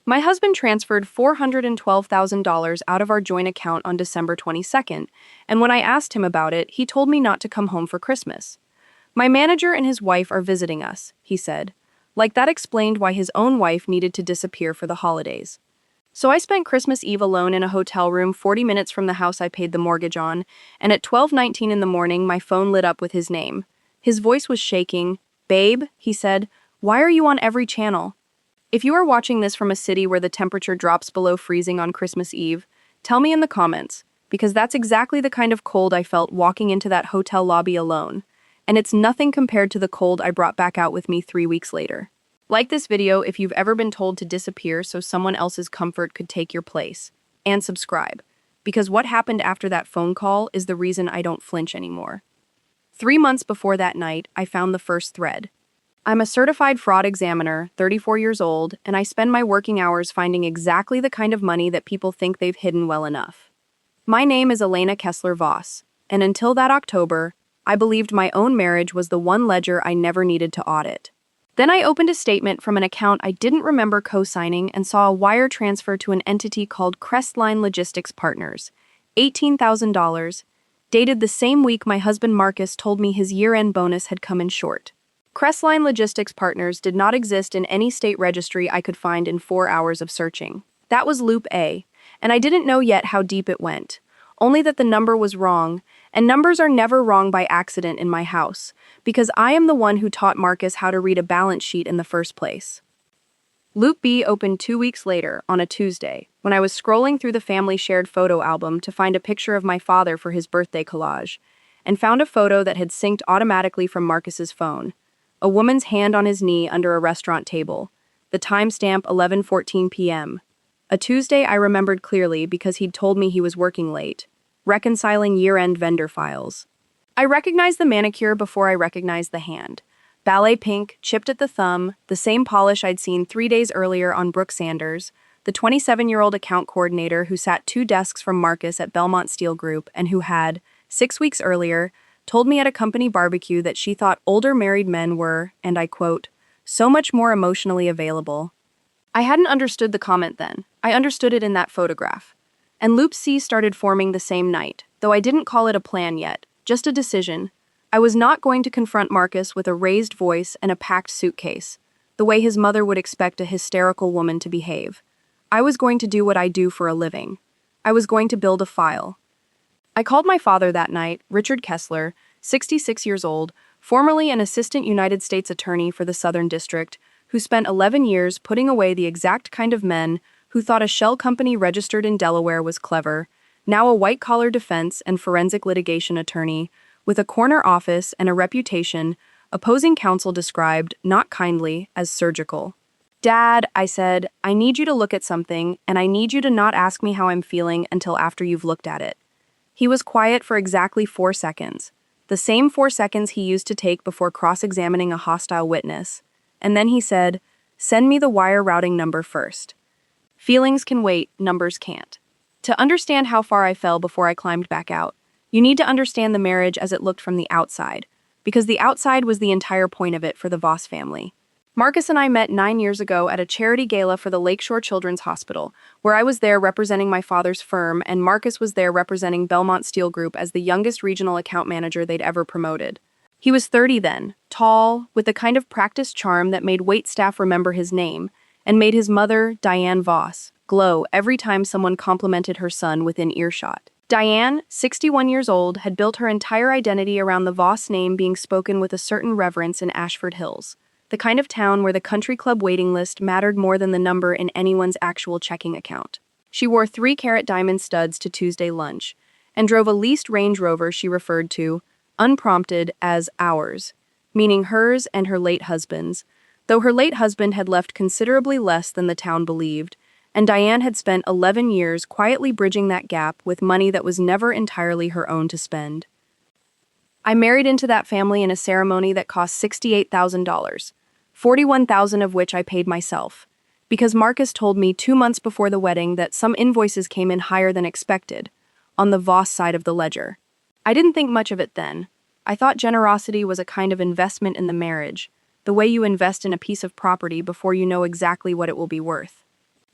My husband transferred $412,000 out of our joint account on December 22nd, and when I asked him about it, he told me not to come home for Christmas. My manager and his wife are visiting us, he said. Like that explained why his own wife needed to disappear for the holidays. So I spent Christmas Eve alone in a hotel room 40 minutes from the house I paid the mortgage on, and at 12:19 in the morning my phone lit up with his name. His voice was shaking. "Babe," he said, "why are you on every channel?" If you are watching this from a city where the temperature drops below freezing on Christmas Eve, tell me in the comments, because that's exactly the kind of cold I felt walking into that hotel lobby alone, and it's nothing compared to the cold I brought back out with me 3 weeks later. Like this video if you've ever been told to disappear so someone else's comfort could take your place. And subscribe, because what happened after that phone call is the reason I don't flinch anymore. 3 months before that night, I found the first thread. I'm a certified fraud examiner, 34 years old, and I spend my working hours finding exactly the kind of money that people think they've hidden well enough. My name is Elena Kessler Voss, and until that October, I believed my own marriage was the one ledger I never needed to audit. Then I opened a statement from an account I didn't remember co-signing and saw a wire transfer to an entity called Crestline Logistics Partners, $18,000, dated the same week my husband Marcus told me his year-end bonus had come in short. Crestline Logistics Partners did not exist in any state registry I could find in 4 hours of searching. That was Loop A, and I didn't know yet how deep it went, only that the number was wrong, and numbers are never wrong by accident in my house, because I am the one who taught Marcus how to read a balance sheet in the first place. Loop B opened 2 weeks later, on a Tuesday, when I was scrolling through the family shared photo album to find a picture of my father for his birthday collage, and found a photo that had synced automatically from Marcus's phone. A woman's hand on his knee under a restaurant table. The timestamp 11:14 p.m. A Tuesday I remembered clearly because he'd told me he was working late, reconciling year-end vendor files. I recognized the manicure before I recognized the hand. Ballet pink, chipped at the thumb, the same polish I'd seen 3 days earlier on Brooke Sanders, the 27-year-old account coordinator who sat 2 desks from Marcus at Belmont Steel Group and who had, 6 weeks earlier, told me at a company barbecue that she thought older married men were, and I quote, so much more emotionally available. I hadn't understood the comment then. I understood it in that photograph. And Loop C started forming the same night, though I didn't call it a plan yet, just a decision. I was not going to confront Marcus with a raised voice and a packed suitcase, the way his mother would expect a hysterical woman to behave. I was going to do what I do for a living. I was going to build a file. I called my father that night, Richard Kessler, 66 years old, formerly an assistant United States attorney for the Southern District, who spent 11 years putting away the exact kind of men who thought a shell company registered in Delaware was clever, now a white-collar defense and forensic litigation attorney, with a corner office and a reputation opposing counsel described, not kindly, as surgical. "Dad," I said, "I need you to look at something, and I need you to not ask me how I'm feeling until after you've looked at it." He was quiet for exactly 4 seconds, the same 4 seconds he used to take before cross-examining a hostile witness, and then he said, "Send me the wire routing number first." Feelings can wait, numbers can't. To understand how far I fell before I climbed back out, you need to understand the marriage as it looked from the outside, because the outside was the entire point of it for the Voss family. Marcus and I met 9 years ago at a charity gala for the Lakeshore Children's Hospital, where I was there representing my father's firm and Marcus was there representing Belmont Steel Group as the youngest regional account manager they'd ever promoted. He was 30 then, tall, with the kind of practiced charm that made waitstaff remember his name, and made his mother, Diane Voss, glow every time someone complimented her son within earshot. Diane, 61 years old, had built her entire identity around the Voss name being spoken with a certain reverence in Ashford Hills, the kind of town where the country club waiting list mattered more than the number in anyone's actual checking account. She wore 3-carat diamond studs to Tuesday lunch, and drove a leased Range Rover she referred to, unprompted, as ours, meaning hers and her late husband's, though her late husband had left considerably less than the town believed, and Diane had spent 11 years quietly bridging that gap with money that was never entirely her own to spend. I married into that family in a ceremony that cost $68,000, $41,000 of which I paid myself, because Marcus told me 2 months before the wedding that some invoices came in higher than expected, on the Voss side of the ledger. I didn't think much of it then. I thought generosity was a kind of investment in the marriage, the way you invest in a piece of property before you know exactly what it will be worth.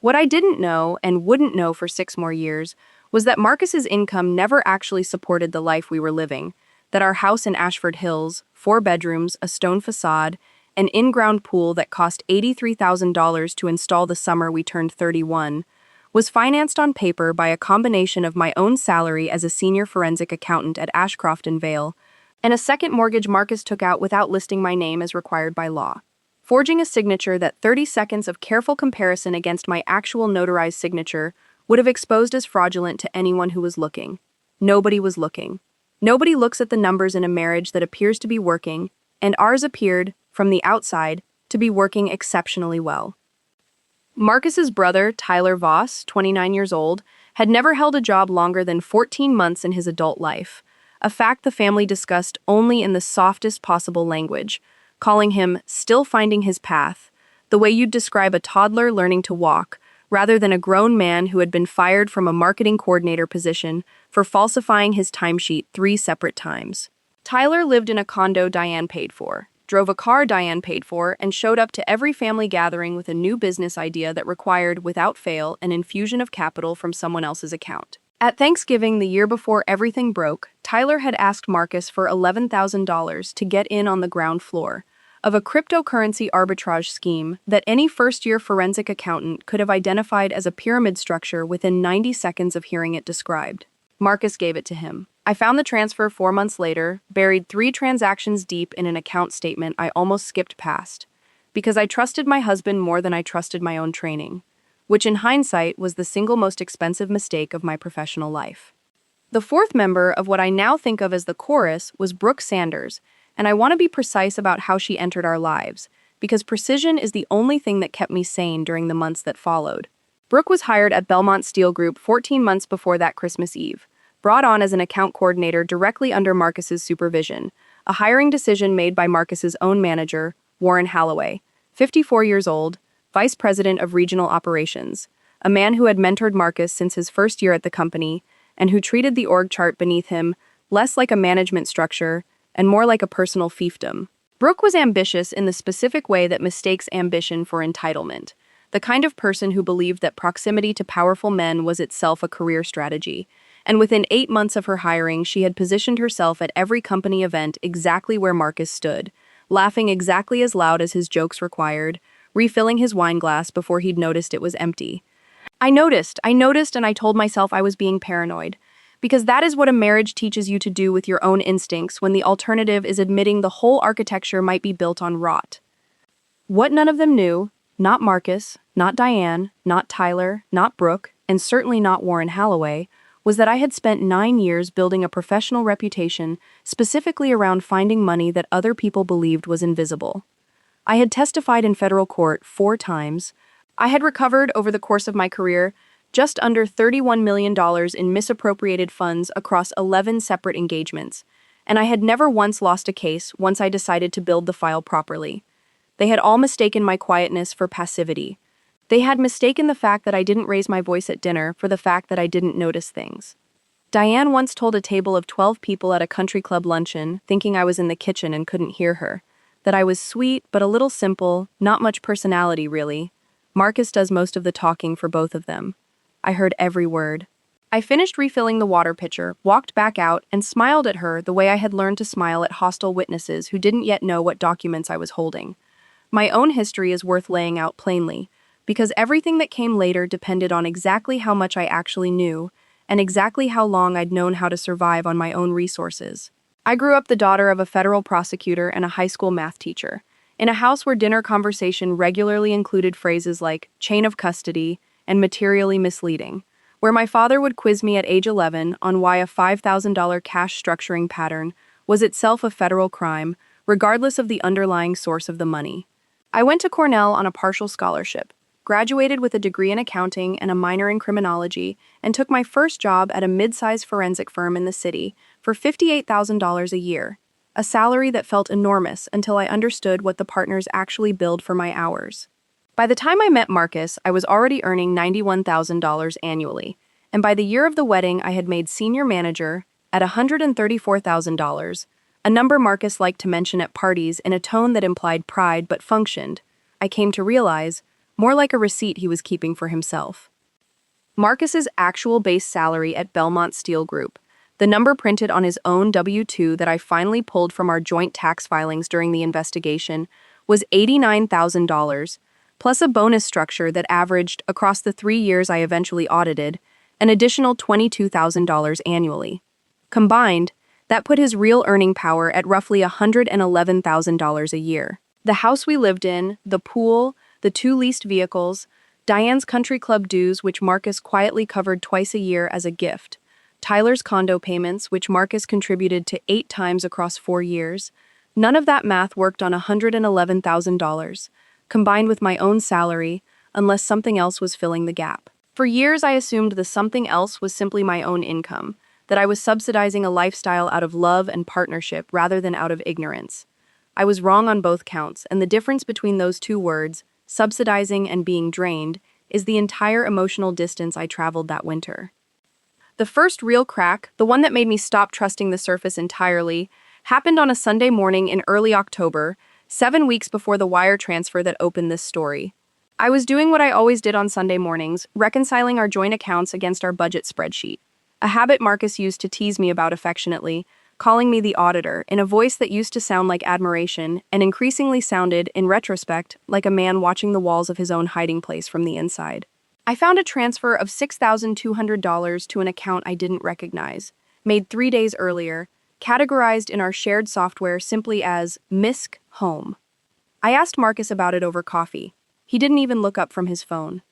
What I didn't know and wouldn't know for 6 more years was that Marcus's income never actually supported the life we were living, that our house in Ashford Hills, 4 bedrooms, a stone facade, an in-ground pool that cost $83,000 to install the summer we turned 31, was financed on paper by a combination of my own salary as a senior forensic accountant at Ashcroft and Vale, and a second mortgage Marcus took out without listing my name as required by law, forging a signature that 30 seconds of careful comparison against my actual notarized signature would have exposed as fraudulent to anyone who was looking. Nobody was looking. Nobody looks at the numbers in a marriage that appears to be working, and ours appeared, from the outside, to be working exceptionally well. Marcus's brother, Tyler Voss, 29 years old, had never held a job longer than 14 months in his adult life, a fact the family discussed only in the softest possible language, calling him still finding his path, the way you'd describe a toddler learning to walk, rather than a grown man who had been fired from a marketing coordinator position for falsifying his timesheet 3 separate times. Tyler lived in a condo Diane paid for, drove a car Diane paid for, and showed up to every family gathering with a new business idea that required, without fail, an infusion of capital from someone else's account. At Thanksgiving the year before everything broke, Tyler had asked Marcus for $11,000 to get in on the ground floor of a cryptocurrency arbitrage scheme that any first-year forensic accountant could have identified as a pyramid structure within 90 seconds of hearing it described. Marcus gave it to him. I found the transfer 4 months later, buried 3 transactions deep in an account statement I almost skipped past, because I trusted my husband more than I trusted my own training, which in hindsight was the single most expensive mistake of my professional life. The fourth member of what I now think of as the chorus was Brooke Sanders, and I want to be precise about how she entered our lives, because precision is the only thing that kept me sane during the months that followed. Brooke was hired at Belmont Steel Group 14 months before that Christmas Eve, brought on as an account coordinator directly under Marcus's supervision, a hiring decision made by Marcus's own manager, Warren Halloway, 54 years old, vice president of regional operations, a man who had mentored Marcus since his first year at the company and who treated the org chart beneath him less like a management structure and more like a personal fiefdom. Brooke was ambitious in the specific way that mistakes ambition for entitlement, the kind of person who believed that proximity to powerful men was itself a career strategy, and within 8 months of her hiring, she had positioned herself at every company event exactly where Marcus stood, laughing exactly as loud as his jokes required, refilling his wine glass before he'd noticed it was empty. I noticed, and I told myself I was being paranoid, because that is what a marriage teaches you to do with your own instincts when the alternative is admitting the whole architecture might be built on rot. What none of them knew, not Marcus, not Diane, not Tyler, not Brooke, and certainly not Warren Halloway, was that I had spent 9 years building a professional reputation specifically around finding money that other people believed was invisible. I had testified in federal court 4 times. I had recovered over the course of my career just under $31 million in misappropriated funds across 11 separate engagements, and I had never once lost a case once I decided to build the file properly. They had all mistaken my quietness for passivity. They had mistaken the fact that I didn't raise my voice at dinner for the fact that I didn't notice things. Diane once told a table of 12 people at a country club luncheon, thinking I was in the kitchen and couldn't hear her, that I was sweet but a little simple, not much personality really. Marcus does most of the talking for both of them. I heard every word. I finished refilling the water pitcher, walked back out, and smiled at her the way I had learned to smile at hostile witnesses who didn't yet know what documents I was holding. My own history is worth laying out plainly, because everything that came later depended on exactly how much I actually knew, and exactly how long I'd known how to survive on my own resources. I grew up the daughter of a federal prosecutor and a high school math teacher, in a house where dinner conversation regularly included phrases like chain of custody and materially misleading, where my father would quiz me at age 11 on why a $5,000 cash structuring pattern was itself a federal crime, regardless of the underlying source of the money. I went to Cornell on a partial scholarship, graduated with a degree in accounting and a minor in criminology, and took my first job at a mid-sized forensic firm in the city for $58,000 a year, a salary that felt enormous until I understood what the partners actually billed for my hours. By the time I met Marcus, I was already earning $91,000 annually, and by the year of the wedding I had made senior manager at $134,000, a number Marcus liked to mention at parties in a tone that implied pride but functioned. I came to realize more like a receipt he was keeping for himself. Marcus's actual base salary at Belmont Steel Group, the number printed on his own W-2 that I finally pulled from our joint tax filings during the investigation, was $89,000, plus a bonus structure that averaged, across the 3 years I eventually audited, an additional $22,000 annually. Combined, that put his real earning power at roughly $111,000 a year. The house we lived in, the pool, the 2 leased vehicles, Diane's country club dues, which Marcus quietly covered twice a year as a gift, Tyler's condo payments, which Marcus contributed to 8 times across 4 years, none of that math worked on $111,000, combined with my own salary, unless something else was filling the gap. For years, I assumed the something else was simply my own income, that I was subsidizing a lifestyle out of love and partnership rather than out of ignorance. I was wrong on both counts, and the difference between those two words, subsidizing and being drained, is the entire emotional distance I traveled that winter. The first real crack, the one that made me stop trusting the surface entirely, happened on a Sunday morning in early October, 7 weeks before the wire transfer that opened this story. I was doing what I always did on Sunday mornings, reconciling our joint accounts against our budget spreadsheet, a habit Marcus used to tease me about affectionately, calling me the auditor in a voice that used to sound like admiration and increasingly sounded, in retrospect, like a man watching the walls of his own hiding place from the inside. I found a transfer of $6,200 to an account I didn't recognize, made 3 days earlier, categorized in our shared software simply as MISC Home. I asked Marcus about it over coffee. He didn't even look up from his phone.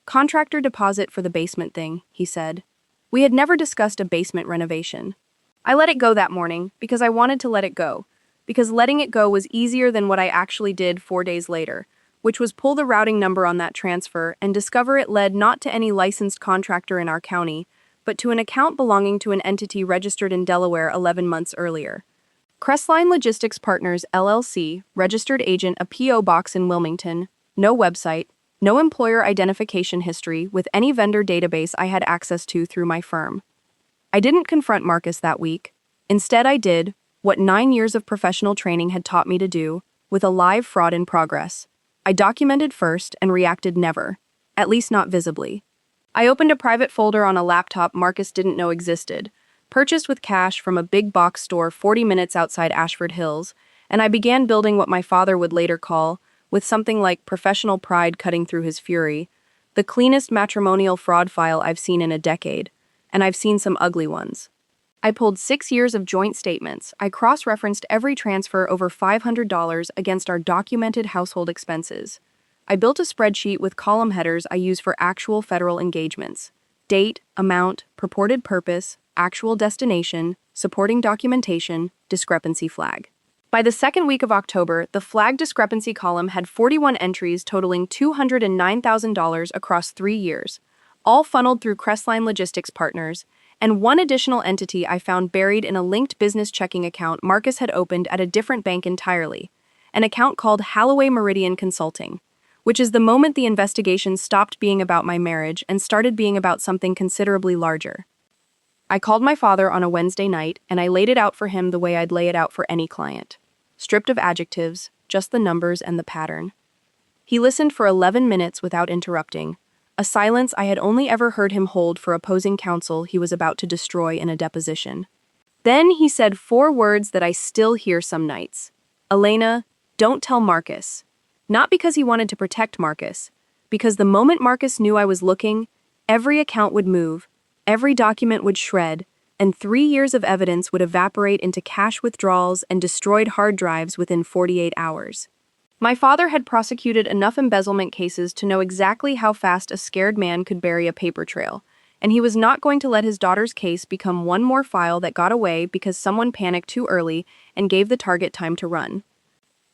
Contractor deposit for the basement thing, he said. We had never discussed a basement renovation. I let it go that morning because I wanted to let it go, because letting it go was easier than what I actually did 4 days later, which was pull the routing number on that transfer and discover it led not to any licensed contractor in our county, but to an account belonging to an entity registered in Delaware 11 months earlier. Crestline Logistics Partners, LLC, registered agent, a P.O. box in Wilmington, no website, no employer identification history with any vendor database I had access to through my firm. I didn't confront Marcus that week. Instead, I did what 9 years of professional training had taught me to do, with a live fraud in progress. I documented first and reacted never, at least not visibly. I opened a private folder on a laptop Marcus didn't know existed, purchased with cash from a big box store 40 minutes outside Ashford Hills, and I began building what my father would later call, with something like professional pride cutting through his fury, the cleanest matrimonial fraud file I've seen in a decade, and I've seen some ugly ones. I pulled 6 years of joint statements. I cross-referenced every transfer over $500 against our documented household expenses. I built a spreadsheet with column headers I use for actual federal engagements: date, amount, purported purpose, actual destination, supporting documentation, discrepancy flag. By the second week of October, the flag discrepancy column had 41 entries totaling $209,000 across 3 years, all funneled through Crestline Logistics Partners, and one additional entity I found buried in a linked business checking account Marcus had opened at a different bank entirely, an account called Halloway Meridian Consulting, which is the moment the investigation stopped being about my marriage and started being about something considerably larger. I called my father on a Wednesday night, and I laid it out for him the way I'd lay it out for any client. Stripped of adjectives, just the numbers and the pattern. He listened for 11 minutes without interrupting, a silence I had only ever heard him hold for opposing counsel he was about to destroy in a deposition. Then he said 4 words that I still hear some nights. Elena, don't tell Marcus. Not because he wanted to protect Marcus, because the moment Marcus knew I was looking, every account would move, every document would shred, and 3 years of evidence would evaporate into cash withdrawals and destroyed hard drives within 48 hours. My father had prosecuted enough embezzlement cases to know exactly how fast a scared man could bury a paper trail, and he was not going to let his daughter's case become one more file that got away because someone panicked too early and gave the target time to run.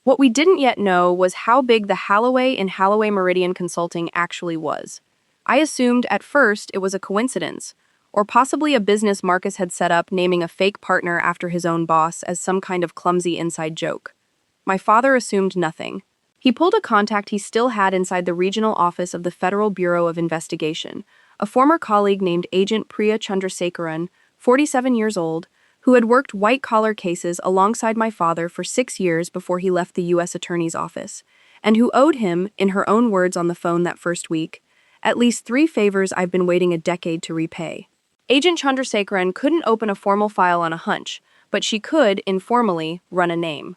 What we didn't yet know was how big the Halloway and Halloway Meridian Consulting actually was. I assumed at first it was a coincidence, or possibly a business Marcus had set up naming a fake partner after his own boss as some kind of clumsy inside joke. My father assumed nothing. He pulled a contact he still had inside the regional office of the Federal Bureau of Investigation, a former colleague named Agent Priya Chandrasekaran, 47 years old, who had worked white-collar cases alongside my father for 6 years before he left the U.S. Attorney's Office, and who owed him, in her own words on the phone that first week, at least 3 favors I've been waiting a decade to repay. Agent Chandrasekaran couldn't open a formal file on a hunch, but she could, informally, run a name.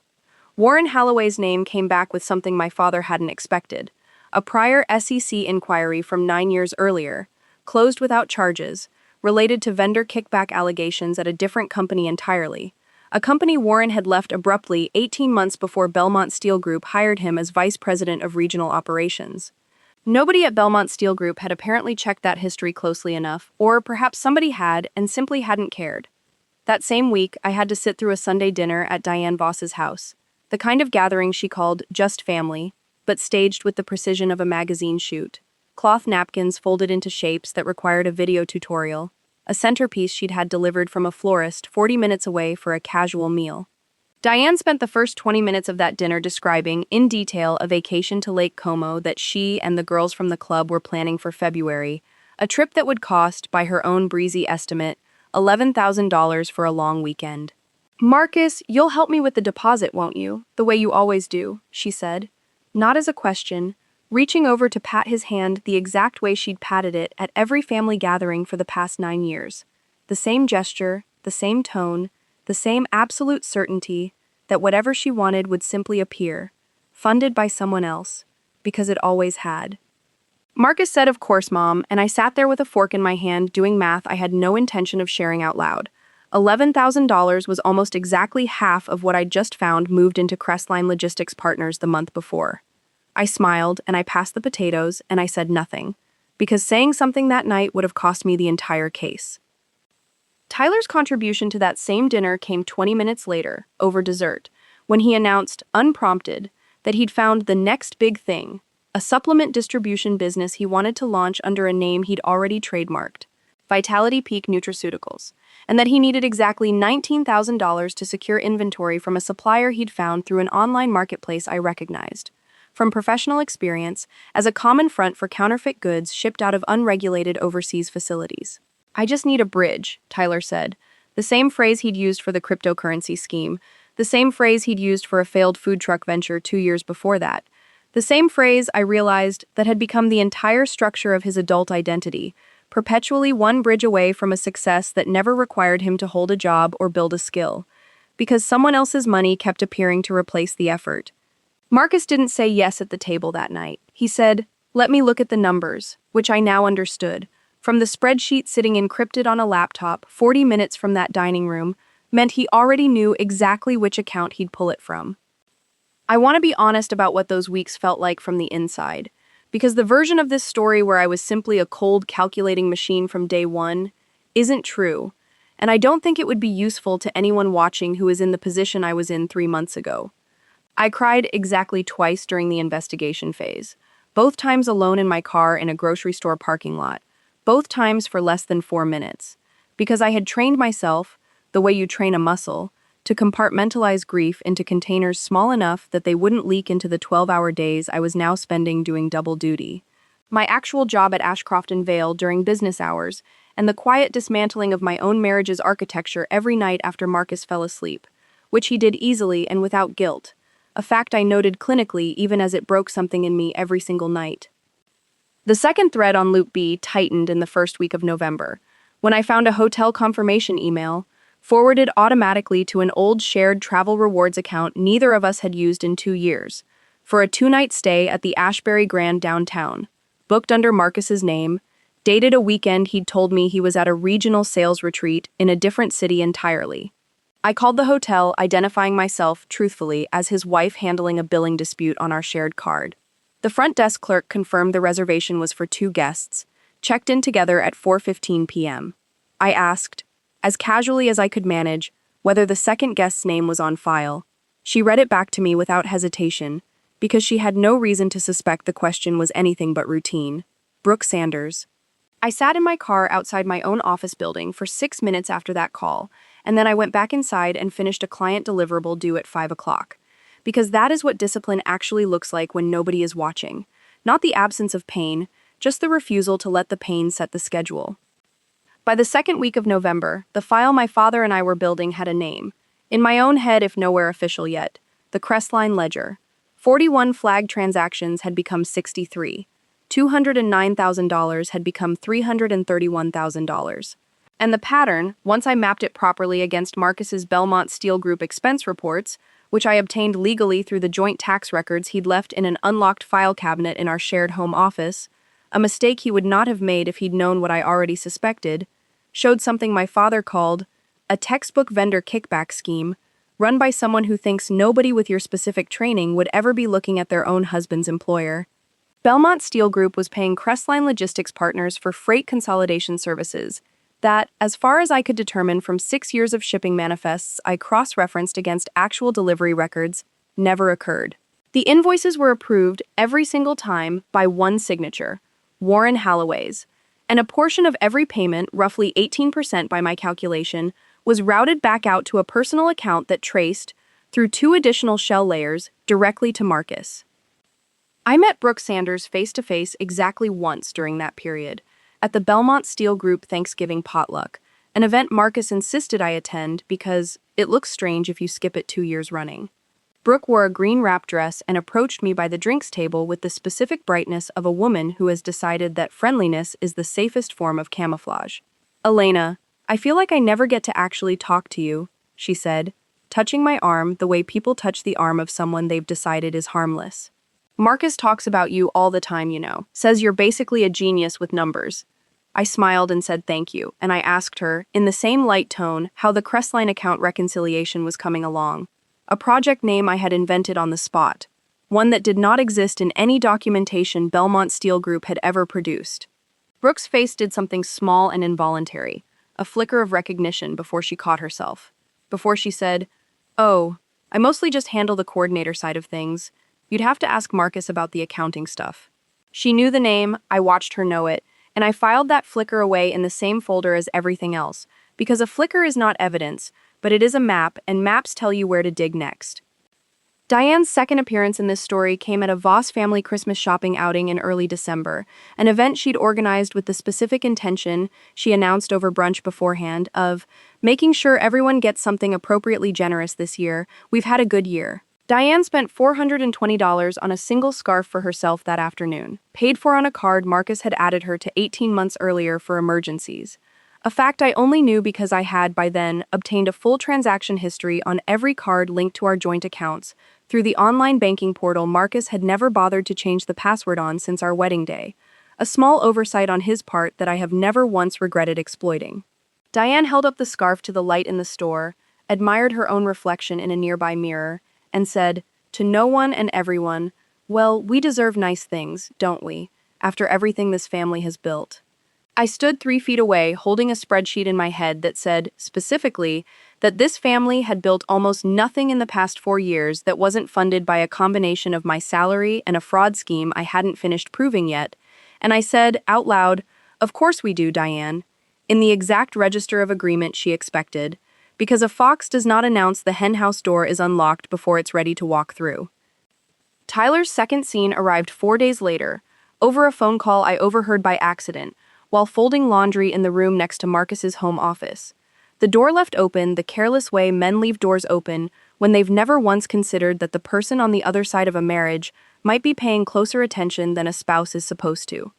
Warren Halloway's name came back with something my father hadn't expected: a prior SEC inquiry from 9 years earlier, closed without charges, related to vendor kickback allegations at a different company entirely, a company Warren had left abruptly 18 months before Belmont Steel Group hired him as vice president of regional operations. Nobody at Belmont Steel Group had apparently checked that history closely enough, or perhaps somebody had and simply hadn't cared. That same week, I had to sit through a Sunday dinner at Diane Voss's house, the kind of gathering she called just family, but staged with the precision of a magazine shoot. Cloth napkins folded into shapes that required a video tutorial, a centerpiece she'd had delivered from a florist 40 minutes away for a casual meal. Diane spent the first 20 minutes of that dinner describing, in detail, a vacation to Lake Como that she and the girls from the club were planning for February, a trip that would cost, by her own breezy estimate, $11,000 for a long weekend. "Marcus, you'll help me with the deposit, won't you? The way you always do," she said. Not as a question, reaching over to pat his hand the exact way she'd patted it at every family gathering for the past 9 years. The same gesture, the same tone, the same absolute certainty that whatever she wanted would simply appear, funded by someone else, because it always had. Marcus said, "Of course, Mom," and I sat there with a fork in my hand doing math I had no intention of sharing out loud. $11,000 was almost exactly half of what I'd just found moved into Crestline Logistics Partners the month before. I smiled, and I passed the potatoes, and I said nothing, because saying something that night would have cost me the entire case. Tyler's contribution to that same dinner came 20 minutes later, over dessert, when he announced, unprompted, that he'd found the next big thing, a supplement distribution business he wanted to launch under a name he'd already trademarked, Vitality Peak Nutraceuticals, and that he needed exactly $19,000 to secure inventory from a supplier he'd found through an online marketplace I recognized, from professional experience, as a common front for counterfeit goods shipped out of unregulated overseas facilities. "I just need a bridge," Tyler said, the same phrase he'd used for the cryptocurrency scheme, the same phrase he'd used for a failed food truck venture 2 years before that, the same phrase, I realized, that had become the entire structure of his adult identity, perpetually one bridge away from a success that never required him to hold a job or build a skill, because someone else's money kept appearing to replace the effort. Marcus didn't say yes at the table that night. He said, "Let me look at the numbers," which I now understood, from the spreadsheet sitting encrypted on a laptop 40 minutes from that dining room, meant he already knew exactly which account he'd pull it from. I want to be honest about what those weeks felt like from the inside, because the version of this story where I was simply a cold calculating machine from day one isn't true, and I don't think it would be useful to anyone watching who is in the position I was in 3 months ago. I cried exactly twice during the investigation phase, both times alone in my car in a grocery store parking lot, both times for less than 4 minutes, because I had trained myself, the way you train a muscle, to compartmentalize grief into containers small enough that they wouldn't leak into the 12-hour days I was now spending doing double duty. My actual job at Ashcroft and Vale during business hours, and the quiet dismantling of my own marriage's architecture every night after Marcus fell asleep, which he did easily and without guilt, a fact I noted clinically even as it broke something in me every single night. The second thread on Loop B tightened in the first week of November, when I found a hotel confirmation email, forwarded automatically to an old shared travel rewards account neither of us had used in 2 years, for a 2-night stay at the Ashbury Grand downtown, booked under Marcus's name, dated a weekend he'd told me he was at a regional sales retreat in a different city entirely. I called the hotel, identifying myself, truthfully, as his wife handling a billing dispute on our shared card. The front desk clerk confirmed the reservation was for 2 guests, checked in together at 4:15 p.m. I asked, as casually as I could manage, whether the second guest's name was on file. She read it back to me without hesitation, because she had no reason to suspect the question was anything but routine. Brooke Sanders. I sat in my car outside my own office building for 6 minutes after that call, and then I went back inside and finished a client deliverable due at 5 o'clock. Because that is what discipline actually looks like when nobody is watching. Not the absence of pain, just the refusal to let the pain set the schedule. By the second week of November, the file my father and I were building had a name. In my own head, if nowhere official yet, the Crestline Ledger. 41 flagged transactions had become 63. $209,000 had become $331,000. And the pattern, once I mapped it properly against Marcus's Belmont Steel Group expense reports, which I obtained legally through the joint tax records he'd left in an unlocked file cabinet in our shared home office, a mistake he would not have made if he'd known what I already suspected, showed something my father called a textbook vendor kickback scheme, run by someone who thinks nobody with your specific training would ever be looking at their own husband's employer. Belmont Steel Group was paying Crestline Logistics Partners for freight consolidation services that, as far as I could determine from 6 years of shipping manifests I cross-referenced against actual delivery records, never occurred. The invoices were approved every single time by one signature, Warren Halloway's, and a portion of every payment, roughly 18% by my calculation, was routed back out to a personal account that traced, through 2 additional shell layers, directly to Marcus. I met Brooke Sanders face-to-face exactly once during that period, at the Belmont Steel Group Thanksgiving potluck, an event Marcus insisted I attend because it looks strange if you skip it 2 years running. Brooke wore a green wrap dress and approached me by the drinks table with the specific brightness of a woman who has decided that friendliness is the safest form of camouflage. "Elena, I feel like I never get to actually talk to you," she said, touching my arm the way people touch the arm of someone they've decided is harmless. "Marcus talks about you all the time, says you're basically a genius with numbers." I smiled and said thank you, and I asked her, in the same light tone, how the Crestline account reconciliation was coming along. A project name I had invented on the spot, one that did not exist in any documentation Belmont Steel Group had ever produced. Brooke's face did something small and involuntary, a flicker of recognition before she caught herself. Before she said, "Oh, I mostly just handle the coordinator side of things. You'd have to ask Marcus about the accounting stuff." She knew the name, I watched her know it, and I filed that flicker away in the same folder as everything else, because a flicker is not evidence, but it is a map, and maps tell you where to dig next. Diane's second appearance in this story came at a Voss family Christmas shopping outing in early December, an event she'd organized with the specific intention, she announced over brunch beforehand, of making sure everyone gets something appropriately generous this year. We've had a good year. Diane spent $420 on a single scarf for herself that afternoon, paid for on a card Marcus had added her to 18 months earlier for emergencies. A fact I only knew because I had, by then, obtained a full transaction history on every card linked to our joint accounts. Through the online banking portal Marcus had never bothered to change the password on since our wedding day. A small oversight on his part that I have never once regretted exploiting. Diane held up the scarf to the light in the store, admired her own reflection in a nearby mirror, and said, to no one and everyone, "Well, we deserve nice things, don't we, after everything this family has built." I stood 3 feet away, holding a spreadsheet in my head that said, specifically, that this family had built almost nothing in the past 4 years that wasn't funded by a combination of my salary and a fraud scheme I hadn't finished proving yet, and I said, out loud, "Of course we do, Diane," in the exact register of agreement she expected, because a fox does not announce the henhouse door is unlocked before it's ready to walk through. Tyler's second scene arrived 4 days later, over a phone call I overheard by accident, while folding laundry in the room next to Marcus's home office. The door left open the careless way men leave doors open when they've never once considered that the person on the other side of a marriage might be paying closer attention than a spouse is supposed to.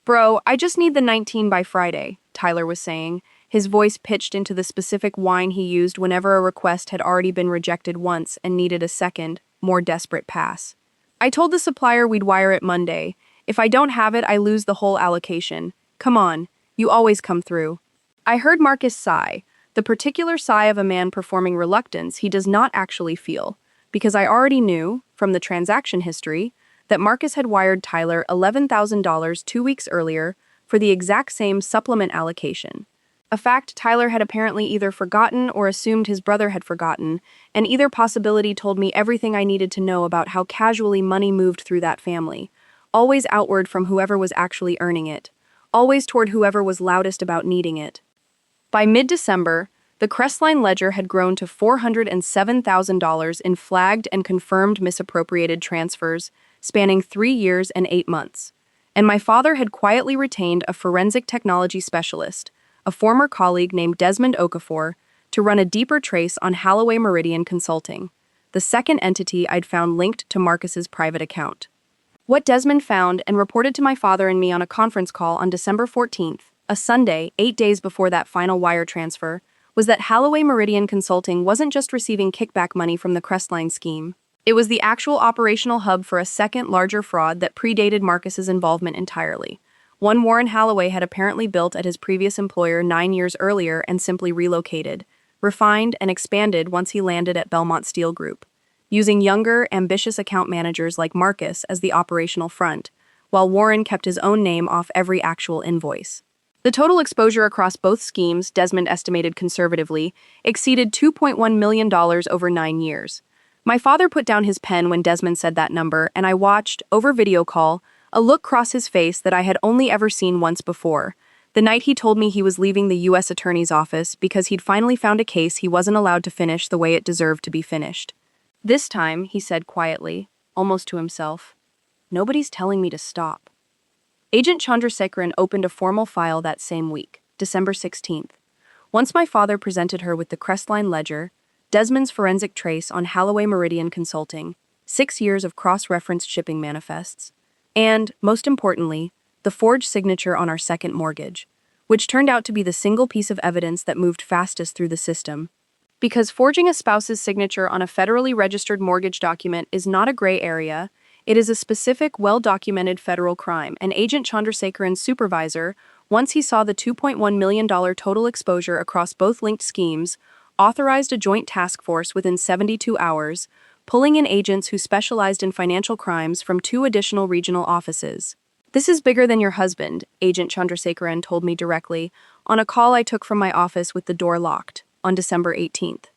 "Bro, I just need the 19 by Friday," Tyler was saying, his voice pitched into the specific whine he used whenever a request had already been rejected once and needed a second, more desperate pass. "I told the supplier we'd wire it Monday. If I don't have it, I lose the whole allocation. Come on, you always come through." I heard Marcus sigh, the particular sigh of a man performing reluctance he does not actually feel, because I already knew, from the transaction history, that Marcus had wired Tyler $11,000 2 weeks earlier for the exact same supplement allocation. A fact Tyler had apparently either forgotten or assumed his brother had forgotten, and either possibility told me everything I needed to know about how casually money moved through that family, always outward from whoever was actually earning it, always toward whoever was loudest about needing it. By mid-December, the Crestline ledger had grown to $407,000 in flagged and confirmed misappropriated transfers, spanning 3 years and 8 months. And my father had quietly retained a forensic technology specialist, a former colleague named Desmond Okafor, to run a deeper trace on Halloway Meridian Consulting, the second entity I'd found linked to Marcus's private account. What Desmond found and reported to my father and me on a conference call on December 14th, a Sunday, 8 days before that final wire transfer, was that Holloway Meridian Consulting wasn't just receiving kickback money from the Crestline scheme. It was the actual operational hub for a second, larger fraud that predated Marcus's involvement entirely. One Warren Holloway had apparently built at his previous employer 9 years earlier and simply relocated, refined, and expanded once he landed at Belmont Steel Group, using younger, ambitious account managers like Marcus as the operational front, while Warren kept his own name off every actual invoice. The total exposure across both schemes, Desmond estimated conservatively, exceeded $2.1 million over 9 years. My father put down his pen when Desmond said that number, and I watched, over video call, a look cross his face that I had only ever seen once before, the night he told me he was leaving the U.S. Attorney's office because he'd finally found a case he wasn't allowed to finish the way it deserved to be finished. This time, he said quietly, almost to himself, "Nobody's telling me to stop." Agent Chandrasekaran opened a formal file that same week, December 16th. Once my father presented her with the Crestline ledger, Desmond's forensic trace on Holloway Meridian Consulting, 6 years of cross-referenced shipping manifests, and, most importantly, the forged signature on our second mortgage, which turned out to be the single piece of evidence that moved fastest through the system. Because forging a spouse's signature on a federally registered mortgage document is not a gray area, it is a specific, well-documented federal crime, and Agent Chandrasekaran's supervisor, once he saw the $2.1 million total exposure across both linked schemes, authorized a joint task force within 72 hours, pulling in agents who specialized in financial crimes from 2 additional regional offices. "This is bigger than your husband," Agent Chandrasekaran told me directly, on a call I took from my office with the door locked, on December 18th.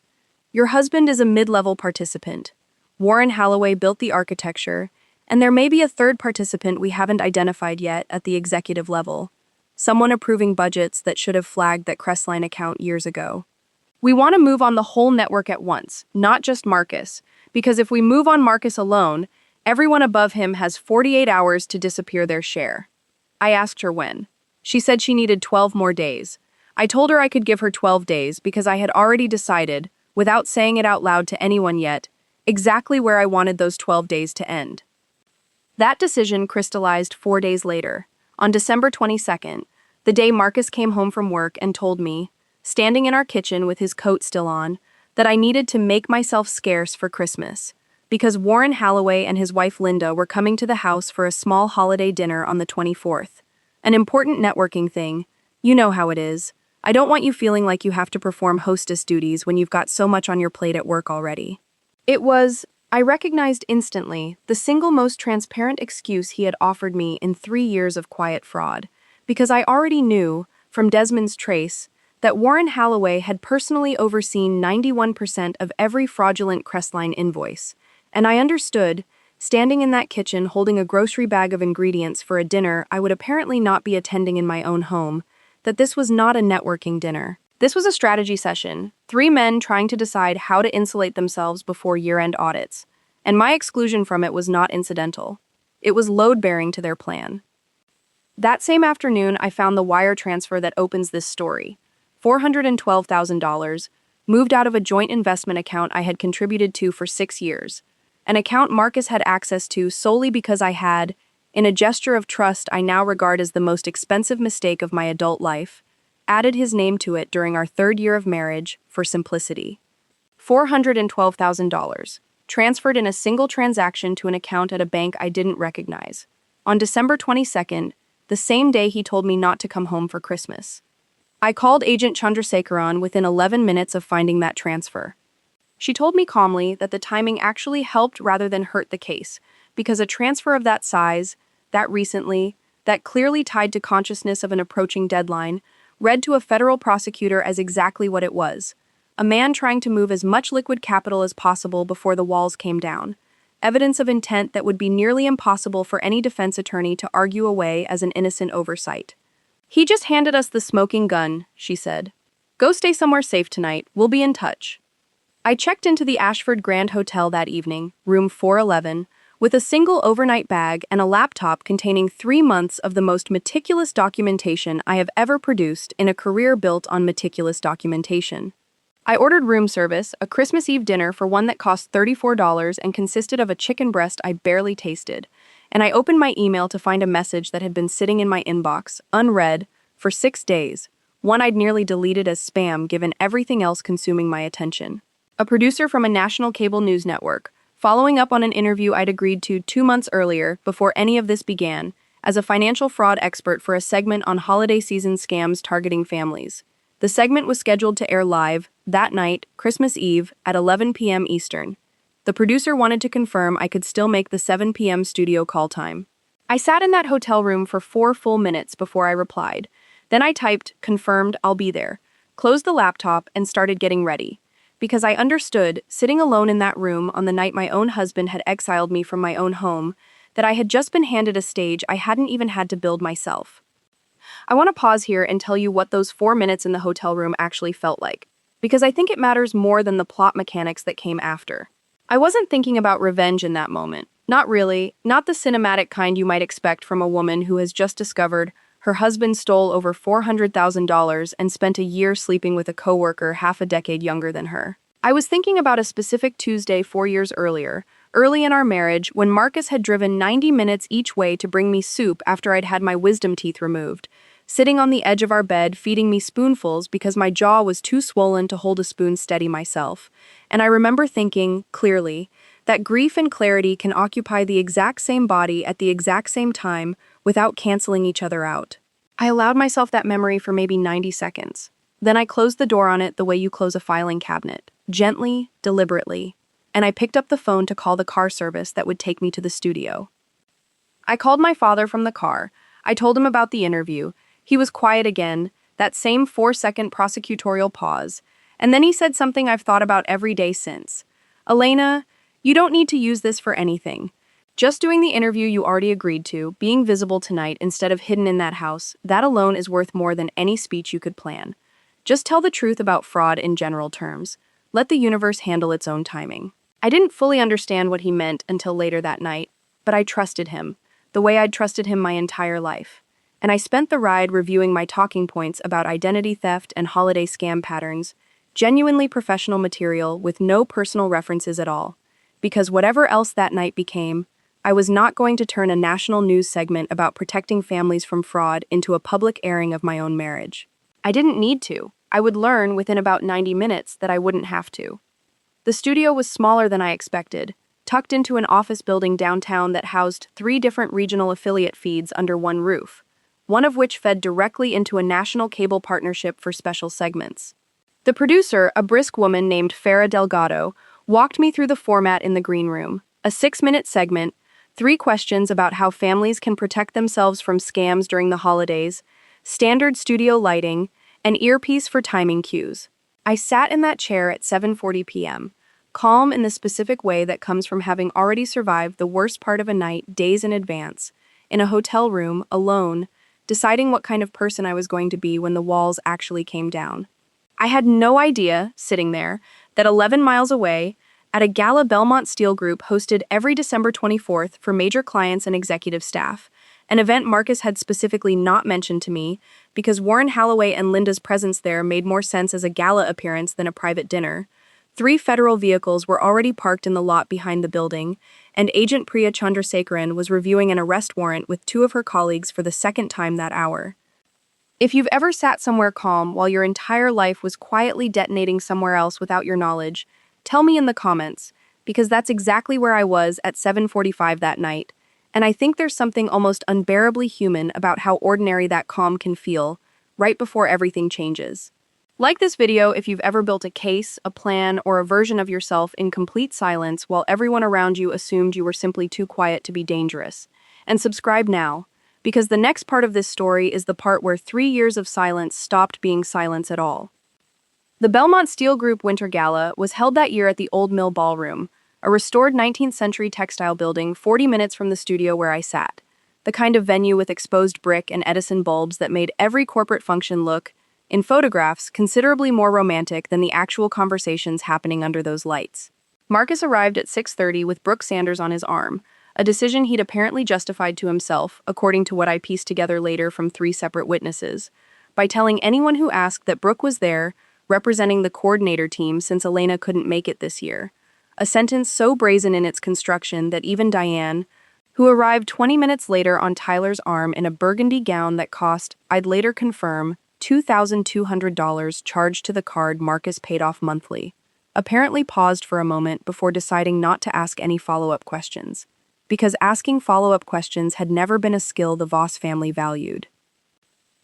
"Your husband is a mid-level participant. Warren Holloway built the architecture, and there may be a third participant we haven't identified yet at the executive level. Someone approving budgets that should have flagged that Crestline account years ago. We want to move on the whole network at once, not just Marcus, because if we move on Marcus alone, everyone above him has 48 hours to disappear their share." I asked her when. She said she needed 12 more days. I told her I could give her 12 days because I had already decided, without saying it out loud to anyone yet, exactly where I wanted those 12 days to end. That decision crystallized 4 days later, on December 22nd, the day Marcus came home from work and told me, standing in our kitchen with his coat still on, that I needed to make myself scarce for Christmas, because Warren Holloway and his wife Linda were coming to the house for a small holiday dinner on the 24th. An important networking thing. You know how it is. I don't want you feeling like you have to perform hostess duties when you've got so much on your plate at work already. It was, I recognized instantly, the single most transparent excuse he had offered me in 3 years of quiet fraud, because I already knew, from Desmond's trace, that Warren Holloway had personally overseen 91% of every fraudulent Crestline invoice, and I understood, standing in that kitchen holding a grocery bag of ingredients for a dinner I would apparently not be attending in my own home, that this was not a networking dinner. This was a strategy session, 3 men trying to decide how to insulate themselves before year-end audits, and my exclusion from it was not incidental. It was load-bearing to their plan. That same afternoon, I found the wire transfer that opens this story. $412,000, moved out of a joint investment account I had contributed to for 6 years, an account Marcus had access to solely because I had, in a gesture of trust I now regard as the most expensive mistake of my adult life, added his name to it during our 3rd year of marriage for simplicity. $412,000, transferred in a single transaction to an account at a bank I didn't recognize, on December 22nd, the same day he told me not to come home for Christmas. I called Agent Chandrasekaran within 11 minutes of finding that transfer. She told me calmly that the timing actually helped rather than hurt the case, because a transfer of that size, that recently, that clearly tied to consciousness of an approaching deadline, read to a federal prosecutor as exactly what it was: a man trying to move as much liquid capital as possible before the walls came down, evidence of intent that would be nearly impossible for any defense attorney to argue away as an innocent oversight. "He just handed us the smoking gun," she said. "Go stay somewhere safe tonight. We'll be in touch." I checked into the Ashford Grand Hotel that evening, room 411, with a single overnight bag and a laptop containing 3 months of the most meticulous documentation I have ever produced in a career built on meticulous documentation. I ordered room service, a Christmas Eve dinner for one that cost $34 and consisted of a chicken breast I barely tasted. And I opened my email to find a message that had been sitting in my inbox, unread, for 6 days, one I'd nearly deleted as spam given everything else consuming my attention. A producer from a national cable news network, following up on an interview I'd agreed to 2 months earlier before any of this began, as a financial fraud expert for a segment on holiday season scams targeting families. The segment was scheduled to air live that night, Christmas Eve, at 11 p.m. Eastern. The producer wanted to confirm I could still make the 7 p.m. studio call time. I sat in that hotel room for 4 full minutes before I replied. Then I typed, "Confirmed, I'll be there," closed the laptop, and started getting ready. Because I understood, sitting alone in that room on the night my own husband had exiled me from my own home, that I had just been handed a stage I hadn't even had to build myself. I want to pause here and tell you what those 4 minutes in the hotel room actually felt like, because I think it matters more than the plot mechanics that came after. I wasn't thinking about revenge in that moment. Not really, not the cinematic kind you might expect from a woman who has just discovered her husband stole over $400,000 and spent a year sleeping with a coworker half a decade younger than her. I was thinking about a specific Tuesday 4 years earlier, early in our marriage, when Marcus had driven 90 minutes each way to bring me soup after I'd had my wisdom teeth removed, sitting on the edge of our bed feeding me spoonfuls because my jaw was too swollen to hold a spoon steady myself. And I remember thinking, clearly, that grief and clarity can occupy the exact same body at the exact same time without canceling each other out. I allowed myself that memory for maybe 90 seconds. Then I closed the door on it the way you close a filing cabinet, gently, deliberately, and I picked up the phone to call the car service that would take me to the studio. I called my father from the car. I told him about the interview. He was quiet again, that same 4-second prosecutorial pause, and then he said something I've thought about every day since. "Elena, you don't need to use this for anything. Just doing the interview you already agreed to, being visible tonight instead of hidden in that house, that alone is worth more than any speech you could plan. Just tell the truth about fraud in general terms. Let the universe handle its own timing." I didn't fully understand what he meant until later that night, but I trusted him, the way I'd trusted him my entire life. And I spent the ride reviewing my talking points about identity theft and holiday scam patterns, genuinely professional material with no personal references at all. Because whatever else that night became, I was not going to turn a national news segment about protecting families from fraud into a public airing of my own marriage. I didn't need to. I would learn within about 90 minutes that I wouldn't have to. The studio was smaller than I expected, tucked into an office building downtown that housed 3 different regional affiliate feeds under one roof, one of which fed directly into a national cable partnership for special segments. The producer, a brisk woman named Farah Delgado, walked me through the format in the green room, a 6-minute segment, 3 questions about how families can protect themselves from scams during the holidays, standard studio lighting, an earpiece for timing cues. I sat in that chair at 7:40 p.m., calm in the specific way that comes from having already survived the worst part of a night days in advance, in a hotel room, alone, deciding what kind of person I was going to be when the walls actually came down. I had no idea, sitting there, that 11 miles away, at a gala Belmont Steel Group hosted every December 24th for major clients and executive staff, an event Marcus had specifically not mentioned to me because Warren Holloway and Linda's presence there made more sense as a gala appearance than a private dinner. 3 federal vehicles were already parked in the lot behind the building, and Agent Priya Chandrasekaran was reviewing an arrest warrant with 2 of her colleagues for the second time that hour. If you've ever sat somewhere calm while your entire life was quietly detonating somewhere else without your knowledge, tell me in the comments, because that's exactly where I was at 7:45 that night, and I think there's something almost unbearably human about how ordinary that calm can feel, right before everything changes. Like this video if you've ever built a case, a plan, or a version of yourself in complete silence while everyone around you assumed you were simply too quiet to be dangerous. And subscribe now, because the next part of this story is the part where 3 years of silence stopped being silence at all. The Belmont Steel Group Winter Gala was held that year at the Old Mill Ballroom, a restored 19th century textile building 40 minutes from the studio where I sat, the kind of venue with exposed brick and Edison bulbs that made every corporate function look, in photographs, considerably more romantic than the actual conversations happening under those lights. Marcus arrived at 6:30 with Brooke Sanders on his arm, a decision he'd apparently justified to himself, according to what I pieced together later from 3 separate witnesses, by telling anyone who asked that Brooke was there, representing the coordinator team since Elena couldn't make it this year. A sentence so brazen in its construction that even Diane, who arrived 20 minutes later on Tyler's arm in a burgundy gown that cost, I'd later confirm, $2,200 charged to the card Marcus paid off monthly, apparently paused for a moment before deciding not to ask any follow-up questions, because asking follow-up questions had never been a skill the Voss family valued.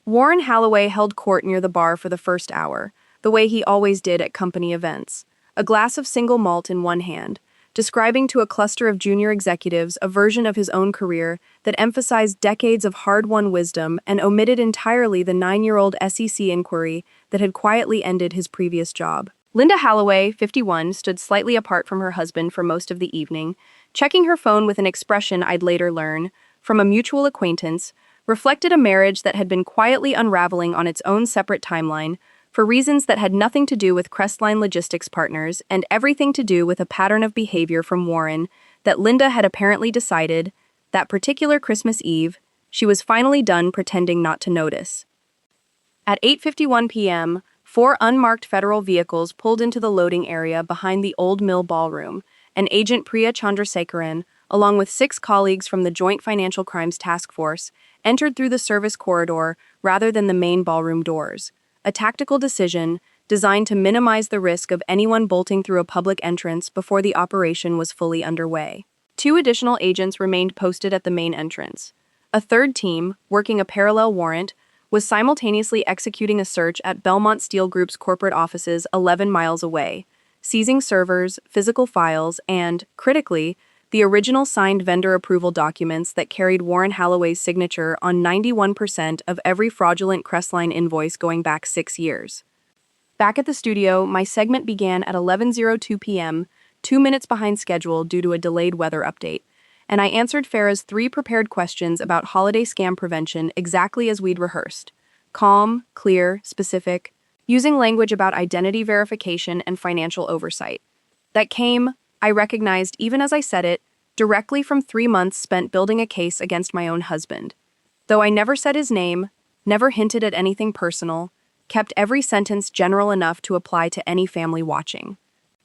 Warren Holloway held court near the bar for the first hour, the way he always did at company events, a glass of single malt in one hand, describing to a cluster of junior executives a version of his own career that emphasized decades of hard-won wisdom and omitted entirely the 9-year-old SEC inquiry that had quietly ended his previous job. Linda Holloway, 51, stood slightly apart from her husband for most of the evening, checking her phone with an expression I'd later learn, from a mutual acquaintance, reflected a marriage that had been quietly unraveling on its own separate timeline, for reasons that had nothing to do with Crestline Logistics Partners and everything to do with a pattern of behavior from Warren that Linda had apparently decided, that particular Christmas Eve, she was finally done pretending not to notice. At 8:51 p.m., 4 unmarked federal vehicles pulled into the loading area behind the Old Mill Ballroom, and Agent Priya Chandrasekaran, along with 6 colleagues from the Joint Financial Crimes Task Force, entered through the service corridor rather than the main ballroom doors, a tactical decision designed to minimize the risk of anyone bolting through a public entrance before the operation was fully underway. 2 additional agents remained posted at the main entrance. A third team, working a parallel warrant, was simultaneously executing a search at Belmont Steel Group's corporate offices 11 miles away, seizing servers, physical files, and, critically, the original signed vendor approval documents that carried Warren Holloway's signature on 91% of every fraudulent Crestline invoice going back 6 years. Back at the studio, my segment began at 11:02 p.m., 2 minutes behind schedule due to a delayed weather update, and I answered Farah's 3 prepared questions about holiday scam prevention exactly as we'd rehearsed. Calm, clear, specific, using language about identity verification and financial oversight. That came, I recognized even as I said it, directly from 3 months spent building a case against my own husband. Though I never said his name, never hinted at anything personal, kept every sentence general enough to apply to any family watching.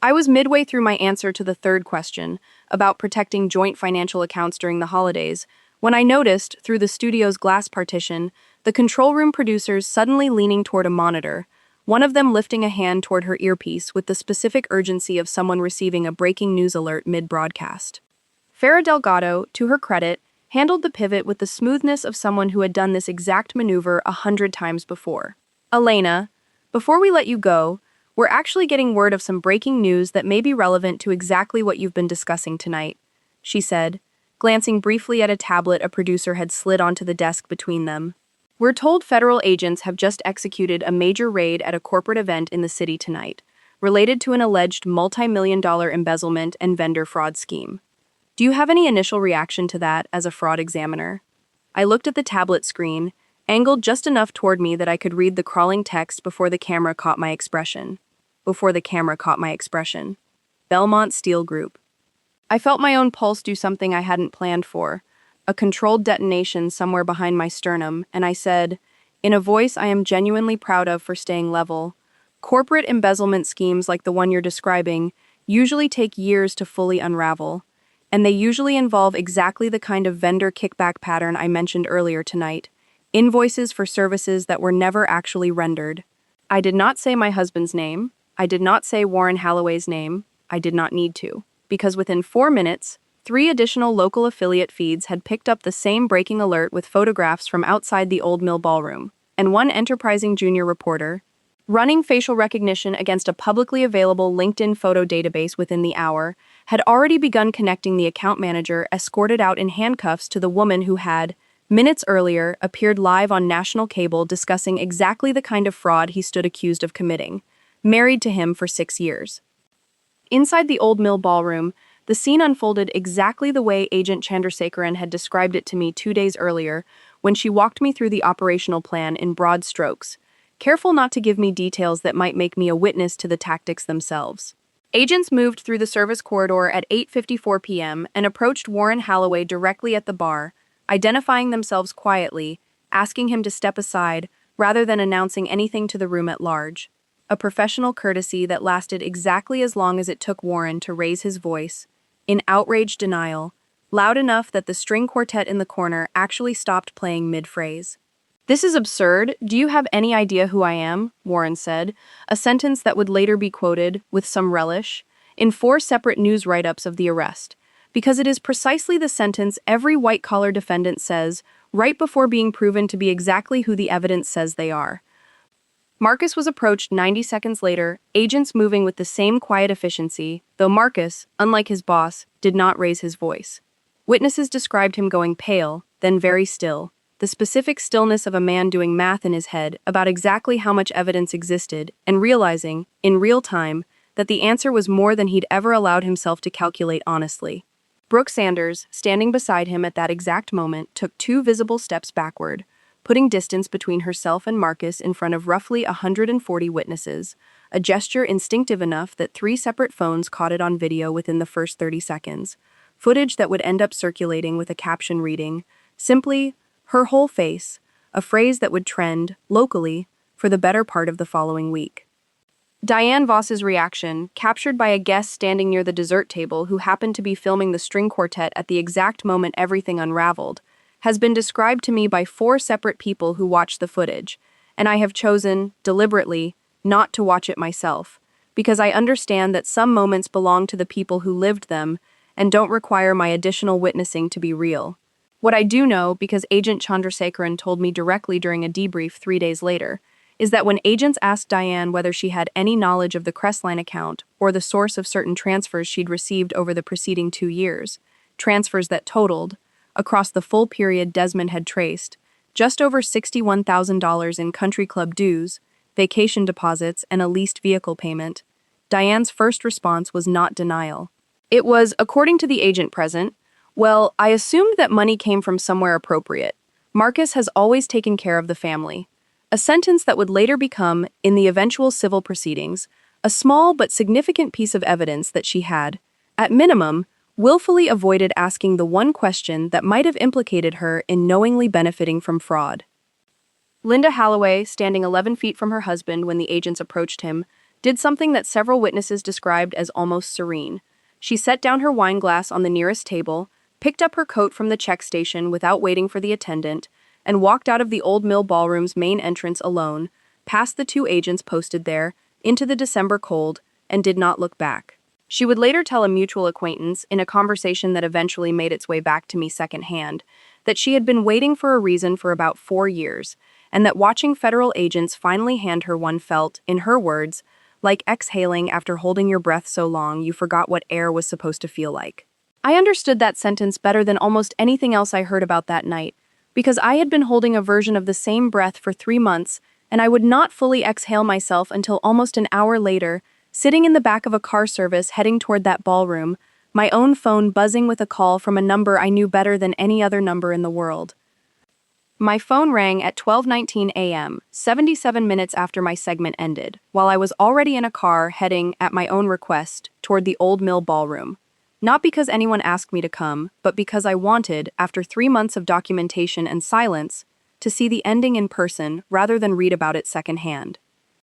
I was midway through my answer to the third question, about protecting joint financial accounts during the holidays, when I noticed, through the studio's glass partition, the control room producers suddenly leaning toward a monitor, one of them lifting a hand toward her earpiece with the specific urgency of someone receiving a breaking news alert mid-broadcast. Farah Delgado, to her credit, handled the pivot with the smoothness of someone who had done this exact maneuver 100 times before. Elena, before we let you go, we're actually getting word of some breaking news that may be relevant to exactly what you've been discussing tonight, she said, glancing briefly at a tablet a producer had slid onto the desk between them. We're told federal agents have just executed a major raid at a corporate event in the city tonight, related to an alleged multi-million-dollar embezzlement and vendor fraud scheme. Do you have any initial reaction to that as a fraud examiner? I looked at the tablet screen, angled just enough toward me that I could read the crawling text before the camera caught my expression. Belmont Steel Group. I felt my own pulse do something I hadn't planned for, a controlled detonation somewhere behind my sternum, and I said, in a voice I am genuinely proud of for staying level, corporate embezzlement schemes like the one you're describing usually take years to fully unravel, and they usually involve exactly the kind of vendor kickback pattern I mentioned earlier tonight, invoices for services that were never actually rendered. I did not say my husband's name. I did not say Warren Holloway's name. I did not need to, because within 4 minutes, 3 additional local affiliate feeds had picked up the same breaking alert with photographs from outside the Old Mill Ballroom, and one enterprising junior reporter, running facial recognition against a publicly available LinkedIn photo database within the hour, had already begun connecting the account manager escorted out in handcuffs to the woman who had, minutes earlier, appeared live on national cable discussing exactly the kind of fraud he stood accused of committing, married to him for 6 years. Inside the Old Mill Ballroom, the scene unfolded exactly the way Agent Chandrasekaran had described it to me 2 days earlier when she walked me through the operational plan in broad strokes, careful not to give me details that might make me a witness to the tactics themselves. Agents moved through the service corridor at 8:54 p.m. and approached Warren Holloway directly at the bar, identifying themselves quietly, asking him to step aside rather than announcing anything to the room at large. a professional courtesy that lasted exactly as long as it took Warren to raise his voice, in outraged denial, loud enough that the string quartet in the corner actually stopped playing mid-phrase. "This is absurd. Do you have any idea who I am?" Warren said, a sentence that would later be quoted, with some relish, in 4 separate news write-ups of the arrest, because it is precisely the sentence every white-collar defendant says right before being proven to be exactly who the evidence says they are. Marcus was approached 90 seconds later, agents moving with the same quiet efficiency, though Marcus, unlike his boss, did not raise his voice. Witnesses described him going pale, then very still, the specific stillness of a man doing math in his head about exactly how much evidence existed, and realizing, in real time, that the answer was more than he'd ever allowed himself to calculate honestly. Brooke Sanders, standing beside him at that exact moment, took 2 visible steps backward, putting distance between herself and Marcus in front of roughly 140 witnesses, a gesture instinctive enough that 3 separate phones caught it on video within the first 30 seconds, footage that would end up circulating with a caption reading, simply, "her whole face," a phrase that would trend, locally, for the better part of the following week. Diane Voss's reaction, captured by a guest standing near the dessert table who happened to be filming the string quartet at the exact moment everything unraveled, has been described to me by 4 separate people who watched the footage, and I have chosen, deliberately, not to watch it myself, because I understand that some moments belong to the people who lived them and don't require my additional witnessing to be real. What I do know, because Agent Chandrasekaran told me directly during a debrief 3 days later, is that when agents asked Diane whether she had any knowledge of the Crestline account or the source of certain transfers she'd received over the preceding 2 years, transfers that totaled, across the full period Desmond had traced, just over $61,000 in country club dues, vacation deposits, and a leased vehicle payment, Diane's first response was not denial. It was, according to the agent present, "Well, I assumed that money came from somewhere appropriate. Marcus has always taken care of the family." A sentence that would later become, in the eventual civil proceedings, a small but significant piece of evidence that she had, at minimum, willfully avoided asking the one question that might have implicated her in knowingly benefiting from fraud. Linda Halloway, standing 11 feet from her husband when the agents approached him, did something that several witnesses described as almost serene. She set down her wine glass on the nearest table, picked up her coat from the check station without waiting for the attendant, and walked out of the Old Mill Ballroom's main entrance alone, past the 2 agents posted there, into the December cold, and did not look back. She would later tell a mutual acquaintance, in a conversation that eventually made its way back to me secondhand, that she had been waiting for a reason for about 4 years, and that watching federal agents finally hand her one felt, in her words, like exhaling after holding your breath so long you forgot what air was supposed to feel like. I understood that sentence better than almost anything else I heard about that night, because I had been holding a version of the same breath for 3 months, and I would not fully exhale myself until almost an hour later, sitting in the back of a car service heading toward that ballroom, my own phone buzzing with a call from a number I knew better than any other number in the world. My phone rang at 12:19 a.m., 77 minutes after my segment ended, while I was already in a car heading, at my own request, toward the Old Mill Ballroom. Not because anyone asked me to come, but because I wanted, after 3 months of documentation and silence, to see the ending in person rather than read about it secondhand.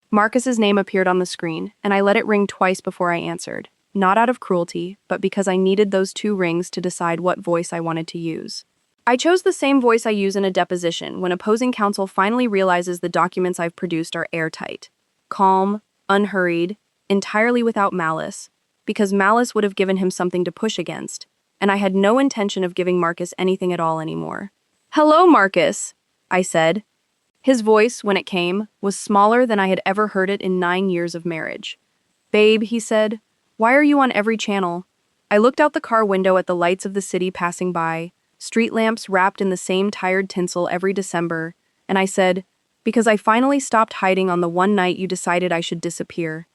Marcus's name appeared on the screen, and I let it ring twice before I answered, not out of cruelty, but because I needed those 2 rings to decide what voice I wanted to use. I chose the same voice I use in a deposition when opposing counsel finally realizes the documents I've produced are airtight. Calm, unhurried, entirely without malice, because malice would have given him something to push against, and I had no intention of giving Marcus anything at all anymore. "Hello, Marcus," I said. His voice, when it came, was smaller than I had ever heard it in 9 years of marriage. "Babe," he said, "why are you on every channel?" I looked out the car window at the lights of the city passing by, street lamps wrapped in the same tired tinsel every December, and I said, "Because I finally stopped hiding on the one night you decided I should disappear."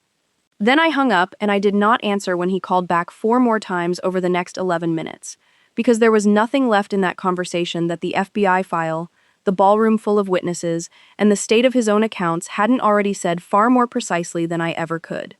Then I hung up, and I did not answer when he called back 4 more times over the next 11 minutes, because there was nothing left in that conversation that the FBI file, the ballroom full of witnesses, and the state of his own accounts hadn't already said far more precisely than I ever could.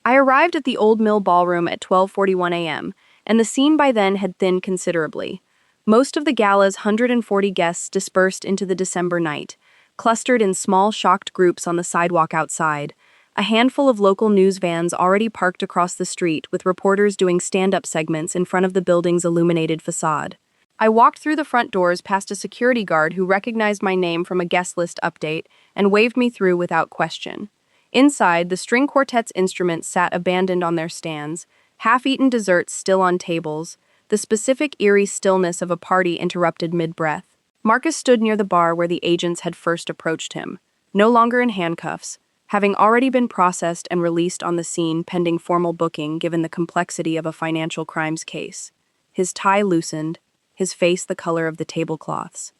I arrived at the Old Mill Ballroom at 12:41 a.m., and the scene by then had thinned considerably. Most of the gala's 140 guests dispersed into the December night, clustered in small shocked groups on the sidewalk outside, A handful of local news vans already parked across the street with reporters doing stand-up segments in front of the building's illuminated facade. I walked through the front doors past a security guard who recognized my name from a guest list update and waved me through without question. Inside, the string quartet's instruments sat abandoned on their stands, half-eaten desserts still on tables, the specific eerie stillness of a party interrupted mid-breath. Marcus stood near the bar where the agents had first approached him, no longer in handcuffs, having already been processed and released on the scene pending formal booking given the complexity of a financial crimes case. His tie loosened, his face the color of the tablecloths.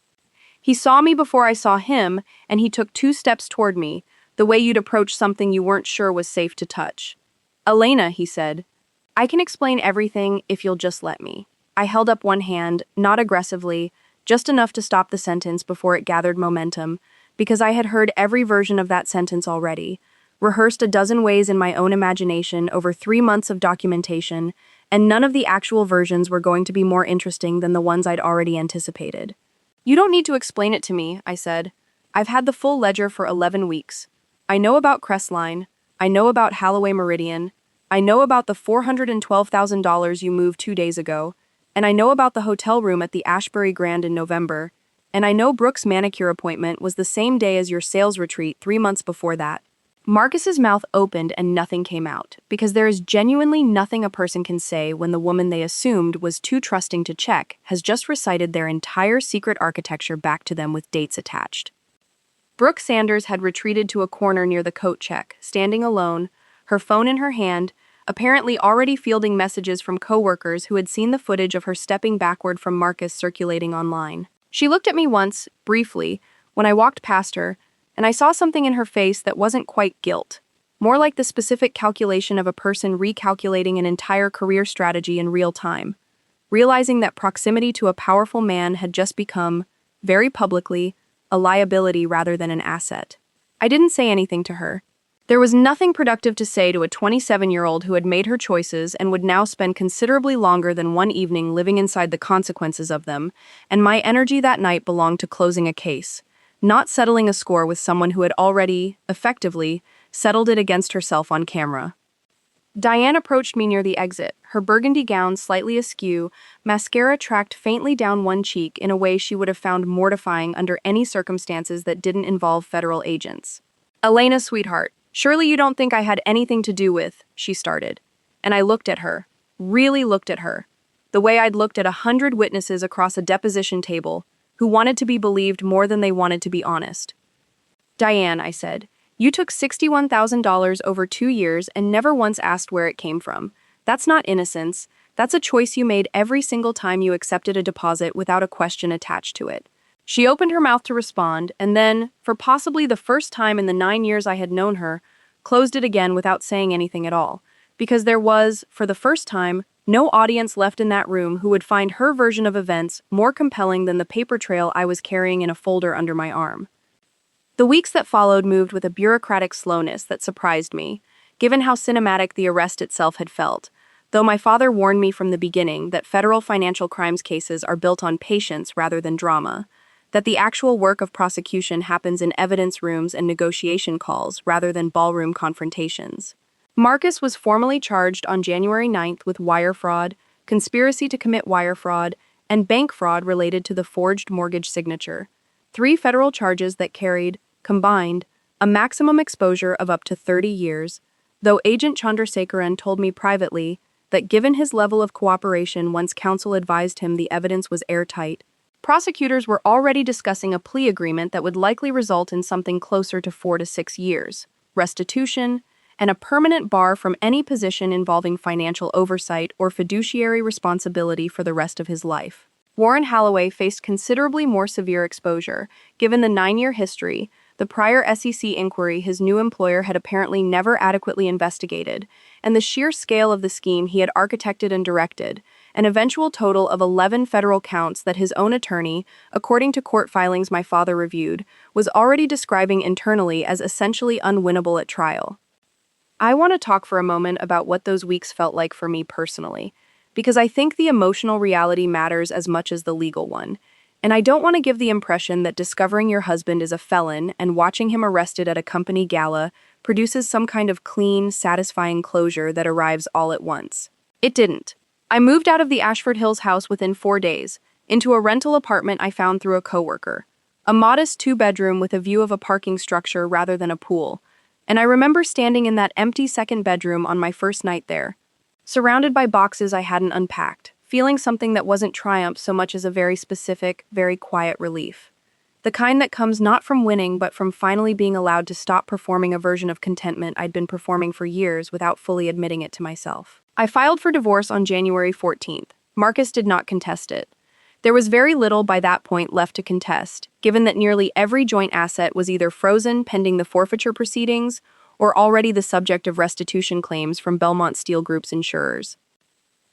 He saw me before I saw him, and he took 2 steps toward me, the way you'd approach something you weren't sure was safe to touch. "Elena," he said, "I can explain everything if you'll just let me." I held up one hand, not aggressively, just enough to stop the sentence before it gathered momentum, because I had heard every version of that sentence already, rehearsed a dozen ways in my own imagination over 3 months of documentation, and none of the actual versions were going to be more interesting than the ones I'd already anticipated. "You don't need to explain it to me," I said. "I've had the full ledger for 11 weeks. I know about Crestline. I know about Holloway Meridian. I know about the $412,000 you moved 2 days ago, and I know about the hotel room at the Ashbury Grand in November, and I know Brooke's manicure appointment was the same day as your sales retreat 3 months before that." Marcus's mouth opened and nothing came out, because there is genuinely nothing a person can say when the woman they assumed was too trusting to check has just recited their entire secret architecture back to them with dates attached. Brooke Sanders had retreated to a corner near the coat check, standing alone, her phone in her hand, apparently already fielding messages from coworkers who had seen the footage of her stepping backward from Marcus circulating online. She looked at me once, briefly, when I walked past her, and I saw something in her face that wasn't quite guilt, more like the specific calculation of a person recalculating an entire career strategy in real time, realizing that proximity to a powerful man had just become, very publicly, a liability rather than an asset. I didn't say anything to her. There was nothing productive to say to a 27-year-old who had made her choices and would now spend considerably longer than one evening living inside the consequences of them, and my energy that night belonged to closing a case, not settling a score with someone who had already, effectively, settled it against herself on camera. Diane approached me near the exit, her burgundy gown slightly askew, mascara tracked faintly down one cheek in a way she would have found mortifying under any circumstances that didn't involve federal agents. "Elena, sweetheart, surely you don't think I had anything to do with," she started. And I looked at her, really looked at her, the way I'd looked at 100 witnesses across a deposition table who wanted to be believed more than they wanted to be honest. "Diane," I said, "you took $61,000 over 2 years and never once asked where it came from. That's not innocence. That's a choice you made every single time you accepted a deposit without a question attached to it." She opened her mouth to respond, and then, for possibly the first time in the 9 years I had known her, closed it again without saying anything at all, because there was, for the first time, no audience left in that room who would find her version of events more compelling than the paper trail I was carrying in a folder under my arm. The weeks that followed moved with a bureaucratic slowness that surprised me, given how cinematic the arrest itself had felt, though my father warned me from the beginning that federal financial crimes cases are built on patience rather than drama, that the actual work of prosecution happens in evidence rooms and negotiation calls rather than ballroom confrontations. Marcus was formally charged on January 9th with wire fraud, conspiracy to commit wire fraud, and bank fraud related to the forged mortgage signature, 3 federal charges that carried, combined, a maximum exposure of up to 30 years, though Agent Chandrasekaran told me privately that given his level of cooperation once counsel advised him the evidence was airtight, prosecutors were already discussing a plea agreement that would likely result in something closer to 4 to 6 years, restitution, and a permanent bar from any position involving financial oversight or fiduciary responsibility for the rest of his life. Warren Holloway faced considerably more severe exposure, given the 9-year history, the prior SEC inquiry his new employer had apparently never adequately investigated, and the sheer scale of the scheme he had architected and directed, an eventual total of 11 federal counts that his own attorney, according to court filings my father reviewed, was already describing internally as essentially unwinnable at trial. I want to talk for a moment about what those weeks felt like for me personally, because I think the emotional reality matters as much as the legal one, And I don't want to give the impression that discovering your husband is a felon and watching him arrested at a company gala produces some kind of clean, satisfying closure that arrives all at once. It didn't. I moved out of the Ashford Hills house within 4 days, into a rental apartment I found through a coworker. A modest 2-bedroom with a view of a parking structure rather than a pool. And I remember standing in that empty second bedroom on my first night there, surrounded by boxes I hadn't unpacked, feeling something that wasn't triumph so much as a very specific, very quiet relief. The kind that comes not from winning but from finally being allowed to stop performing a version of contentment I'd been performing for years without fully admitting it to myself. I filed for divorce on January 14th. Marcus did not contest it. There was very little by that point left to contest, given that nearly every joint asset was either frozen pending the forfeiture proceedings or already the subject of restitution claims from Belmont Steel Group's insurers.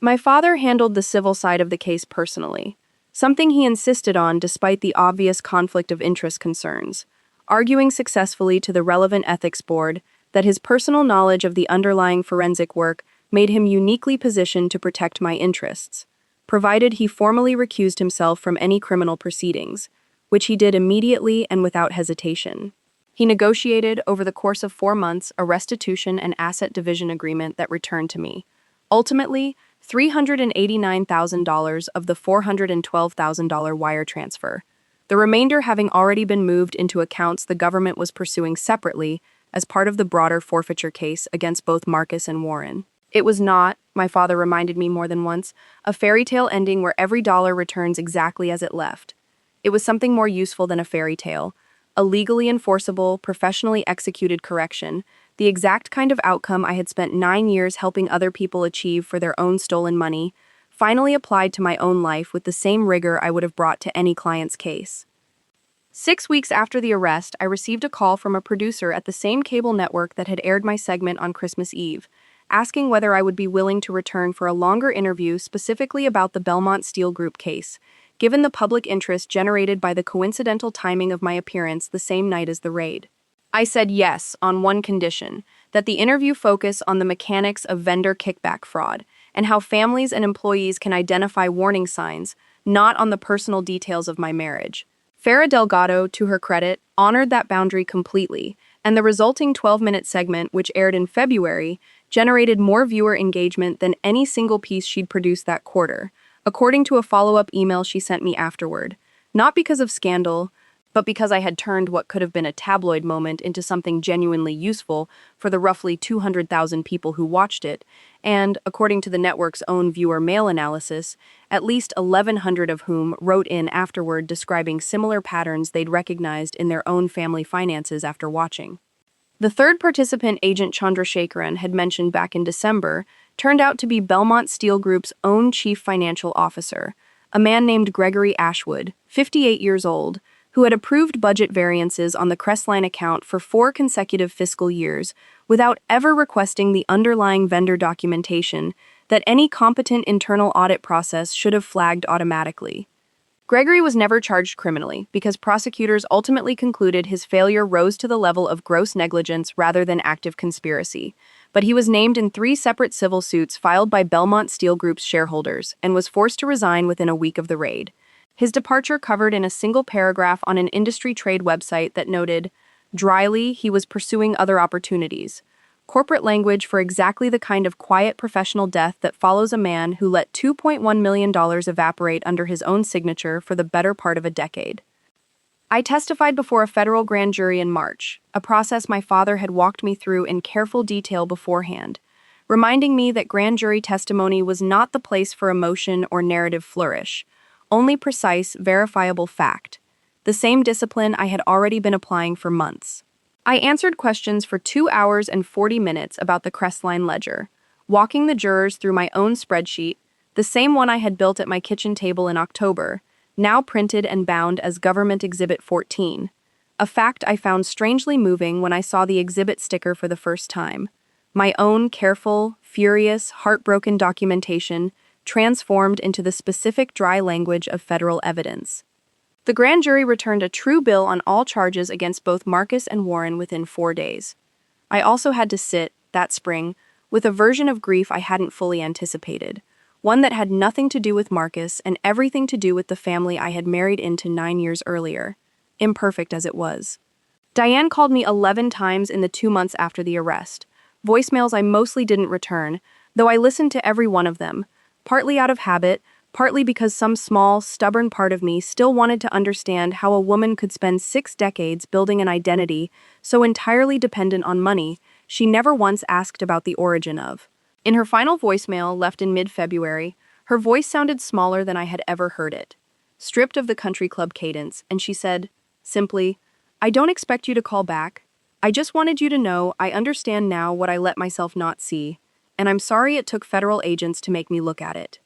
My father handled the civil side of the case personally, something he insisted on despite the obvious conflict of interest concerns, arguing successfully to the relevant ethics board that his personal knowledge of the underlying forensic work made him uniquely positioned to protect my interests, provided he formally recused himself from any criminal proceedings, which he did immediately and without hesitation. He negotiated, over the course of 4 months, a restitution and asset division agreement that returned to me, ultimately, $389,000 of the $412,000 wire transfer, the remainder having already been moved into accounts the government was pursuing separately as part of the broader forfeiture case against both Marcus and Warren. It was not, my father reminded me more than once, a fairy tale ending where every dollar returns exactly as it left. It was something more useful than a fairy tale, a legally enforceable, professionally executed correction, the exact kind of outcome I had spent 9 years helping other people achieve for their own stolen money, finally applied to my own life with the same rigor I would have brought to any client's case. 6 weeks after the arrest, I received a call from a producer at the same cable network that had aired my segment on Christmas Eve, asking whether I would be willing to return for a longer interview specifically about the Belmont Steel Group case, given the public interest generated by the coincidental timing of my appearance the same night as the raid. I said yes, on one condition, that the interview focus on the mechanics of vendor kickback fraud, and how families and employees can identify warning signs, not on the personal details of my marriage. Farah Delgado, to her credit, honored that boundary completely, and the resulting 12-minute segment, which aired in February, generated more viewer engagement than any single piece she'd produced that quarter, according to a follow-up email she sent me afterward. Not because of scandal, but because I had turned what could have been a tabloid moment into something genuinely useful for the roughly 200,000 people who watched it, and, according to the network's own viewer mail analysis, at least 1,100 of whom wrote in afterward describing similar patterns they'd recognized in their own family finances after watching. The third participant Agent Chandrasekharan had mentioned back in December turned out to be Belmont Steel Group's own chief financial officer, a man named Gregory Ashwood, 58 years old, who had approved budget variances on the Crestline account for 4 consecutive fiscal years without ever requesting the underlying vendor documentation that any competent internal audit process should have flagged automatically. Gregory was never charged criminally because prosecutors ultimately concluded his failure rose to the level of gross negligence rather than active conspiracy, but he was named in 3 separate civil suits filed by Belmont Steel Group's shareholders and was forced to resign within a week of the raid. His departure covered in a single paragraph on an industry trade website that noted, dryly, he was pursuing other opportunities. Corporate language for exactly the kind of quiet professional death that follows a man who let $2.1 million evaporate under his own signature for the better part of a decade. I testified before a federal grand jury in March, a process my father had walked me through in careful detail beforehand, reminding me that grand jury testimony was not the place for emotion or narrative flourish, only precise, verifiable fact, the same discipline I had already been applying for months. I answered questions for 2 hours and 40 minutes about the Crestline ledger, walking the jurors through my own spreadsheet, the same one I had built at my kitchen table in October, now printed and bound as Government Exhibit 14, a fact I found strangely moving when I saw the exhibit sticker for the first time. My own careful, furious, heartbroken documentation transformed into the specific dry language of federal evidence. The grand jury returned a true bill on all charges against both Marcus and Warren within 4 days. I also had to sit, that spring, with a version of grief I hadn't fully anticipated, one that had nothing to do with Marcus and everything to do with the family I had married into 9 years earlier, imperfect as it was. Diane called me 11 times in the 2 months after the arrest, voicemails I mostly didn't return, though I listened to every one of them, partly out of habit, partly because some small, stubborn part of me still wanted to understand how a woman could spend 6 decades building an identity so entirely dependent on money she never once asked about the origin of. In her final voicemail, left in mid-February, her voice sounded smaller than I had ever heard it, stripped of the country club cadence, and she said, simply, "I don't expect you to call back. I just wanted you to know I understand now what I let myself not see, and I'm sorry it took federal agents to make me look at it."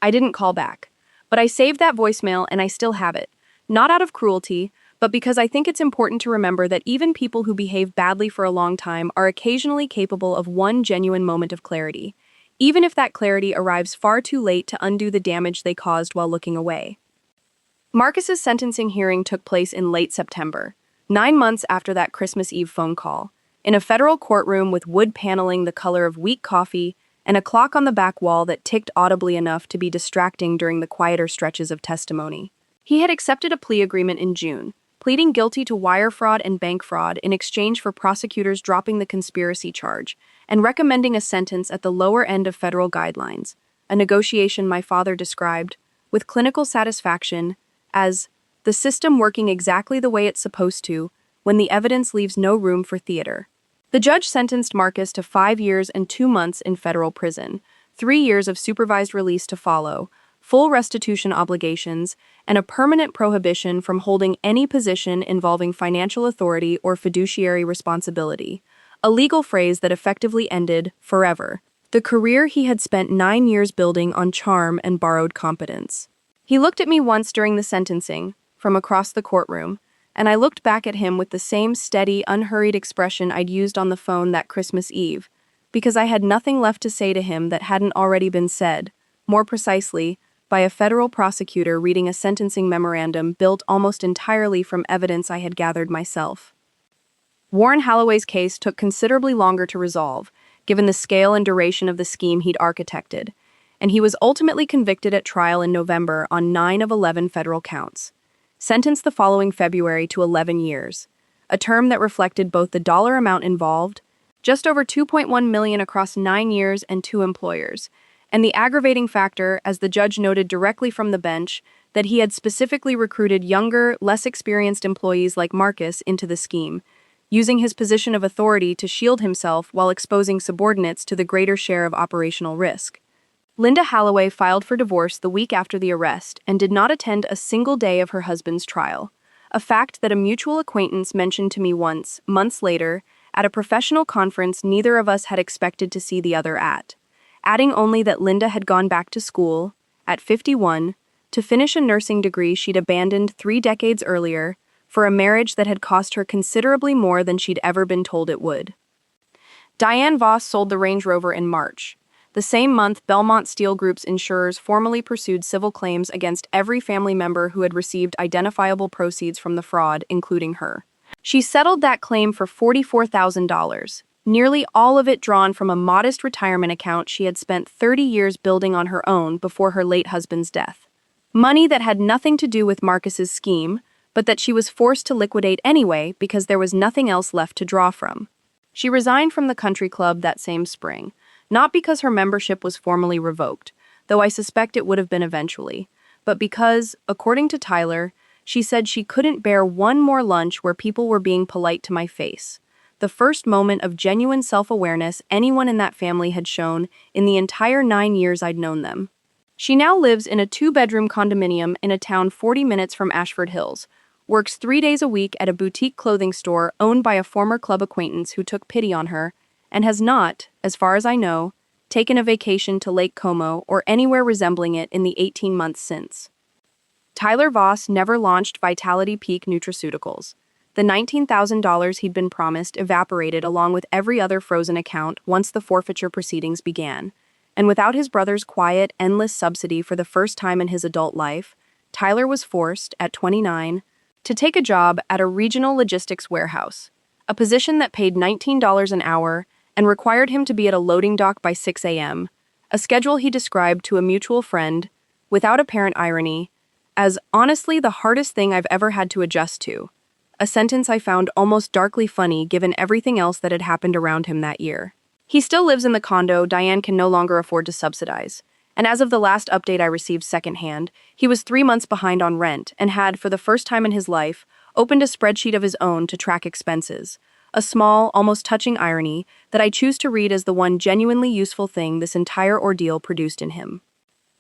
I didn't call back, but I saved that voicemail and I still have it, not out of cruelty, but because I think it's important to remember that even people who behave badly for a long time are occasionally capable of one genuine moment of clarity, even if that clarity arrives far too late to undo the damage they caused while looking away. Marcus's sentencing hearing took place in late September, 9 months after that Christmas Eve phone call, in a federal courtroom with wood paneling the color of weak coffee and a clock on the back wall that ticked audibly enough to be distracting during the quieter stretches of testimony. He had accepted a plea agreement in June, pleading guilty to wire fraud and bank fraud in exchange for prosecutors dropping the conspiracy charge and recommending a sentence at the lower end of federal guidelines, a negotiation my father described, with clinical satisfaction, as the system working exactly the way it's supposed to when the evidence leaves no room for theater. The judge sentenced Marcus to 5 years and 2 months in federal prison, 3 years of supervised release to follow, full restitution obligations, and a permanent prohibition from holding any position involving financial authority or fiduciary responsibility, a legal phrase that effectively ended, forever, the career he had spent 9 years building on charm and borrowed competence. He looked at me once during the sentencing, from across the courtroom, and I looked back at him with the same steady, unhurried expression I'd used on the phone that Christmas Eve, because I had nothing left to say to him that hadn't already been said, more precisely, by a federal prosecutor reading a sentencing memorandum built almost entirely from evidence I had gathered myself. Warren Holloway's case took considerably longer to resolve, given the scale and duration of the scheme he'd architected, and he was ultimately convicted at trial in November on 9 of 11 federal counts, sentenced the following February to 11 years, a term that reflected both the dollar amount involved, just over $2.1 million across 9 years and 2 employers, and the aggravating factor, as the judge noted directly from the bench, that he had specifically recruited younger, less experienced employees like Marcus into the scheme, using his position of authority to shield himself while exposing subordinates to the greater share of operational risk. Linda Holloway filed for divorce the week after the arrest and did not attend a single day of her husband's trial, a fact that a mutual acquaintance mentioned to me once, months later, at a professional conference neither of us had expected to see the other at, adding only that Linda had gone back to school, at 51, to finish a nursing degree she'd abandoned 3 decades earlier for a marriage that had cost her considerably more than she'd ever been told it would. Diane Voss sold the Range Rover in March. The same month, Belmont Steel Group's insurers formally pursued civil claims against every family member who had received identifiable proceeds from the fraud, including her. She settled that claim for $44,000, nearly all of it drawn from a modest retirement account she had spent 30 years building on her own before her late husband's death. Money that had nothing to do with Marcus's scheme, but that she was forced to liquidate anyway because there was nothing else left to draw from. She resigned from the country club that same spring, not because her membership was formally revoked, though I suspect it would have been eventually, but because, according to Tyler, she said she couldn't bear one more lunch where people were being polite to my face, the first moment of genuine self-awareness anyone in that family had shown in the entire 9 years I'd known them. She now lives in a 2-bedroom condominium in a town 40 minutes from Ashford Hills, works 3 days a week at a boutique clothing store owned by a former club acquaintance who took pity on her, and has not, as far as I know, taken a vacation to Lake Como or anywhere resembling it in the 18 months since. Tyler Voss never launched Vitality Peak Nutraceuticals. The $19,000 he'd been promised evaporated along with every other frozen account once the forfeiture proceedings began, and without his brother's quiet, endless subsidy for the first time in his adult life, Tyler was forced, at 29, to take a job at a regional logistics warehouse, a position that paid $19 an hour and required him to be at a loading dock by 6 a.m., a schedule he described to a mutual friend, without apparent irony, as honestly the hardest thing I've ever had to adjust to, a sentence I found almost darkly funny given everything else that had happened around him that year. He still lives in the condo Diane can no longer afford to subsidize, and as of the last update I received secondhand, he was 3 months behind on rent and had, for the first time in his life, opened a spreadsheet of his own to track expenses, a small, almost touching irony that I choose to read as the one genuinely useful thing this entire ordeal produced in him.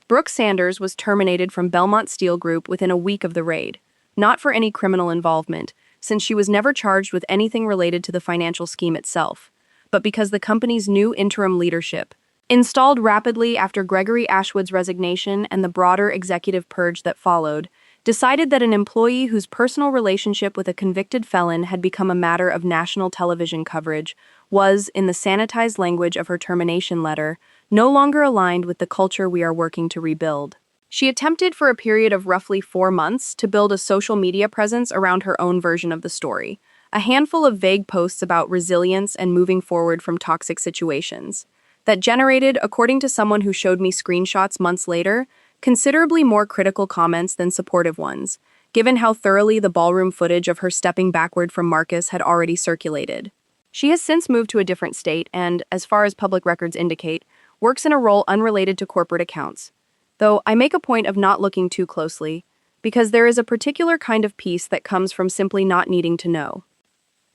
Brooke Sanders was terminated from Belmont Steel Group within a week of the raid, not for any criminal involvement, since she was never charged with anything related to the financial scheme itself, but because the company's new interim leadership, installed rapidly after Gregory Ashwood's resignation and the broader executive purge that followed, decided that an employee whose personal relationship with a convicted felon had become a matter of national television coverage was, in the sanitized language of her termination letter, no longer aligned with the culture we are working to rebuild. She attempted for a period of roughly 4 months to build a social media presence around her own version of the story, a handful of vague posts about resilience and moving forward from toxic situations, that generated, according to someone who showed me screenshots months later, considerably more critical comments than supportive ones, given how thoroughly the ballroom footage of her stepping backward from Marcus had already circulated. She has since moved to a different state and, as far as public records indicate, works in a role unrelated to corporate accounts. Though I make a point of not looking too closely, because there is a particular kind of peace that comes from simply not needing to know.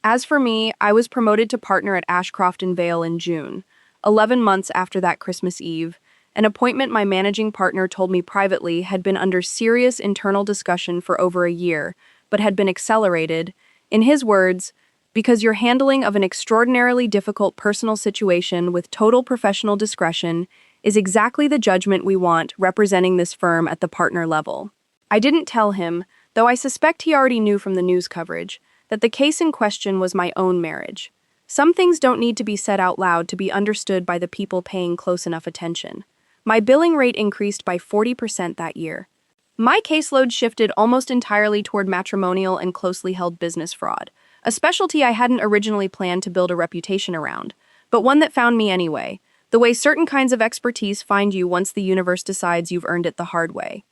As for me, I was promoted to partner at Ashcroft & Vale in June, 11 months after that Christmas Eve, an appointment my managing partner told me privately had been under serious internal discussion for over a year, but had been accelerated, in his words, because your handling of an extraordinarily difficult personal situation with total professional discretion is exactly the judgment we want representing this firm at the partner level. I didn't tell him, though I suspect he already knew from the news coverage, that the case in question was my own marriage. Some things don't need to be said out loud to be understood by the people paying close enough attention. My billing rate increased by 40% that year. My caseload shifted almost entirely toward matrimonial and closely held business fraud, a specialty I hadn't originally planned to build a reputation around, but one that found me anyway, the way certain kinds of expertise find you once the universe decides you've earned it the hard way.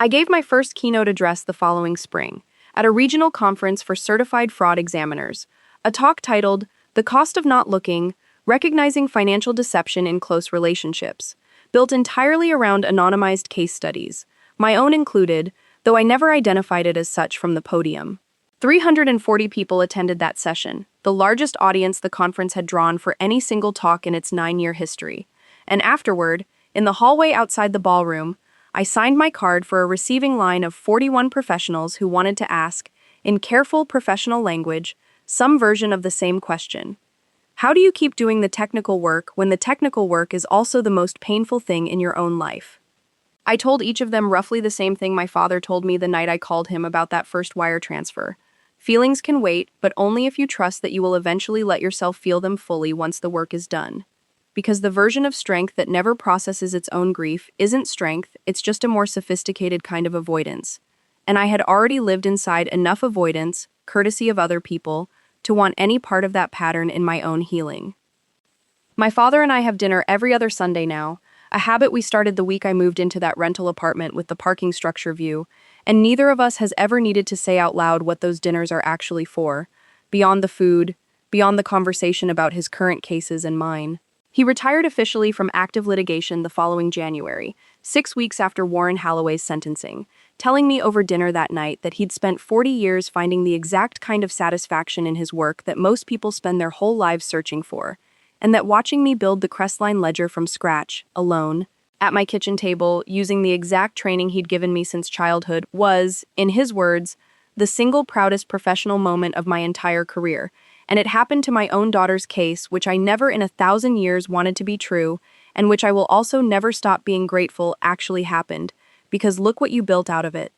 I gave my first keynote address the following spring, at a regional conference for certified fraud examiners, a talk titled, "The Cost of Not Looking, Recognizing Financial Deception in Close Relationships," built entirely around anonymized case studies, my own included, though I never identified it as such from the podium. 340 people attended that session, the largest audience the conference had drawn for any single talk in its 9-year history. And afterward, in the hallway outside the ballroom, I signed my card for a receiving line of 41 professionals who wanted to ask, in careful professional language, some version of the same question. How do you keep doing the technical work when the technical work is also the most painful thing in your own life? I told each of them roughly the same thing my father told me the night I called him about that first wire transfer. Feelings can wait, but only if you trust that you will eventually let yourself feel them fully once the work is done. Because the version of strength that never processes its own grief isn't strength, it's just a more sophisticated kind of avoidance. And I had already lived inside enough avoidance, courtesy of other people, to want any part of that pattern in my own healing. My father and I have dinner every other Sunday now, a habit we started the week I moved into that rental apartment with the parking structure view, and neither of us has ever needed to say out loud what those dinners are actually for, beyond the food, beyond the conversation about his current cases and mine. He retired officially from active litigation the following January, 6 weeks after Warren Holloway's sentencing, telling me over dinner that night that he'd spent 40 years finding the exact kind of satisfaction in his work that most people spend their whole lives searching for, and that watching me build the Crestline ledger from scratch, alone, at my kitchen table, using the exact training he'd given me since childhood, was, in his words, the single proudest professional moment of my entire career, and it happened to my own daughter's case, which I never in 1,000 years wanted to be true, and which I will also never stop being grateful actually happened, because look what you built out of it.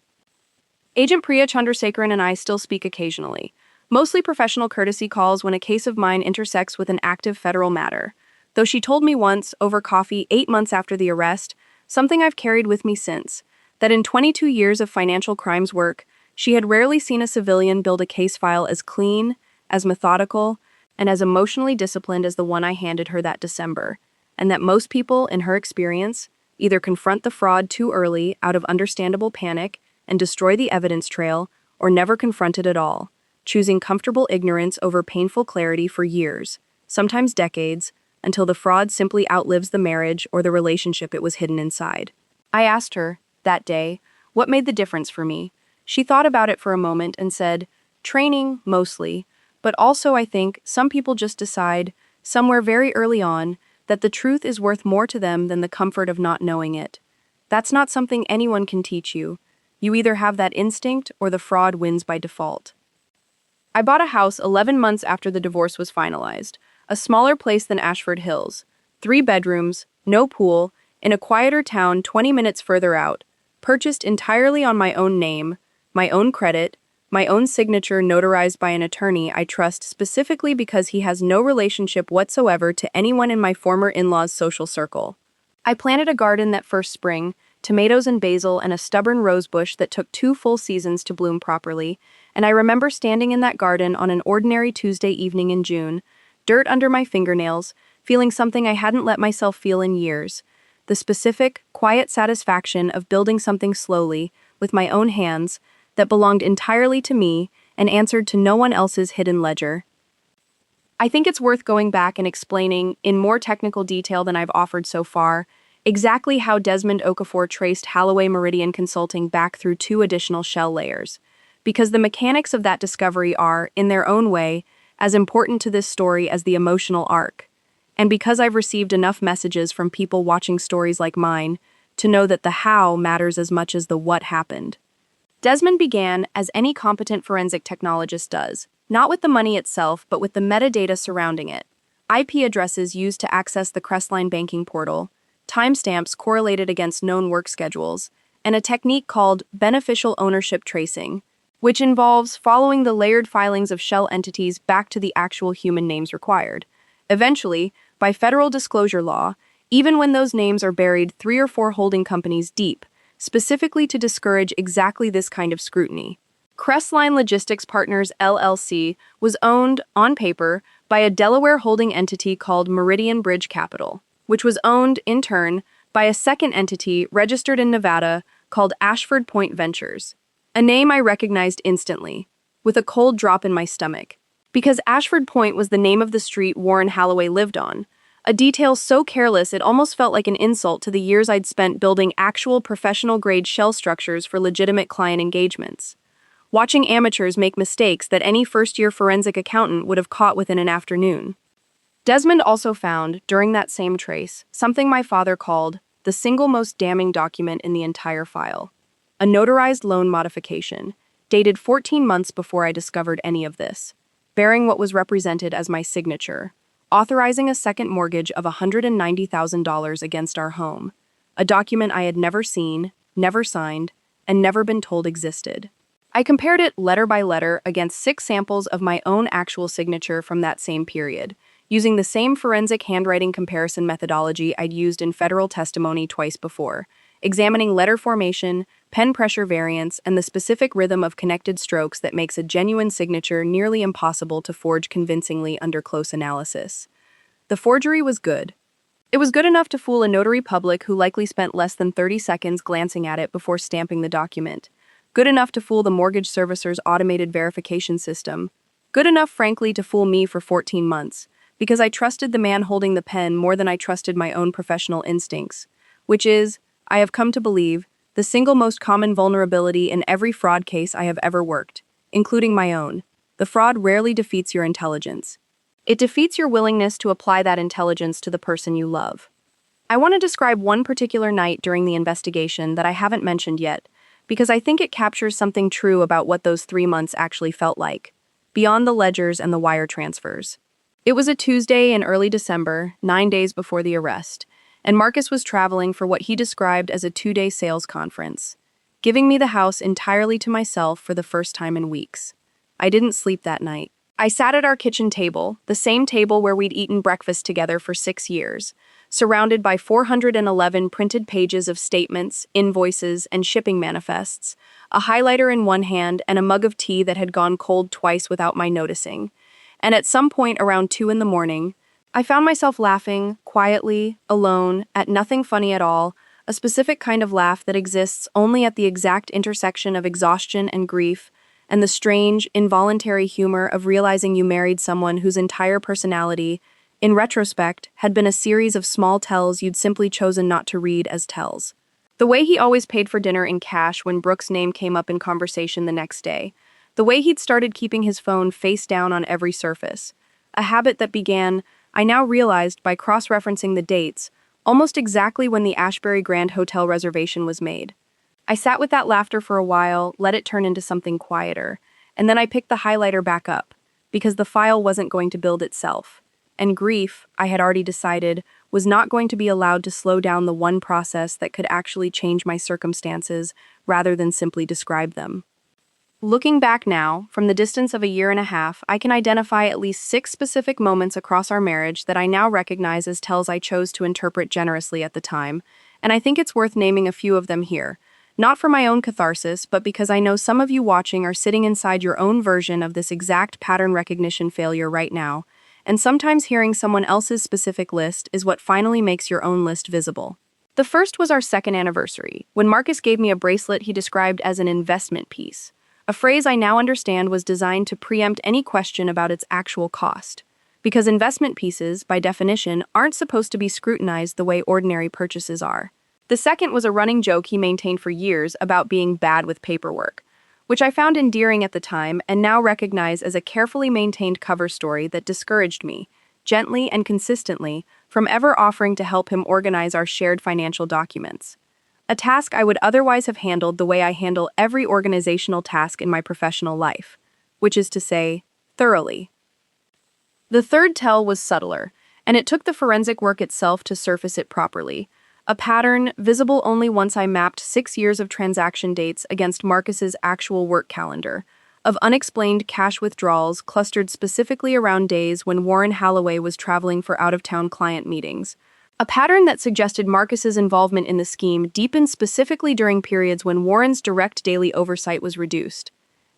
Agent Priya Chandrasekaran and I still speak occasionally, mostly professional courtesy calls when a case of mine intersects with an active federal matter, though she told me once, over coffee 8 months after the arrest, something I've carried with me since, that in 22 years of financial crimes work, she had rarely seen a civilian build a case file as clean, as methodical, and as emotionally disciplined as the one I handed her that December, and that most people, in her experience, either confront the fraud too early out of understandable panic and destroy the evidence trail, or never confront it at all, choosing comfortable ignorance over painful clarity for years, sometimes decades, until the fraud simply outlives the marriage or the relationship it was hidden inside. I asked her, that day, what made the difference for me. She thought about it for a moment and said, training, mostly, but also I think some people just decide, somewhere very early on, that the truth is worth more to them than the comfort of not knowing it. That's not something anyone can teach you. You either have that instinct or the fraud wins by default. I bought a house 11 months after the divorce was finalized, a smaller place than Ashford Hills, 3 bedrooms, no pool, in a quieter town 20 minutes further out, purchased entirely on my own name, my own credit, my own signature notarized by an attorney I trust specifically because he has no relationship whatsoever to anyone in my former in-laws' social circle. I planted a garden that first spring, tomatoes and basil and a stubborn rosebush that took 2 full seasons to bloom properly, and I remember standing in that garden on an ordinary Tuesday evening in June, dirt under my fingernails, feeling something I hadn't let myself feel in years, the specific, quiet satisfaction of building something slowly, with my own hands, that belonged entirely to me and answered to no one else's hidden ledger. I think it's worth going back and explaining, in more technical detail than I've offered so far, exactly how Desmond Okafor traced Halloway Meridian Consulting back through 2 additional shell layers, because the mechanics of that discovery are, in their own way, as important to this story as the emotional arc, and because I've received enough messages from people watching stories like mine to know that the how matters as much as the what happened. Desmond began, as any competent forensic technologist does, not with the money itself, but with the metadata surrounding it. IP addresses used to access the Crestline banking portal, timestamps correlated against known work schedules, and a technique called beneficial ownership tracing, which involves following the layered filings of shell entities back to the actual human names required. Eventually, by federal disclosure law, even when those names are buried 3 or 4 holding companies deep, specifically to discourage exactly this kind of scrutiny. Crestline Logistics Partners LLC was owned, on paper, by a Delaware holding entity called Meridian Bridge Capital, which was owned, in turn, by a second entity registered in Nevada called Ashford Point Ventures, a name I recognized instantly, with a cold drop in my stomach, because Ashford Point was the name of the street Warren Halloway lived on, a detail so careless it almost felt like an insult to the years I'd spent building actual professional-grade shell structures for legitimate client engagements. Watching amateurs make mistakes that any first-year forensic accountant would have caught within an afternoon. Desmond also found, during that same trace, something my father called the single most damning document in the entire file. A notarized loan modification, dated 14 months before I discovered any of this, bearing what was represented as my signature, authorizing a second mortgage of $190,000 against our home, a document I had never seen, never signed, and never been told existed. I compared it letter by letter against 6 samples of my own actual signature from that same period, using the same forensic handwriting comparison methodology I'd used in federal testimony twice before, examining letter formation, pen pressure variance, and the specific rhythm of connected strokes that makes a genuine signature nearly impossible to forge convincingly under close analysis. The forgery was good. It was good enough to fool a notary public who likely spent less than 30 seconds glancing at it before stamping the document. Good enough to fool the mortgage servicer's automated verification system. Good enough, frankly, to fool me for 14 months, because I trusted the man holding the pen more than I trusted my own professional instincts, which is, I have come to believe, the single most common vulnerability in every fraud case I have ever worked, including my own. The fraud rarely defeats your intelligence. It defeats your willingness to apply that intelligence to the person you love. I want to describe one particular night during the investigation that I haven't mentioned yet, because I think it captures something true about what those 3 months actually felt like, beyond the ledgers and the wire transfers. It was a Tuesday in early December, 9 days before the arrest, and Marcus was traveling for what he described as a 2-day sales conference, giving me the house entirely to myself for the first time in weeks. I didn't sleep that night. I sat at our kitchen table, the same table where we'd eaten breakfast together for 6 years, surrounded by 411 printed pages of statements, invoices, and shipping manifests, a highlighter in one hand and a mug of tea that had gone cold twice without my noticing. And at some point around 2 in the morning, I found myself laughing, quietly, alone, at nothing funny at all, a specific kind of laugh that exists only at the exact intersection of exhaustion and grief, and the strange, involuntary humor of realizing you married someone whose entire personality, in retrospect, had been a series of small tells you'd simply chosen not to read as tells. The way he always paid for dinner in cash when Brooke's name came up in conversation the next day. The way he'd started keeping his phone face down on every surface. A habit that began, I now realized by cross-referencing the dates, almost exactly when the Ashbury Grand Hotel reservation was made. I sat with that laughter for a while, let it turn into something quieter, and then I picked the highlighter back up, because the file wasn't going to build itself. And grief, I had already decided, was not going to be allowed to slow down the one process that could actually change my circumstances rather than simply describe them. Looking back now, from the distance of a year and a half, I can identify at least 6 specific moments across our marriage that I now recognize as tells I chose to interpret generously at the time, and I think it's worth naming a few of them here. Not for my own catharsis, but because I know some of you watching are sitting inside your own version of this exact pattern recognition failure right now, and sometimes hearing someone else's specific list is what finally makes your own list visible. The first was our second anniversary, when Marcus gave me a bracelet he described as an investment piece. A phrase I now understand was designed to preempt any question about its actual cost. Because investment pieces, by definition, aren't supposed to be scrutinized the way ordinary purchases are. The second was a running joke he maintained for years about being bad with paperwork, which I found endearing at the time and now recognize as a carefully maintained cover story that discouraged me, gently and consistently, from ever offering to help him organize our shared financial documents. A task I would otherwise have handled the way I handle every organizational task in my professional life, which is to say, thoroughly. The third tell was subtler, and it took the forensic work itself to surface it properly. A pattern visible only once I mapped 6 years of transaction dates against Marcus's actual work calendar, of unexplained cash withdrawals clustered specifically around days when Warren Holloway was traveling for out-of-town client meetings. A pattern that suggested Marcus's involvement in the scheme deepened specifically during periods when Warren's direct daily oversight was reduced.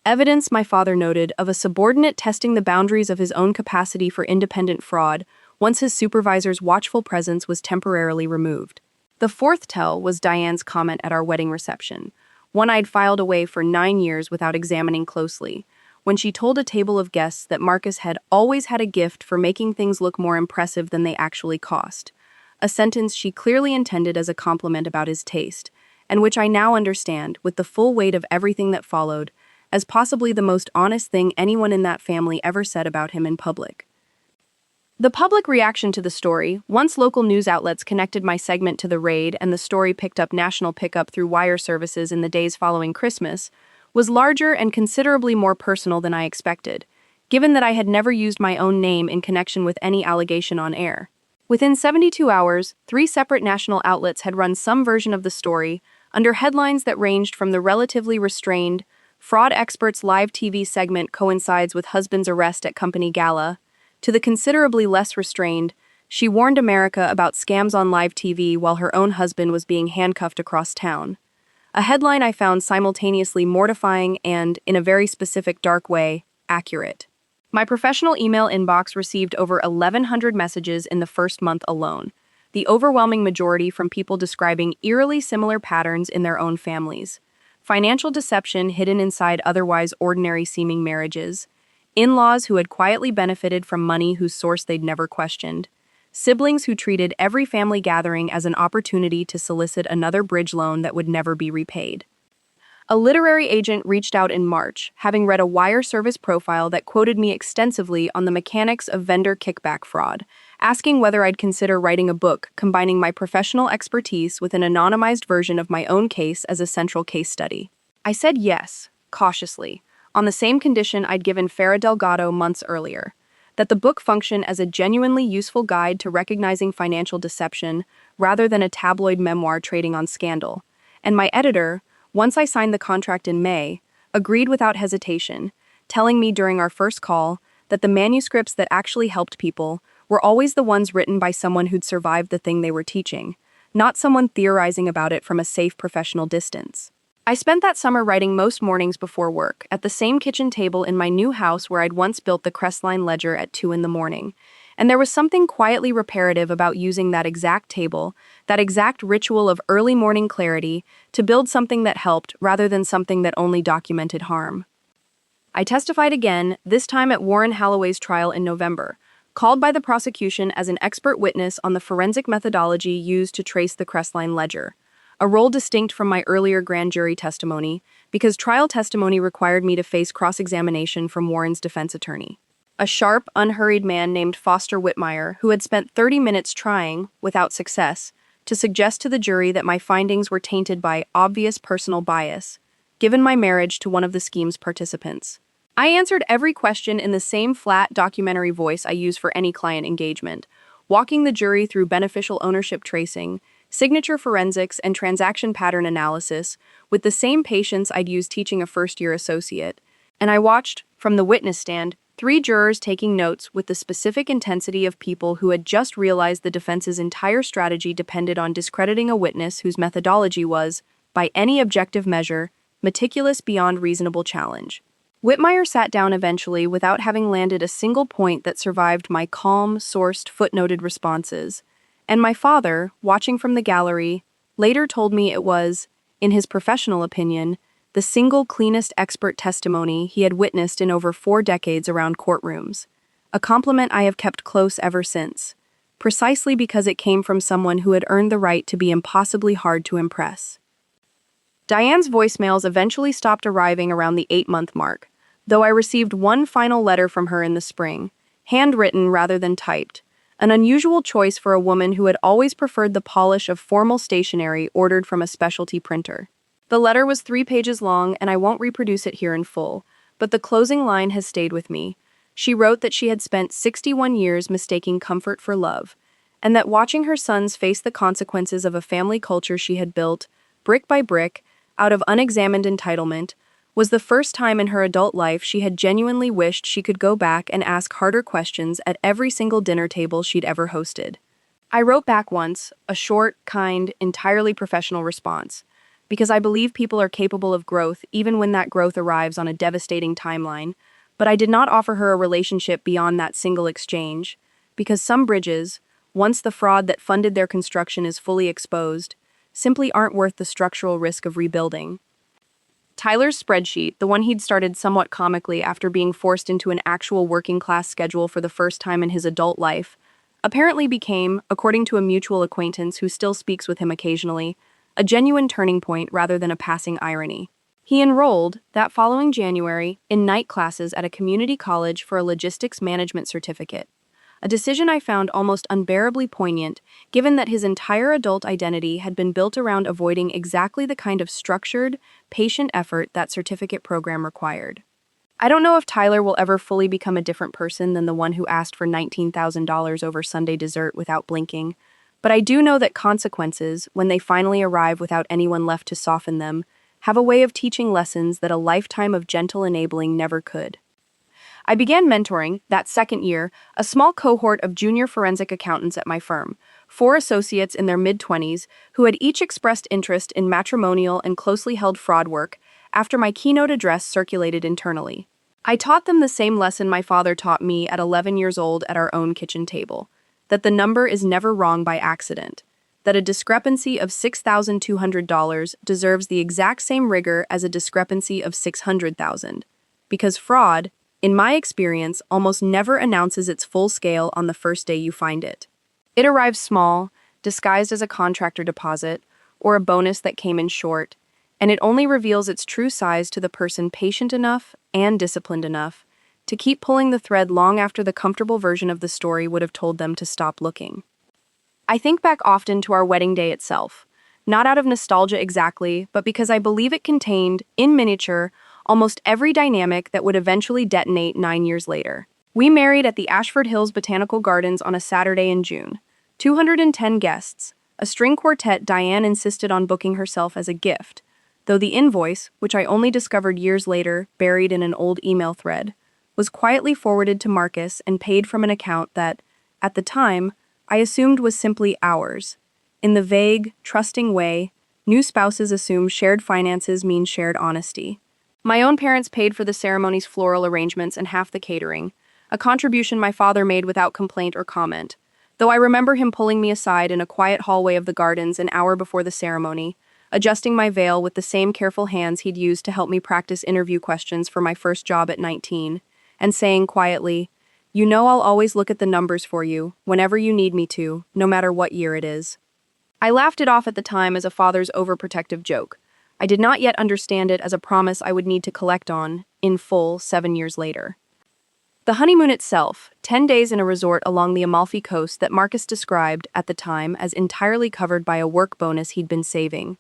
Evidence, my father noted, of a subordinate testing the boundaries of his own capacity for independent fraud once his supervisor's watchful presence was temporarily removed. The fourth tell was Diane's comment at our wedding reception, one I'd filed away for 9 years without examining closely, when she told a table of guests that Marcus had always had a gift for making things look more impressive than they actually cost. A sentence she clearly intended as a compliment about his taste, and which I now understand, with the full weight of everything that followed, as possibly the most honest thing anyone in that family ever said about him in public. The public reaction to the story, once local news outlets connected my segment to the raid and the story picked up national pickup through wire services in the days following Christmas, was larger and considerably more personal than I expected, given that I had never used my own name in connection with any allegation on air. Within 72 hours, 3 separate national outlets had run some version of the story, under headlines that ranged from the relatively restrained, "Fraud Experts live TV segment coincides with husband's arrest at company gala," to the considerably less restrained, "She warned America about scams on live TV while her own husband was being handcuffed across town." A headline I found simultaneously mortifying and, in a very specific dark way, accurate. My professional email inbox received over 1,100 messages in the first month alone, the overwhelming majority from people describing eerily similar patterns in their own families. Financial deception hidden inside otherwise ordinary-seeming marriages, in-laws who had quietly benefited from money whose source they'd never questioned, siblings who treated every family gathering as an opportunity to solicit another bridge loan that would never be repaid. A literary agent reached out in March, having read a wire service profile that quoted me extensively on the mechanics of vendor kickback fraud, asking whether I'd consider writing a book combining my professional expertise with an anonymized version of my own case as a central case study. I said yes, cautiously, on the same condition I'd given Farah Delgado months earlier, that the book function as a genuinely useful guide to recognizing financial deception rather than a tabloid memoir trading on scandal. And my editor, once I signed the contract in May, agreed without hesitation, telling me during our first call that the manuscripts that actually helped people were always the ones written by someone who'd survived the thing they were teaching, not someone theorizing about it from a safe professional distance. I spent that summer writing most mornings before work, at the same kitchen table in my new house where I'd once built the Crestline ledger at 2 in the morning, And there was something quietly reparative about using that exact table, that exact ritual of early morning clarity, to build something that helped rather than something that only documented harm. I testified again, this time at Warren Holloway's trial in November, called by the prosecution as an expert witness on the forensic methodology used to trace the Crestline ledger, a role distinct from my earlier grand jury testimony, because trial testimony required me to face cross-examination from Warren's defense attorney. A sharp, unhurried man named Foster Whitmire, who had spent 30 minutes trying, without success, to suggest to the jury that my findings were tainted by obvious personal bias, given my marriage to one of the scheme's participants. I answered every question in the same flat, documentary voice I use for any client engagement, walking the jury through beneficial ownership tracing, signature forensics, and transaction pattern analysis with the same patience I'd use teaching a first-year associate, and I watched, from the witness stand, 3 jurors taking notes with the specific intensity of people who had just realized the defense's entire strategy depended on discrediting a witness whose methodology was, by any objective measure, meticulous beyond reasonable challenge. Whitmire sat down eventually without having landed a single point that survived my calm, sourced, footnoted responses, and my father, watching from the gallery, later told me it was, in his professional opinion, the single cleanest expert testimony he had witnessed in over 4 decades around courtrooms, a compliment I have kept close ever since, precisely because it came from someone who had earned the right to be impossibly hard to impress. Diane's voicemails eventually stopped arriving around the 8-month mark, though I received one final letter from her in the spring, handwritten rather than typed, an unusual choice for a woman who had always preferred the polish of formal stationery ordered from a specialty printer. The letter was 3 pages long, and I won't reproduce it here in full, but the closing line has stayed with me. She wrote that she had spent 61 years mistaking comfort for love, and that watching her sons face the consequences of a family culture she had built, brick by brick, out of unexamined entitlement, was the first time in her adult life she had genuinely wished she could go back and ask harder questions at every single dinner table she'd ever hosted. I wrote back once, a short, kind, entirely professional response, because I believe people are capable of growth even when that growth arrives on a devastating timeline, but I did not offer her a relationship beyond that single exchange, because some bridges, once the fraud that funded their construction is fully exposed, simply aren't worth the structural risk of rebuilding. Tyler's spreadsheet, the one he'd started somewhat comically after being forced into an actual working-class schedule for the first time in his adult life, apparently became, according to a mutual acquaintance who still speaks with him occasionally, a genuine turning point rather than a passing irony. He enrolled, that following January, in night classes at a community college for a logistics management certificate, a decision I found almost unbearably poignant, given that his entire adult identity had been built around avoiding exactly the kind of structured, patient effort that certificate program required. I don't know if Tyler will ever fully become a different person than the one who asked for $19,000 over Sunday dessert without blinking, but I do know that consequences, when they finally arrive without anyone left to soften them, have a way of teaching lessons that a lifetime of gentle enabling never could. I began mentoring, that second year, a small cohort of junior forensic accountants at my firm, 4 associates in their mid-20s who had each expressed interest in matrimonial and closely held fraud work after my keynote address circulated internally. I taught them the same lesson my father taught me at 11 years old at our own kitchen table, that the number is never wrong by accident, that a discrepancy of $6,200 deserves the exact same rigor as a discrepancy of $600,000, because fraud, in my experience, almost never announces its full scale on the first day you find it. It arrives small, disguised as a contractor deposit, or a bonus that came in short, and it only reveals its true size to the person patient enough and disciplined enough to keep pulling the thread long after the comfortable version of the story would have told them to stop looking. I think back often to our wedding day itself, not out of nostalgia exactly, but because I believe it contained, in miniature, almost every dynamic that would eventually detonate 9 years later. We married at the Ashford Hills Botanical Gardens on a Saturday in June. 210 guests, a string quartet Diane insisted on booking herself as a gift, though the invoice, which I only discovered years later, buried in an old email thread, was quietly forwarded to Marcus and paid from an account that, at the time, I assumed was simply ours. In the vague, trusting way, new spouses assume shared finances mean shared honesty. My own parents paid for the ceremony's floral arrangements and half the catering, a contribution my father made without complaint or comment. Though I remember him pulling me aside in a quiet hallway of the gardens an hour before the ceremony, adjusting my veil with the same careful hands he'd used to help me practice interview questions for my first job at 19, and saying quietly, "You know I'll always look at the numbers for you, whenever you need me to, no matter what year it is." I laughed it off at the time as a father's overprotective joke. I did not yet understand it as a promise I would need to collect on, in full, 7 years later. The honeymoon itself, 10 days in a resort along the Amalfi Coast that Marcus described, at the time, as entirely covered by a work bonus he'd been saving.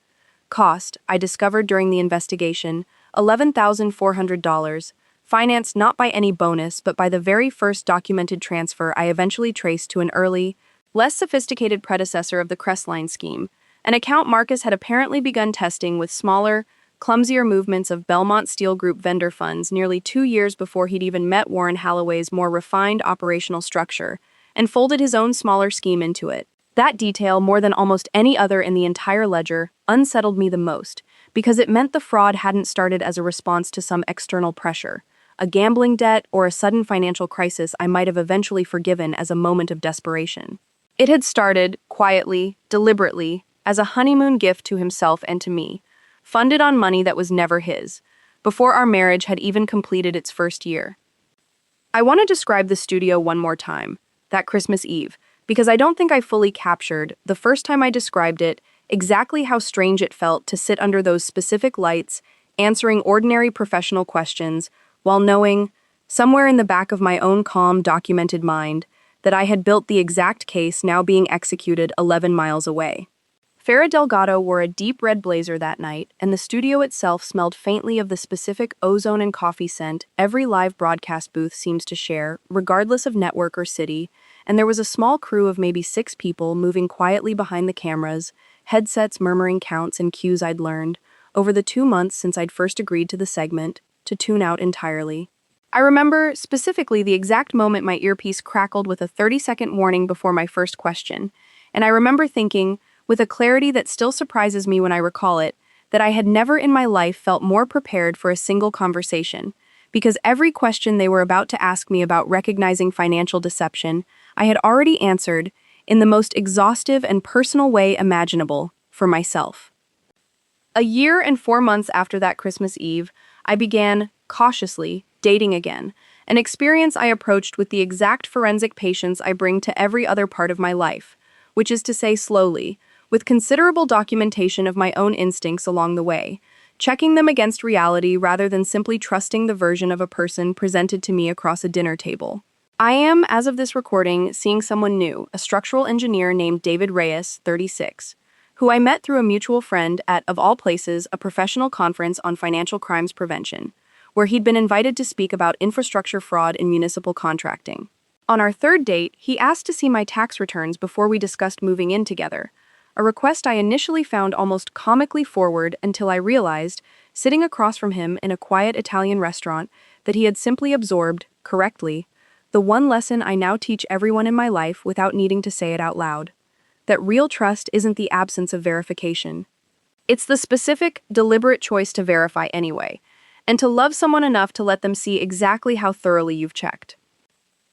Cost, I discovered during the investigation, $11,400, financed not by any bonus but by the very first documented transfer I eventually traced to an early, less sophisticated predecessor of the Crestline scheme, an account Marcus had apparently begun testing with smaller, clumsier movements of Belmont Steel Group vendor funds nearly 2 years before he'd even met Warren Halloway's more refined operational structure, and folded his own smaller scheme into it. That detail, more than almost any other in the entire ledger, unsettled me the most, because it meant the fraud hadn't started as a response to some external pressure, a gambling debt or a sudden financial crisis I might have eventually forgiven as a moment of desperation. It had started, quietly, deliberately, as a honeymoon gift to himself and to me, funded on money that was never his, before our marriage had even completed its first year. I want to describe the studio one more time, that Christmas Eve, because I don't think I fully captured, the first time I described it, exactly how strange it felt to sit under those specific lights, answering ordinary professional questions, while knowing, somewhere in the back of my own calm, documented mind, that I had built the exact case now being executed 11 miles away. Farah Delgado wore a deep red blazer that night, and the studio itself smelled faintly of the specific ozone and coffee scent every live broadcast booth seems to share, regardless of network or city, and there was a small crew of maybe 6 people moving quietly behind the cameras, headsets murmuring counts and cues I'd learned, over the 2 months since I'd first agreed to the segment, to tune out entirely. I remember, specifically, the exact moment my earpiece crackled with a 30-second warning before my first question, and I remember thinking, with a clarity that still surprises me when I recall it, that I had never in my life felt more prepared for a single conversation, because every question they were about to ask me about recognizing financial deception, I had already answered, in the most exhaustive and personal way imaginable, for myself. A year and 4 months after that Christmas Eve, I began, cautiously, dating again, an experience I approached with the exact forensic patience I bring to every other part of my life, which is to say slowly, with considerable documentation of my own instincts along the way, checking them against reality rather than simply trusting the version of a person presented to me across a dinner table. I am, as of this recording, seeing someone new, a structural engineer named David Reyes, 36, who I met through a mutual friend at, of all places, a professional conference on financial crimes prevention, where he'd been invited to speak about infrastructure fraud in municipal contracting. On our third date, he asked to see my tax returns before we discussed moving in together, a request I initially found almost comically forward until I realized, sitting across from him in a quiet Italian restaurant, that he had simply absorbed, correctly, the one lesson I now teach everyone in my life without needing to say it out loud: that real trust isn't the absence of verification. It's the specific, deliberate choice to verify anyway, and to love someone enough to let them see exactly how thoroughly you've checked.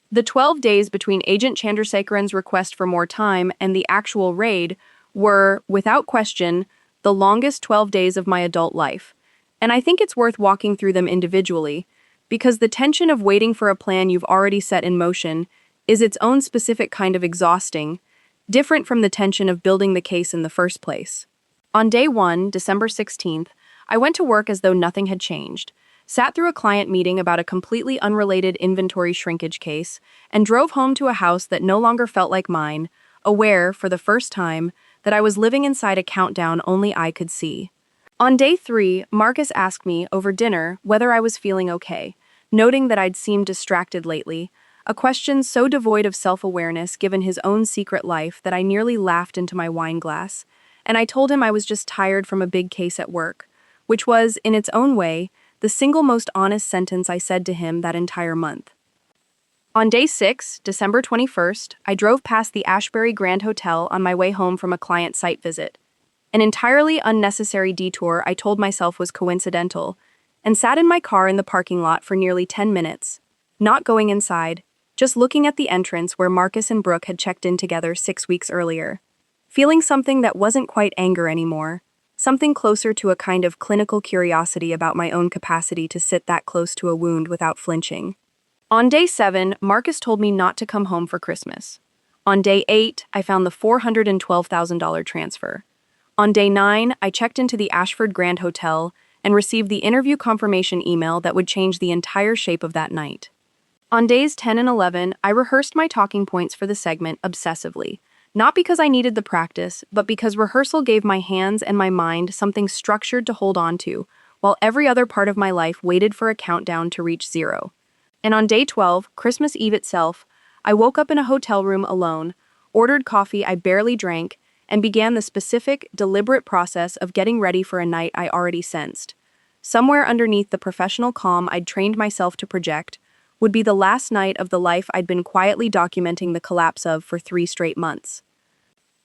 The 12 days between Agent Chandrasekaran's request for more time and the actual raid were, without question, the longest 12 days of my adult life, and I think it's worth walking through them individually, because the tension of waiting for a plan you've already set in motion is its own specific kind of exhausting, different from the tension of building the case in the first place. On day 1, December 16th, I went to work as though nothing had changed, sat through a client meeting about a completely unrelated inventory shrinkage case, and drove home to a house that no longer felt like mine, aware, for the first time, that I was living inside a countdown only I could see. On day 3, Marcus asked me, over dinner, whether I was feeling okay, noting that I'd seemed distracted lately, a question so devoid of self-awareness given his own secret life that I nearly laughed into my wine glass, and I told him I was just tired from a big case at work, which was, in its own way, the single most honest sentence I said to him that entire month. On day 6, December 21st, I drove past the Ashbury Grand Hotel on my way home from a client site visit. An entirely unnecessary detour I told myself was coincidental, and sat in my car in the parking lot for nearly 10 minutes, not going inside, just looking at the entrance where Marcus and Brooke had checked in together 6 weeks earlier. Feeling something that wasn't quite anger anymore, something closer to a kind of clinical curiosity about my own capacity to sit that close to a wound without flinching. On day 7, Marcus told me not to come home for Christmas. On day 8, I found the $412,000 transfer. On day 9, I checked into the Ashford Grand Hotel and received the interview confirmation email that would change the entire shape of that night. On days 10 and 11, I rehearsed my talking points for the segment obsessively, not because I needed the practice, but because rehearsal gave my hands and my mind something structured to hold on to, while every other part of my life waited for a countdown to reach 0. And on day 12, Christmas Eve itself, I woke up in a hotel room alone, ordered coffee I barely drank, and began the specific, deliberate process of getting ready for a night I already sensed. Somewhere underneath the professional calm I'd trained myself to project, would be the last night of the life I'd been quietly documenting the collapse of for 3 straight months.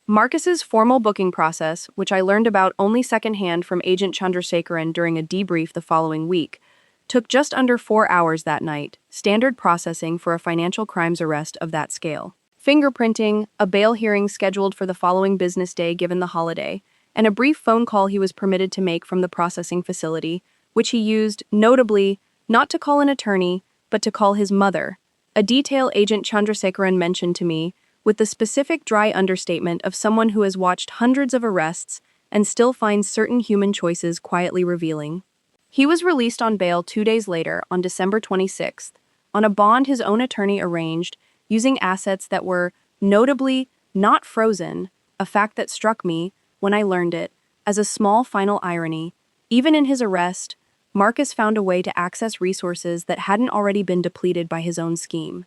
Marcus's formal booking process, which I learned about only secondhand from Agent Chandrasekaran during a debrief the following week, took just under 4 hours that night, standard processing for a financial crimes arrest of that scale. Fingerprinting, a bail hearing scheduled for the following business day given the holiday, and a brief phone call he was permitted to make from the processing facility, which he used, notably, not to call an attorney, but to call his mother, a detail Agent Chandrasekaran mentioned to me, with the specific dry understatement of someone who has watched hundreds of arrests and still finds certain human choices quietly revealing. He was released on bail 2 days later, on December 26th, on a bond his own attorney arranged, using assets that were, notably, not frozen, a fact that struck me, when I learned it, as a small final irony. Even in his arrest, Marcus found a way to access resources that hadn't already been depleted by his own scheme.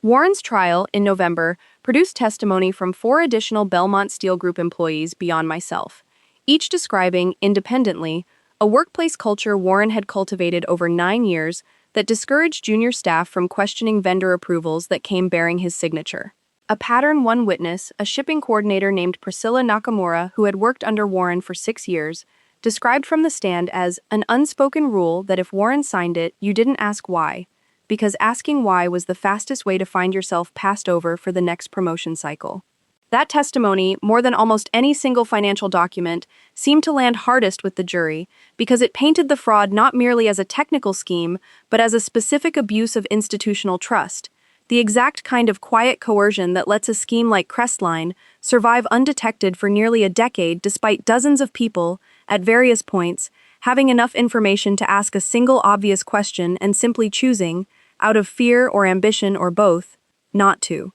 Warren's trial, in November, produced testimony from 4 additional Belmont Steel Group employees beyond myself, each describing, independently, a workplace culture Warren had cultivated over 9 years that discouraged junior staff from questioning vendor approvals that came bearing his signature. A pattern one witness, a shipping coordinator named Priscilla Nakamura, who had worked under Warren for 6 years, described from the stand as an unspoken rule that if Warren signed it, you didn't ask why, because asking why was the fastest way to find yourself passed over for the next promotion cycle. That testimony, more than almost any single financial document, seemed to land hardest with the jury because it painted the fraud not merely as a technical scheme, but as a specific abuse of institutional trust, the exact kind of quiet coercion that lets a scheme like Crestline survive undetected for nearly a decade despite dozens of people, at various points, having enough information to ask a single obvious question and simply choosing, out of fear or ambition or both, not to.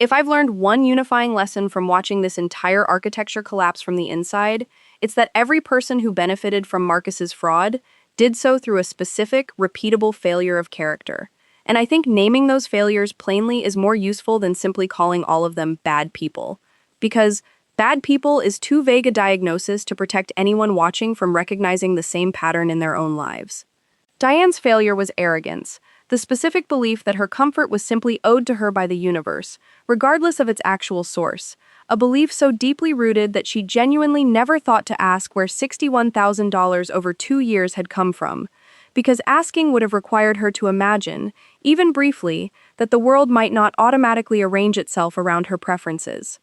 If I've learned one unifying lesson from watching this entire architecture collapse from the inside, it's that every person who benefited from Marcus's fraud did so through a specific, repeatable failure of character. And I think naming those failures plainly is more useful than simply calling all of them bad people. Because bad people is too vague a diagnosis to protect anyone watching from recognizing the same pattern in their own lives. Diane's failure was arrogance, the specific belief that her comfort was simply owed to her by the universe, regardless of its actual source, a belief so deeply rooted that she genuinely never thought to ask where $61,000 over 2 years had come from, because asking would have required her to imagine, even briefly, that the world might not automatically arrange itself around her preferences.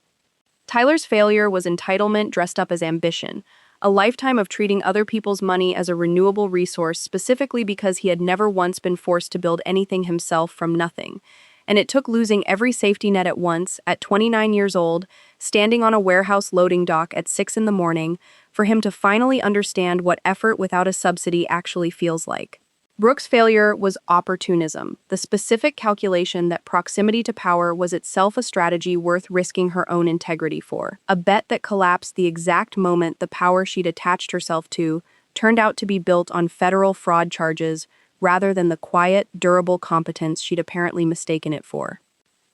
Tyler's failure was entitlement dressed up as ambition, a lifetime of treating other people's money as a renewable resource specifically because he had never once been forced to build anything himself from nothing. And it took losing every safety net at once, at 29 years old, standing on a warehouse loading dock at 6 in the morning, for him to finally understand what effort without a subsidy actually feels like. Brooke's failure was opportunism, the specific calculation that proximity to power was itself a strategy worth risking her own integrity for. A bet that collapsed the exact moment the power she'd attached herself to turned out to be built on federal fraud charges rather than the quiet, durable competence she'd apparently mistaken it for.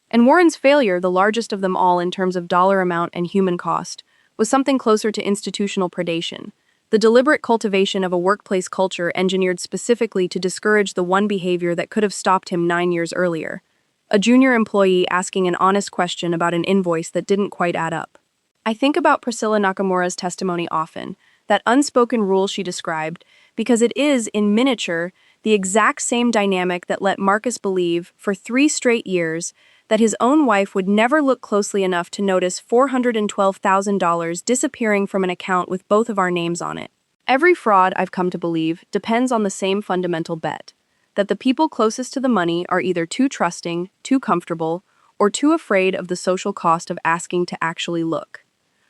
And Warren's failure, the largest of them all in terms of dollar amount and human cost, was something closer to institutional predation. The deliberate cultivation of a workplace culture engineered specifically to discourage the one behavior that could have stopped him 9 years earlier. A junior employee asking an honest question about an invoice that didn't quite add up. I think about Priscilla Nakamura's testimony often, that unspoken rule she described, because it is, in miniature, the exact same dynamic that let Marcus believe, for 3 straight years, that his own wife would never look closely enough to notice $412,000 disappearing from an account with both of our names on it. Every fraud, I've come to believe, depends on the same fundamental bet: that the people closest to the money are either too trusting, too comfortable, or too afraid of the social cost of asking to actually look.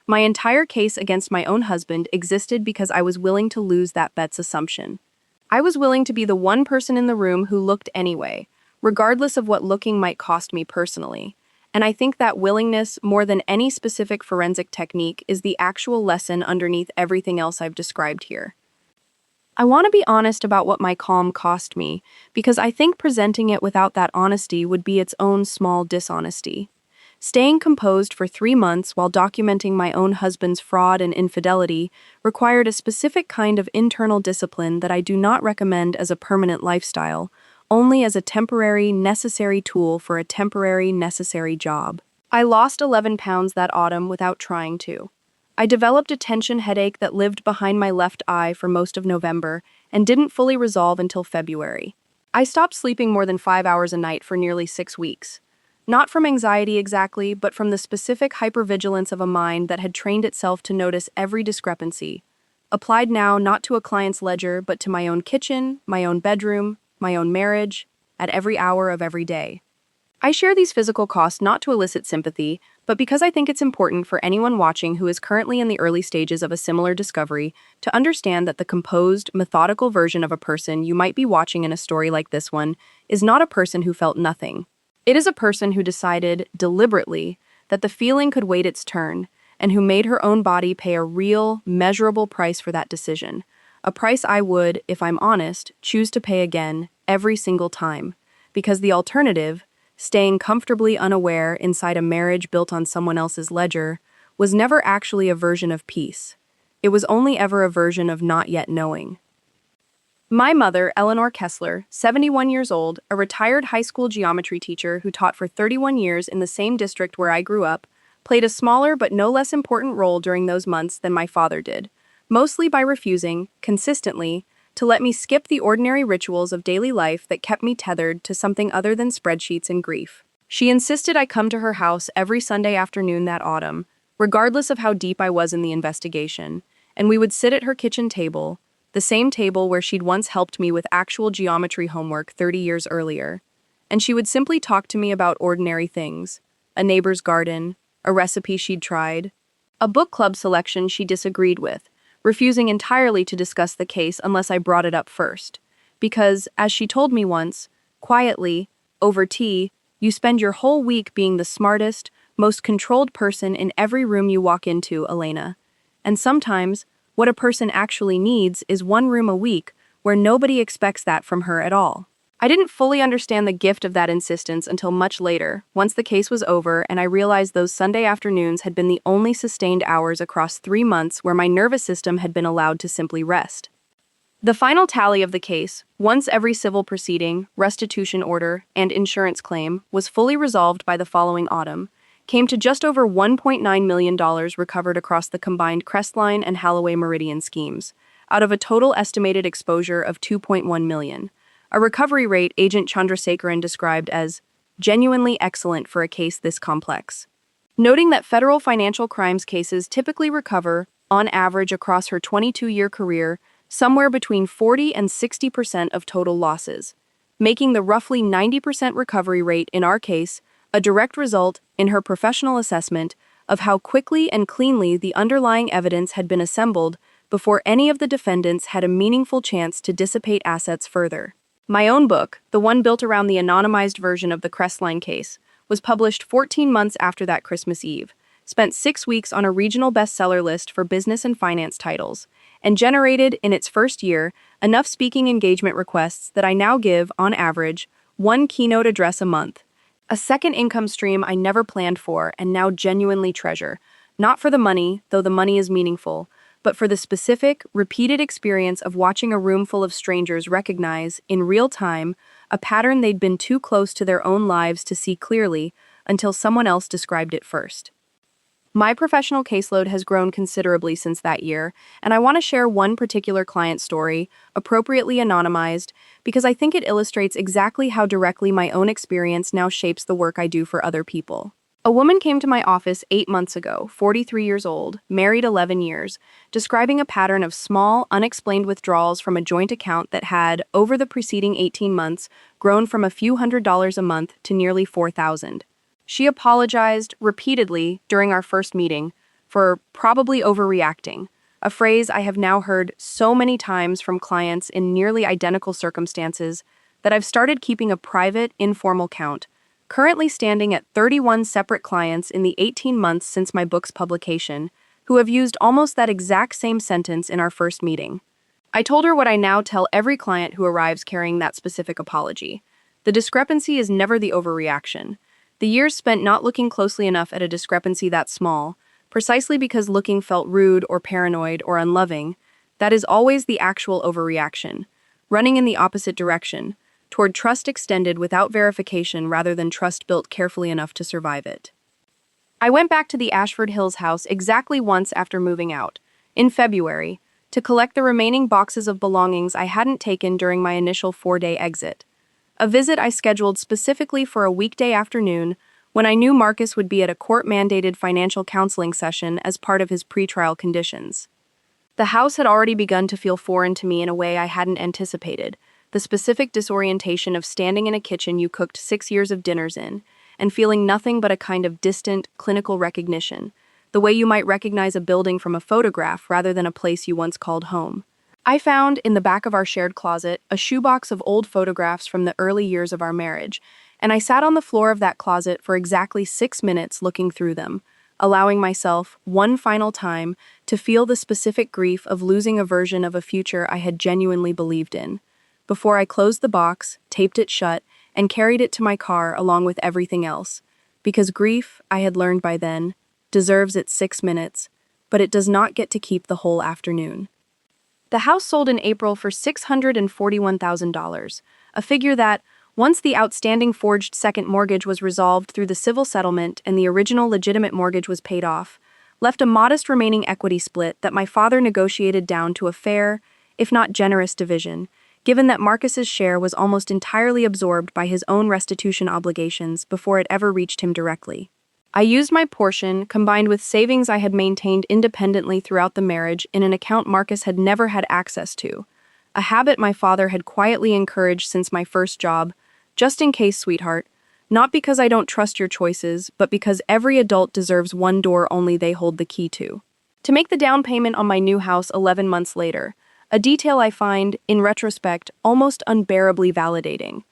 My entire case against my own husband existed because I was willing to lose that bet's assumption. I was willing to be the one person in the room who looked anyway, regardless of what looking might cost me personally. And I think that willingness, more than any specific forensic technique, is the actual lesson underneath everything else I've described here. I want to be honest about what my calm cost me, because I think presenting it without that honesty would be its own small dishonesty. Staying composed for 3 months while documenting my own husband's fraud and infidelity required a specific kind of internal discipline that I do not recommend as a permanent lifestyle, only as a temporary, necessary tool for a temporary, necessary job. I lost 11 pounds that autumn without trying to. I developed a tension headache that lived behind my left eye for most of November and didn't fully resolve until February. I stopped sleeping more than 5 hours a night for nearly 6 weeks. Not from anxiety exactly, but from the specific hypervigilance of a mind that had trained itself to notice every discrepancy, applied now not to a client's ledger, but to my own kitchen, my own bedroom, my own marriage, at every hour of every day. I share these physical costs not to elicit sympathy, but because I think it's important for anyone watching who is currently in the early stages of a similar discovery to understand that the composed, methodical version of a person you might be watching in a story like this one is not a person who felt nothing. It is a person who decided, deliberately, that the feeling could wait its turn, and who made her own body pay a real, measurable price for that decision. A price I would, if I'm honest, choose to pay again, every single time. Because the alternative, staying comfortably unaware inside a marriage built on someone else's ledger, was never actually a version of peace. It was only ever a version of not yet knowing. My mother, Eleanor Kessler, 71 years old, a retired high school geometry teacher who taught for 31 years in the same district where I grew up, played a smaller but no less important role during those months than my father did, mostly by refusing, consistently, to let me skip the ordinary rituals of daily life that kept me tethered to something other than spreadsheets and grief. She insisted I come to her house every Sunday afternoon that autumn, regardless of how deep I was in the investigation, and we would sit at her kitchen table, the same table where she'd once helped me with actual geometry homework 30 years earlier, and she would simply talk to me about ordinary things: a neighbor's garden, a recipe she'd tried, a book club selection she disagreed with, refusing entirely to discuss the case unless I brought it up first. Because, as she told me once, quietly, over tea, you spend your whole week being the smartest, most controlled person in every room you walk into, Elena. And sometimes, what a person actually needs is one room a week where nobody expects that from her at all. I didn't fully understand the gift of that insistence until much later, once the case was over and I realized those Sunday afternoons had been the only sustained hours across 3 months where my nervous system had been allowed to simply rest. The final tally of the case, once every civil proceeding, restitution order, and insurance claim, was fully resolved by the following autumn, came to just over $1.9 million recovered across the combined Crestline and Halloway Meridian schemes, out of a total estimated exposure of $2.1 million. A recovery rate Agent Chandrasekaran described as genuinely excellent for a case this complex. Noting that federal financial crimes cases typically recover, on average across her 22-year career, somewhere between 40 and 60% of total losses, making the roughly 90% recovery rate in our case a direct result, in her professional assessment, of how quickly and cleanly the underlying evidence had been assembled before any of the defendants had a meaningful chance to dissipate assets further. My own book, the one built around the anonymized version of the Crestline case, was published 14 months after that Christmas Eve, spent 6 weeks on a regional bestseller list for business and finance titles, and generated, in its first year, enough speaking engagement requests that I now give, on average, 1 keynote address a month. A second income stream I never planned for and now genuinely treasure, not for the money, though the money is meaningful, but for the specific, repeated experience of watching a room full of strangers recognize, in real time, a pattern they'd been too close to their own lives to see clearly until someone else described it first. My professional caseload has grown considerably since that year, and I want to share one particular client story, appropriately anonymized, because I think it illustrates exactly how directly my own experience now shapes the work I do for other people. A woman came to my office 8 months ago, 43 years old, married 11 years, describing a pattern of small, unexplained withdrawals from a joint account that had, over the preceding 18 months, grown from a few $100s a month to nearly $4,000. She apologized repeatedly during our first meeting for probably overreacting, a phrase I have now heard so many times from clients in nearly identical circumstances that I've started keeping a private, informal count, currently standing at 31 separate clients in the 18 months since my book's publication, who have used almost that exact same sentence in our first meeting. I told her what I now tell every client who arrives carrying that specific apology. The discrepancy is never the overreaction. The years spent not looking closely enough at a discrepancy that small, precisely because looking felt rude or paranoid or unloving, that is always the actual overreaction, running in the opposite direction, toward trust extended without verification rather than trust built carefully enough to survive it. I went back to the Ashford Hills house exactly once after moving out, in February, to collect the remaining boxes of belongings I hadn't taken during my initial 4-day exit. A visit I scheduled specifically for a weekday afternoon when I knew Marcus would be at a court-mandated financial counseling session as part of his pretrial conditions. The house had already begun to feel foreign to me in a way I hadn't anticipated, the specific disorientation of standing in a kitchen you cooked 6 years of dinners in, and feeling nothing but a kind of distant, clinical recognition, the way you might recognize a building from a photograph rather than a place you once called home. I found, in the back of our shared closet, a shoebox of old photographs from the early years of our marriage, and I sat on the floor of that closet for exactly 6 minutes looking through them, allowing myself, one final time, to feel the specific grief of losing a version of a future I had genuinely believed in, before I closed the box, taped it shut, and carried it to my car along with everything else, because grief, I had learned by then, deserves its 6 minutes, but it does not get to keep the whole afternoon. The house sold in April for $641,000, a figure that, once the outstanding forged second mortgage was resolved through the civil settlement and the original legitimate mortgage was paid off, left a modest remaining equity split that my father negotiated down to a fair, if not generous division, given that Marcus's share was almost entirely absorbed by his own restitution obligations before it ever reached him directly. I used my portion, combined with savings I had maintained independently throughout the marriage, in an account Marcus had never had access to, a habit my father had quietly encouraged since my first job, just in case, sweetheart, not because I don't trust your choices, but because every adult deserves one door only they hold the key to. To make the down payment on my new house 11 months later, a detail I find, in retrospect, almost unbearably validating.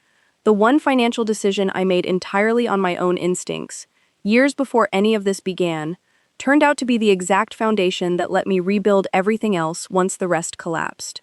The one financial decision I made entirely on my own instincts, years before any of this began, turned out to be the exact foundation that let me rebuild everything else once the rest collapsed.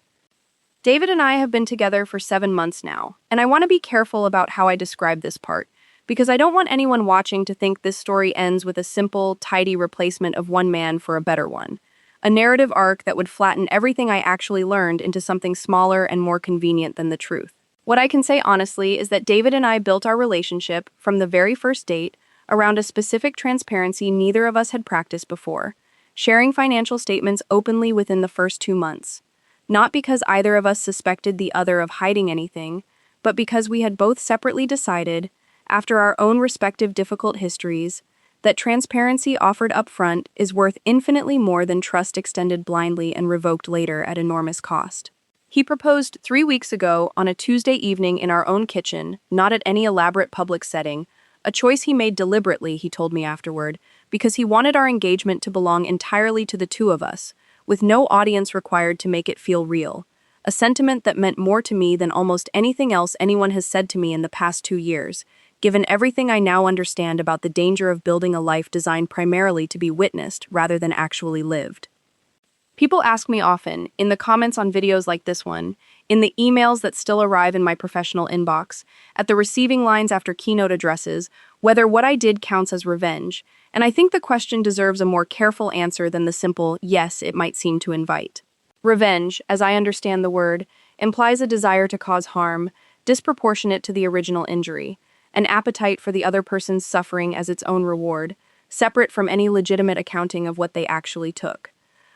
David and I have been together for 7 months now, and I want to be careful about how I describe this part, because I don't want anyone watching to think this story ends with a simple, tidy replacement of one man for a better one, a narrative arc that would flatten everything I actually learned into something smaller and more convenient than the truth. What I can say honestly is that David and I built our relationship, from the very first date, around a specific transparency neither of us had practiced before, sharing financial statements openly within the first 2 months. Not because either of us suspected the other of hiding anything, but because we had both separately decided, after our own respective difficult histories, that transparency offered up front is worth infinitely more than trust extended blindly and revoked later at enormous cost. He proposed 3 weeks ago on a Tuesday evening in our own kitchen, not at any elaborate public setting, a choice he made deliberately, he told me afterward, because he wanted our engagement to belong entirely to the two of us, with no audience required to make it feel real, a sentiment that meant more to me than almost anything else anyone has said to me in the past 2 years, given everything I now understand about the danger of building a life designed primarily to be witnessed rather than actually lived. People ask me often, in the comments on videos like this one, in the emails that still arrive in my professional inbox, at the receiving lines after keynote addresses, whether what I did counts as revenge, and I think the question deserves a more careful answer than the simple yes it might seem to invite. Revenge, as I understand the word, implies a desire to cause harm, disproportionate to the original injury, an appetite for the other person's suffering as its own reward, separate from any legitimate accounting of what they actually took.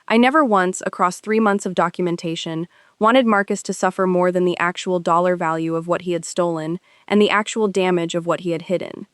I never once, across 3 months of documentation, wanted Marcus to suffer more than the actual dollar value of what he had stolen and the actual damage of what he had hidden.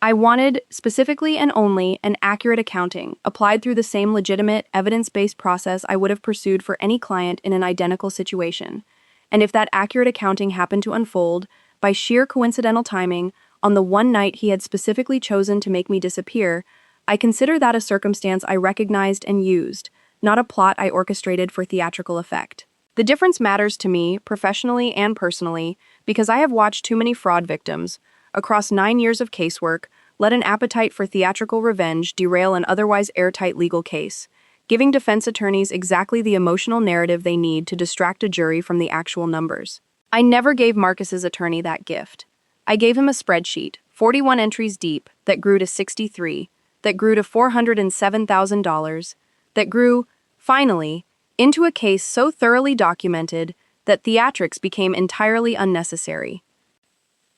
I wanted, specifically and only, an accurate accounting, applied through the same legitimate, evidence-based process I would have pursued for any client in an identical situation. And if that accurate accounting happened to unfold, by sheer coincidental timing, on the one night he had specifically chosen to make me disappear, I consider that a circumstance I recognized and used, not a plot I orchestrated for theatrical effect. The difference matters to me, professionally and personally, because I have watched too many fraud victims, across 9 years of casework, let an appetite for theatrical revenge derail an otherwise airtight legal case, giving defense attorneys exactly the emotional narrative they need to distract a jury from the actual numbers. I never gave Marcus's attorney that gift. I gave him a spreadsheet, 41 entries deep, that grew to 63, that grew to $407,000, that grew, finally, into a case so thoroughly documented that theatrics became entirely unnecessary.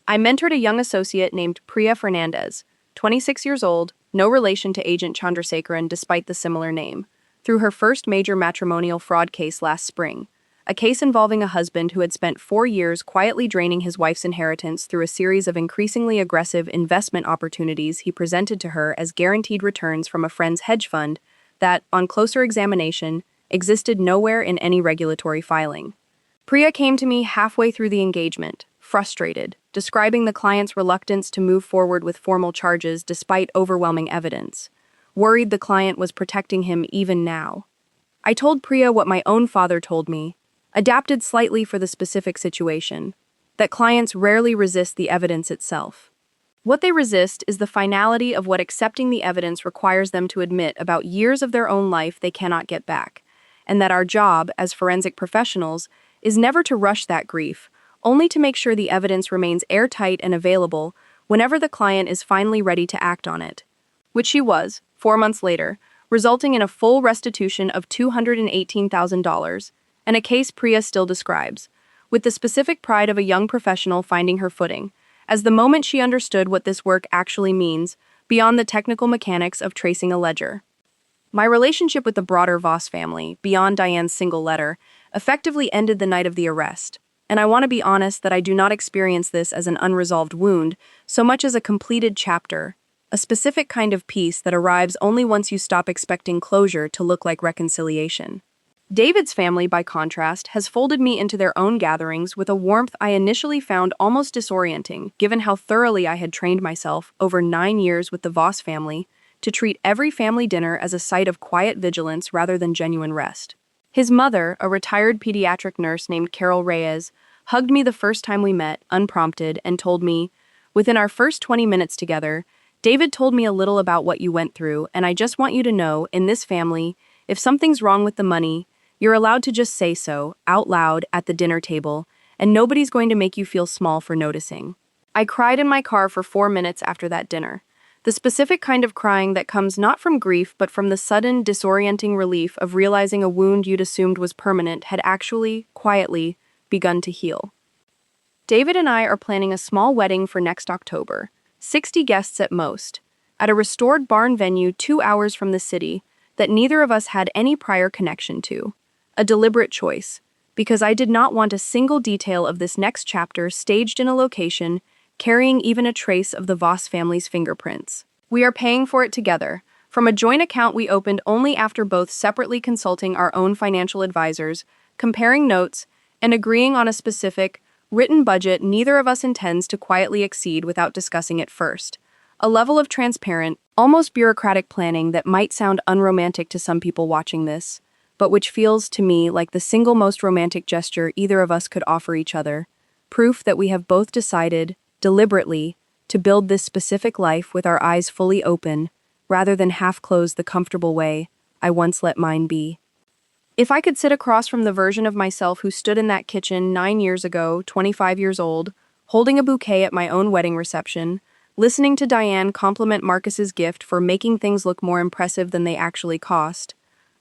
I mentored a young associate named Priya Fernandez, 26 years old, no relation to Agent Chandrasekaran despite the similar name, through her first major matrimonial fraud case last spring, a case involving a husband who had spent 4 years quietly draining his wife's inheritance through a series of increasingly aggressive investment opportunities he presented to her as guaranteed returns from a friend's hedge fund that, on closer examination, existed nowhere in any regulatory filing. Priya came to me halfway through the engagement, frustrated, describing the client's reluctance to move forward with formal charges despite overwhelming evidence, worried the client was protecting him even now. I told Priya what my own father told me, adapted slightly for the specific situation, that clients rarely resist the evidence itself. What they resist is the finality of what accepting the evidence requires them to admit about years of their own life they cannot get back, and that our job, as forensic professionals, is never to rush that grief, only to make sure the evidence remains airtight and available whenever the client is finally ready to act on it. Which she was, 4 months later, resulting in a full restitution of $218,000, and a case Priya still describes, with the specific pride of a young professional finding her footing, as the moment she understood what this work actually means, beyond the technical mechanics of tracing a ledger. My relationship with the broader Voss family, beyond Diane's single letter, effectively ended the night of the arrest, and I want to be honest that I do not experience this as an unresolved wound, so much as a completed chapter, a specific kind of peace that arrives only once you stop expecting closure to look like reconciliation. David's family, by contrast, has folded me into their own gatherings with a warmth I initially found almost disorienting, given how thoroughly I had trained myself, over 9 years with the Voss family, to treat every family dinner as a site of quiet vigilance rather than genuine rest. His mother, a retired pediatric nurse named Carol Reyes, hugged me the first time we met, unprompted, and told me, "Within our first 20 minutes together, David told me a little about what you went through, and I just want you to know, in this family, if something's wrong with the money, you're allowed to just say so, out loud, at the dinner table, and nobody's going to make you feel small for noticing." I cried in my car for 4 minutes after that dinner. The specific kind of crying that comes not from grief but from the sudden, disorienting relief of realizing a wound you'd assumed was permanent had actually, quietly, begun to heal. David and I are planning a small wedding for next October, 60 guests at most, at a restored barn venue 2 hours from the city that neither of us had any prior connection to. A deliberate choice, because I did not want a single detail of this next chapter staged in a location carrying even a trace of the Voss family's fingerprints. We are paying for it together, from a joint account we opened only after both separately consulting our own financial advisors, comparing notes, and agreeing on a specific, written budget neither of us intends to quietly exceed without discussing it first. A level of transparent, almost bureaucratic planning that might sound unromantic to some people watching this, but which feels to me like the single most romantic gesture either of us could offer each other, proof that we have both decided, deliberately, to build this specific life with our eyes fully open, rather than half-closed the comfortable way I once let mine be. If I could sit across from the version of myself who stood in that kitchen 9 years ago, 25 years old, holding a bouquet at my own wedding reception, listening to Diane compliment Marcus's gift for making things look more impressive than they actually cost,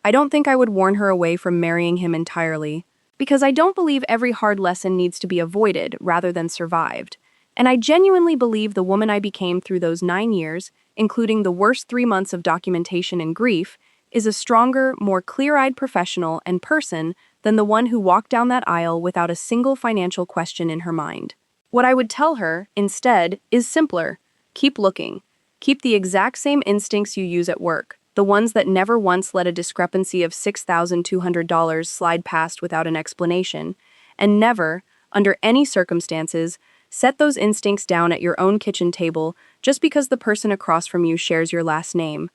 I don't think I would warn her away from marrying him entirely, because I don't believe every hard lesson needs to be avoided rather than survived. And I genuinely believe the woman I became through those 9 years, including the worst 3 months of documentation and grief, is a stronger, more clear-eyed professional and person than the one who walked down that aisle without a single financial question in her mind. What I would tell her, instead, is simpler. Keep looking. Keep the exact same instincts you use at work, the ones that never once let a discrepancy of $6,200 slide past without an explanation, and never, under any circumstances, set those instincts down at your own kitchen table just because the person across from you shares your last name.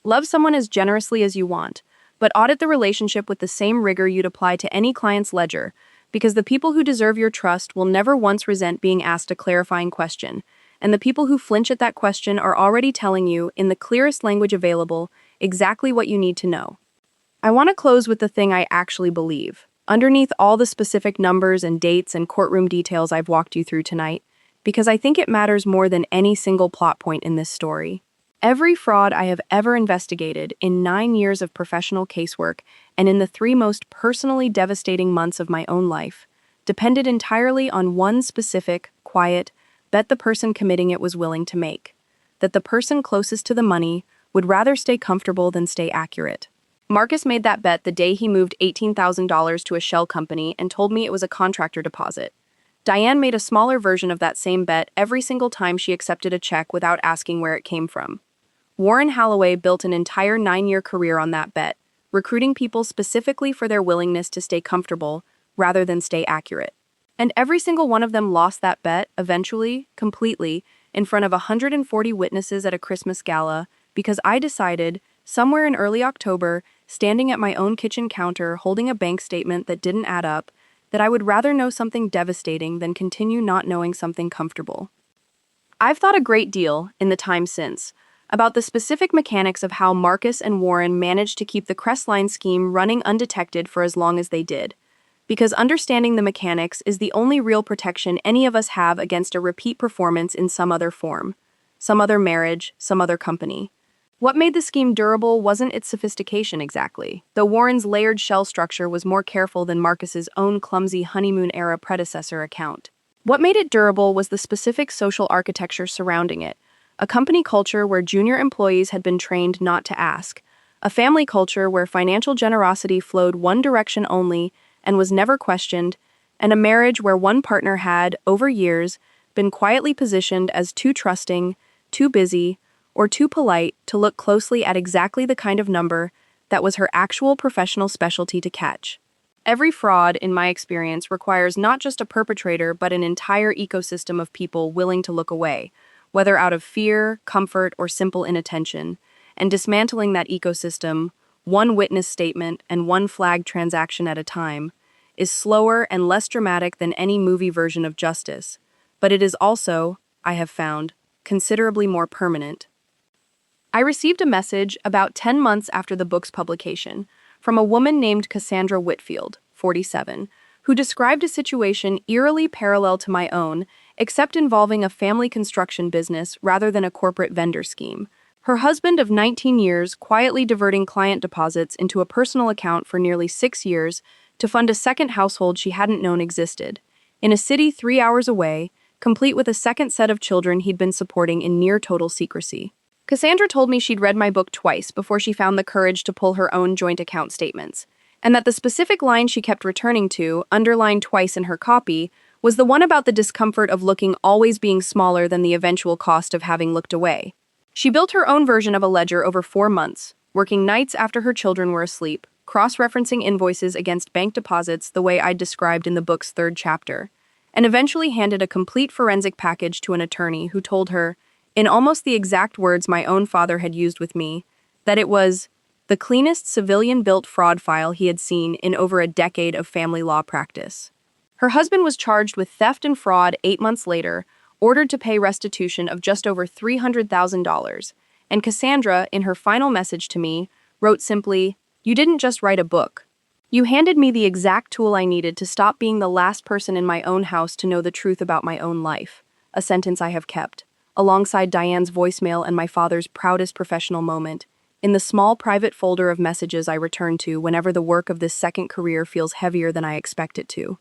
Love someone as generously as you want, but audit the relationship with the same rigor you'd apply to any client's ledger, because the people who deserve your trust will never once resent being asked a clarifying question, and the people who flinch at that question are already telling you, in the clearest language available, exactly what you need to know. I want to close with the thing I actually believe, underneath all the specific numbers and dates and courtroom details I've walked you through tonight, because I think it matters more than any single plot point in this story. Every fraud I have ever investigated in 9 years of professional casework and in the 3 most personally devastating months of my own life depended entirely on one specific, quiet bet the person committing it was willing to make: that the person closest to the money would rather stay comfortable than stay accurate. Marcus made that bet the day he moved $18,000 to a shell company and told me it was a contractor deposit. Diane made a smaller version of that same bet every single time she accepted a check without asking where it came from. Warren Holloway built an entire 9-year career on that bet, recruiting people specifically for their willingness to stay comfortable rather than stay accurate. And every single one of them lost that bet, eventually, completely, in front of 140 witnesses at a Christmas gala, because I decided, somewhere in early October, standing at my own kitchen counter holding a bank statement that didn't add up, that I would rather know something devastating than continue not knowing something comfortable. I've thought a great deal, in the time since, about the specific mechanics of how Marcus and Warren managed to keep the Crestline scheme running undetected for as long as they did, because understanding the mechanics is the only real protection any of us have against a repeat performance in some other form, some other marriage, some other company. What made the scheme durable wasn't its sophistication exactly, though Warren's layered shell structure was more careful than Marcus's own clumsy honeymoon-era predecessor account. What made it durable was the specific social architecture surrounding it: a company culture where junior employees had been trained not to ask, a family culture where financial generosity flowed one direction only and was never questioned, and a marriage where one partner had, over years, been quietly positioned as too trusting, too busy, or too polite to look closely at exactly the kind of number that was her actual professional specialty to catch. Every fraud, in my experience, requires not just a perpetrator but an entire ecosystem of people willing to look away, whether out of fear, comfort, or simple inattention, and dismantling that ecosystem, one witness statement and one flagged transaction at a time, is slower and less dramatic than any movie version of justice, but it is also, I have found, considerably more permanent. I received a message about 10 months after the book's publication from a woman named Cassandra Whitfield, 47, who described a situation eerily parallel to my own, except involving a family construction business rather than a corporate vendor scheme. Her husband of 19 years quietly diverting client deposits into a personal account for nearly 6 years to fund a second household she hadn't known existed, in a city 3 hours away, complete with a second set of children he'd been supporting in near total secrecy. Cassandra told me she'd read my book twice before she found the courage to pull her own joint account statements, and that the specific line she kept returning to, underlined twice in her copy, was the one about the discomfort of looking always being smaller than the eventual cost of having looked away. She built her own version of a ledger over 4 months, working nights after her children were asleep, cross-referencing invoices against bank deposits the way I'd described in the book's 3rd chapter, and eventually handed a complete forensic package to an attorney who told her, in almost the exact words my own father had used with me, that it was the cleanest civilian-built fraud file he had seen in over a decade of family law practice. Her husband was charged with theft and fraud 8 months later, ordered to pay restitution of just over $300,000, and Cassandra, in her final message to me, wrote simply, "You didn't just write a book. You handed me the exact tool I needed to stop being the last person in my own house to know the truth about my own life," a sentence I have kept, alongside Diane's voicemail and my father's proudest professional moment, in the small private folder of messages I return to whenever the work of this second career feels heavier than I expect it to.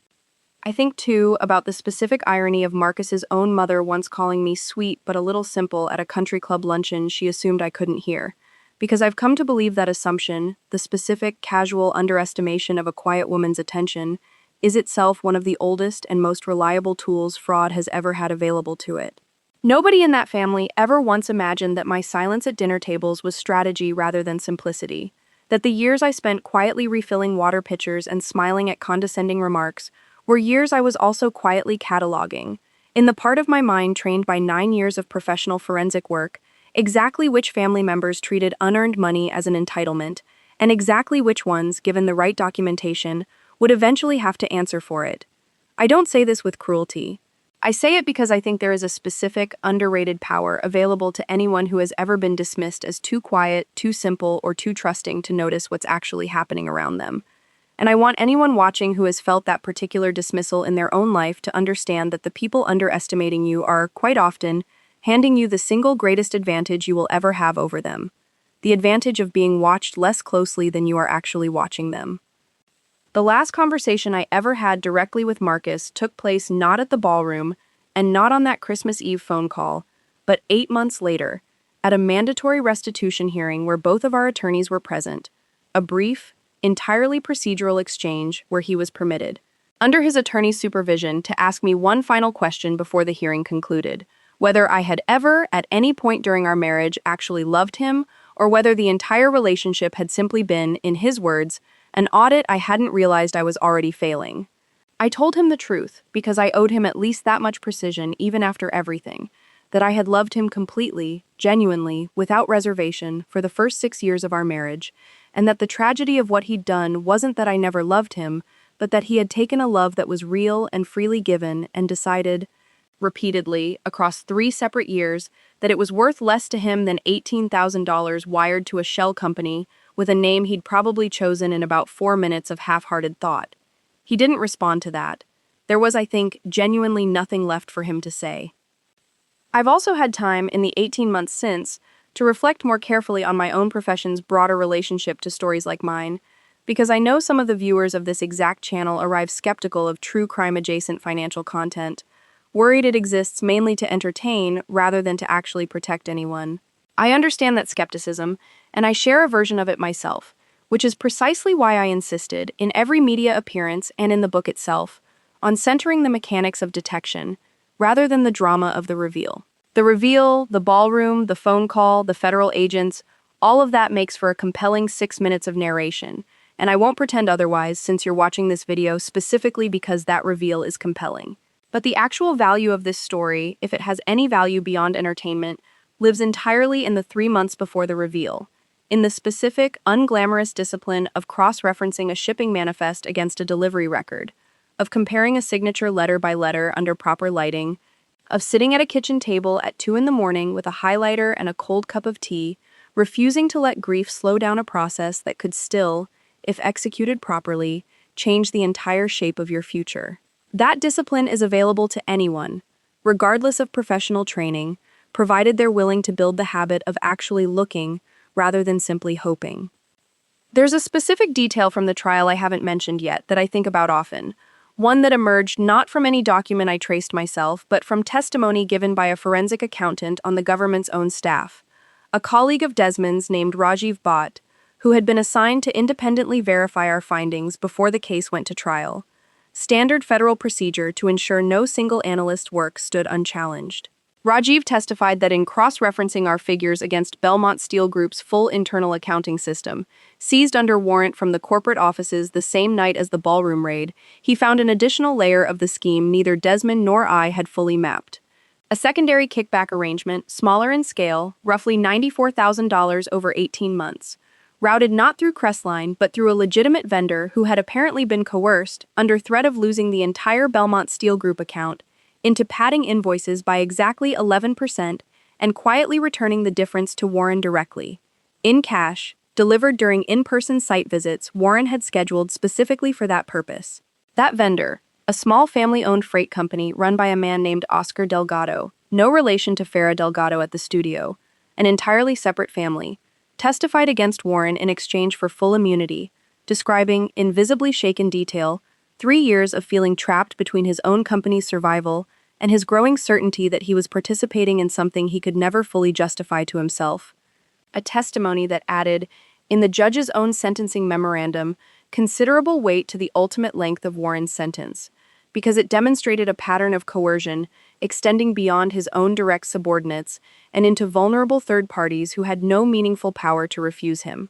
I think, too, about the specific irony of Marcus's own mother once calling me sweet but a little simple at a country club luncheon she assumed I couldn't hear. Because I've come to believe that assumption, the specific, casual underestimation of a quiet woman's attention, is itself one of the oldest and most reliable tools fraud has ever had available to it. Nobody in that family ever once imagined that my silence at dinner tables was strategy rather than simplicity, that the years I spent quietly refilling water pitchers and smiling at condescending remarks were years I was also quietly cataloging, in the part of my mind trained by 9 years of professional forensic work, exactly which family members treated unearned money as an entitlement, and exactly which ones, given the right documentation, would eventually have to answer for it. I don't say this with cruelty. I say it because I think there is a specific, underrated power available to anyone who has ever been dismissed as too quiet, too simple, or too trusting to notice what's actually happening around them. And I want anyone watching who has felt that particular dismissal in their own life to understand that the people underestimating you are, quite often, handing you the single greatest advantage you will ever have over them. The advantage of being watched less closely than you are actually watching them. The last conversation I ever had directly with Marcus took place not at the ballroom and not on that Christmas Eve phone call, but 8 months later, at a mandatory restitution hearing where both of our attorneys were present, a brief, entirely procedural exchange where he was permitted, under his attorney's supervision, to ask me one final question before the hearing concluded: whether I had ever, at any point during our marriage, actually loved him, or whether the entire relationship had simply been, in his words, an audit I hadn't realized I was already failing. I told him the truth, because I owed him at least that much precision even after everything, that I had loved him completely, genuinely, without reservation, for the first 6 years of our marriage, and that the tragedy of what he'd done wasn't that I never loved him, but that he had taken a love that was real and freely given and decided, repeatedly, across 3 separate years, that it was worth less to him than $18,000 wired to a shell company with a name he'd probably chosen in about 4 minutes of half-hearted thought. He didn't respond to that. There was, I think, genuinely nothing left for him to say. I've also had time, in the 18 months since, to reflect more carefully on my own profession's broader relationship to stories like mine, because I know some of the viewers of this exact channel arrive skeptical of true crime-adjacent financial content, worried it exists mainly to entertain rather than to actually protect anyone. I understand that skepticism, and I share a version of it myself, which is precisely why I insisted, in every media appearance and in the book itself, on centering the mechanics of detection, rather than the drama of the reveal. The reveal, the ballroom, the phone call, the federal agents, all of that makes for a compelling 6 minutes of narration, and I won't pretend otherwise since you're watching this video specifically because that reveal is compelling. But the actual value of this story, if it has any value beyond entertainment, lives entirely in the 3 months before the reveal, in the specific, unglamorous discipline of cross-referencing a shipping manifest against a delivery record, of comparing a signature letter by letter under proper lighting, of sitting at a kitchen table at 2 in the morning with a highlighter and a cold cup of tea, refusing to let grief slow down a process that could still, if executed properly, change the entire shape of your future. That discipline is available to anyone, regardless of professional training, provided they're willing to build the habit of actually looking rather than simply hoping. There's a specific detail from the trial I haven't mentioned yet that I think about often, one that emerged not from any document I traced myself, but from testimony given by a forensic accountant on the government's own staff, a colleague of Desmond's named Rajiv Bhatt, who had been assigned to independently verify our findings before the case went to trial, standard federal procedure to ensure no single analyst's work stood unchallenged. Rajiv testified that in cross-referencing our figures against Belmont Steel Group's full internal accounting system, seized under warrant from the corporate offices the same night as the ballroom raid, he found an additional layer of the scheme neither Desmond nor I had fully mapped. A secondary kickback arrangement, smaller in scale, roughly $94,000 over 18 months, routed not through Crestline but through a legitimate vendor who had apparently been coerced, under threat of losing the entire Belmont Steel Group account, into padding invoices by exactly 11% and quietly returning the difference to Warren directly. In cash, delivered during in-person site visits Warren had scheduled specifically for that purpose. That vendor, a small family-owned freight company run by a man named Oscar Delgado, no relation to Farah Delgado at the studio, an entirely separate family, testified against Warren in exchange for full immunity, describing, in visibly shaken detail, 3 years of feeling trapped between his own company's survival and his growing certainty that he was participating in something he could never fully justify to himself. A testimony that added, in the judge's own sentencing memorandum, considerable weight to the ultimate length of Warren's sentence, because it demonstrated a pattern of coercion extending beyond his own direct subordinates and into vulnerable third parties who had no meaningful power to refuse him.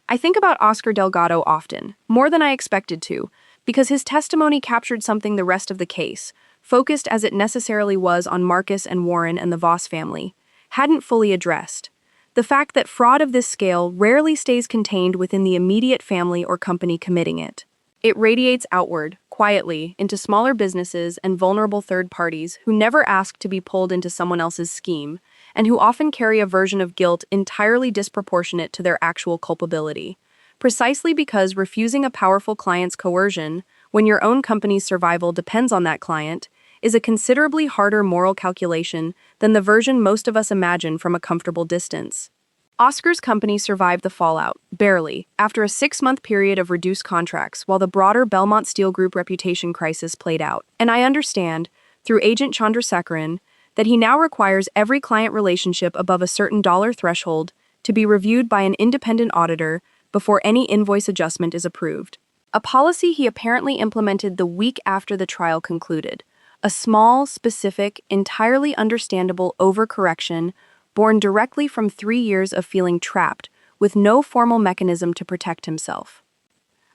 I think about Oscar Delgado often, more than I expected to, because his testimony captured something the rest of the case, focused as it necessarily was on Marcus and Warren and the Voss family, hadn't fully addressed. The fact that fraud of this scale rarely stays contained within the immediate family or company committing it. It radiates outward, quietly, into smaller businesses and vulnerable third parties who never ask to be pulled into someone else's scheme, and who often carry a version of guilt entirely disproportionate to their actual culpability. Precisely because refusing a powerful client's coercion, when your own company's survival depends on that client, is a considerably harder moral calculation than the version most of us imagine from a comfortable distance. Oscar's company survived the fallout, barely, after a 6-month period of reduced contracts while the broader Belmont Steel Group reputation crisis played out. And I understand, through Agent Chandrasekaran, that he now requires every client relationship above a certain dollar threshold to be reviewed by an independent auditor before any invoice adjustment is approved. A policy he apparently implemented the week after the trial concluded. A small, specific, entirely understandable overcorrection born directly from 3 years of feeling trapped, with no formal mechanism to protect himself.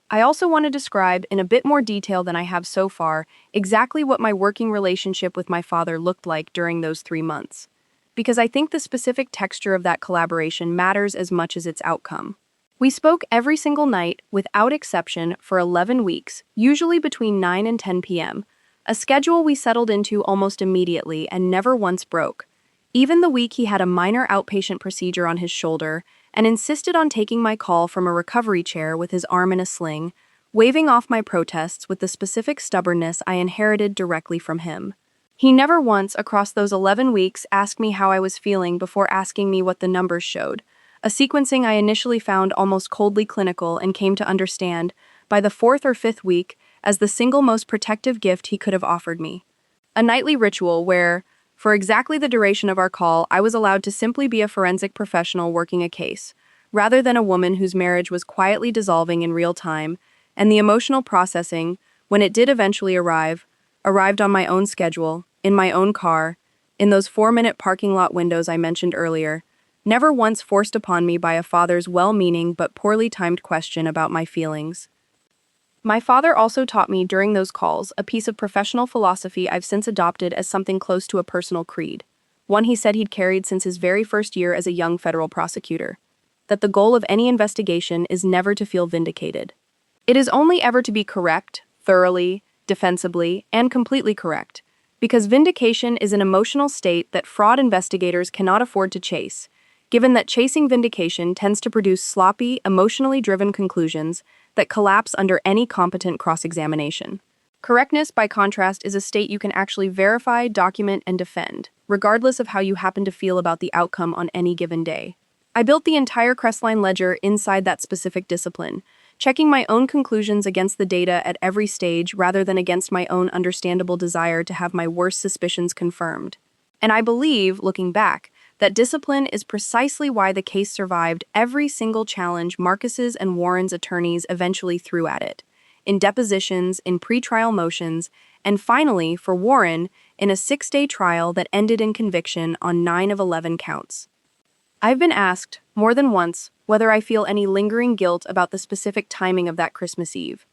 I also want to describe, in a bit more detail than I have so far, exactly what my working relationship with my father looked like during those 3 months, because I think the specific texture of that collaboration matters as much as its outcome. We spoke every single night, without exception, for 11 weeks, usually between 9 and 10 p.m., a schedule we settled into almost immediately and never once broke. Even the week he had a minor outpatient procedure on his shoulder and insisted on taking my call from a recovery chair with his arm in a sling, waving off my protests with the specific stubbornness I inherited directly from him. He never once, across those 11 weeks, asked me how I was feeling before asking me what the numbers showed, a sequencing I initially found almost coldly clinical and came to understand, by the 4th or 5th week, as the single most protective gift he could have offered me. A nightly ritual where, for exactly the duration of our call, I was allowed to simply be a forensic professional working a case, rather than a woman whose marriage was quietly dissolving in real time, and the emotional processing, when it did eventually arrived on my own schedule, in my own car, in those 4-minute parking lot windows I mentioned earlier, never once forced upon me by a father's well-meaning but poorly timed question about my feelings. My father also taught me during those calls a piece of professional philosophy I've since adopted as something close to a personal creed, one he said he'd carried since his very first year as a young federal prosecutor, that the goal of any investigation is never to feel vindicated. It is only ever to be correct, thoroughly, defensibly, and completely correct, because vindication is an emotional state that fraud investigators cannot afford to chase, given that chasing vindication tends to produce sloppy, emotionally driven conclusions that collapse under any competent cross-examination. Correctness, by contrast, is a state you can actually verify, document, and defend, regardless of how you happen to feel about the outcome on any given day. I built the entire Crestline ledger inside that specific discipline, checking my own conclusions against the data at every stage rather than against my own understandable desire to have my worst suspicions confirmed. And I believe, looking back, that discipline is precisely why the case survived every single challenge Marcus's and Warren's attorneys eventually threw at it, in depositions, in pretrial motions, and finally, for Warren, in a 6-day trial that ended in conviction on 9 of 11 counts. I've been asked, more than once, whether I feel any lingering guilt about the specific timing of that Christmas Eve,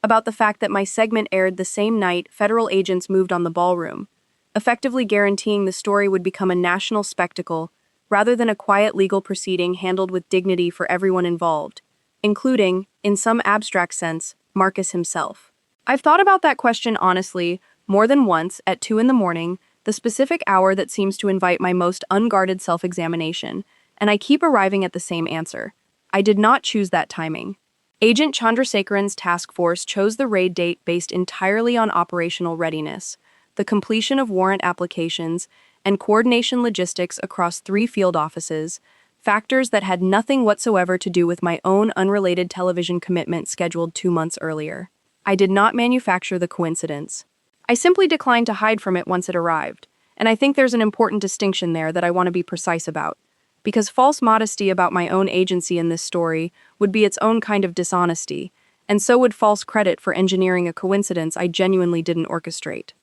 about the fact that my segment aired the same night federal agents moved on the ballroom, effectively guaranteeing the story would become a national spectacle rather than a quiet legal proceeding handled with dignity for everyone involved, including, in some abstract sense, Marcus himself. I've thought about that question honestly more than once at 2 a.m, the specific hour that seems to invite my most unguarded self-examination, and I keep arriving at the same answer. I did not choose that timing. Agent Chandrasekaran's task force chose the raid date based entirely on operational readiness, the completion of warrant applications, and coordination logistics across 3 field offices, factors that had nothing whatsoever to do with my own unrelated television commitment scheduled 2 months earlier. I did not manufacture the coincidence. I simply declined to hide from it once it arrived, and I think there's an important distinction there that I want to be precise about. Because false modesty about my own agency in this story would be its own kind of dishonesty, and so would false credit for engineering a coincidence I genuinely didn't orchestrate.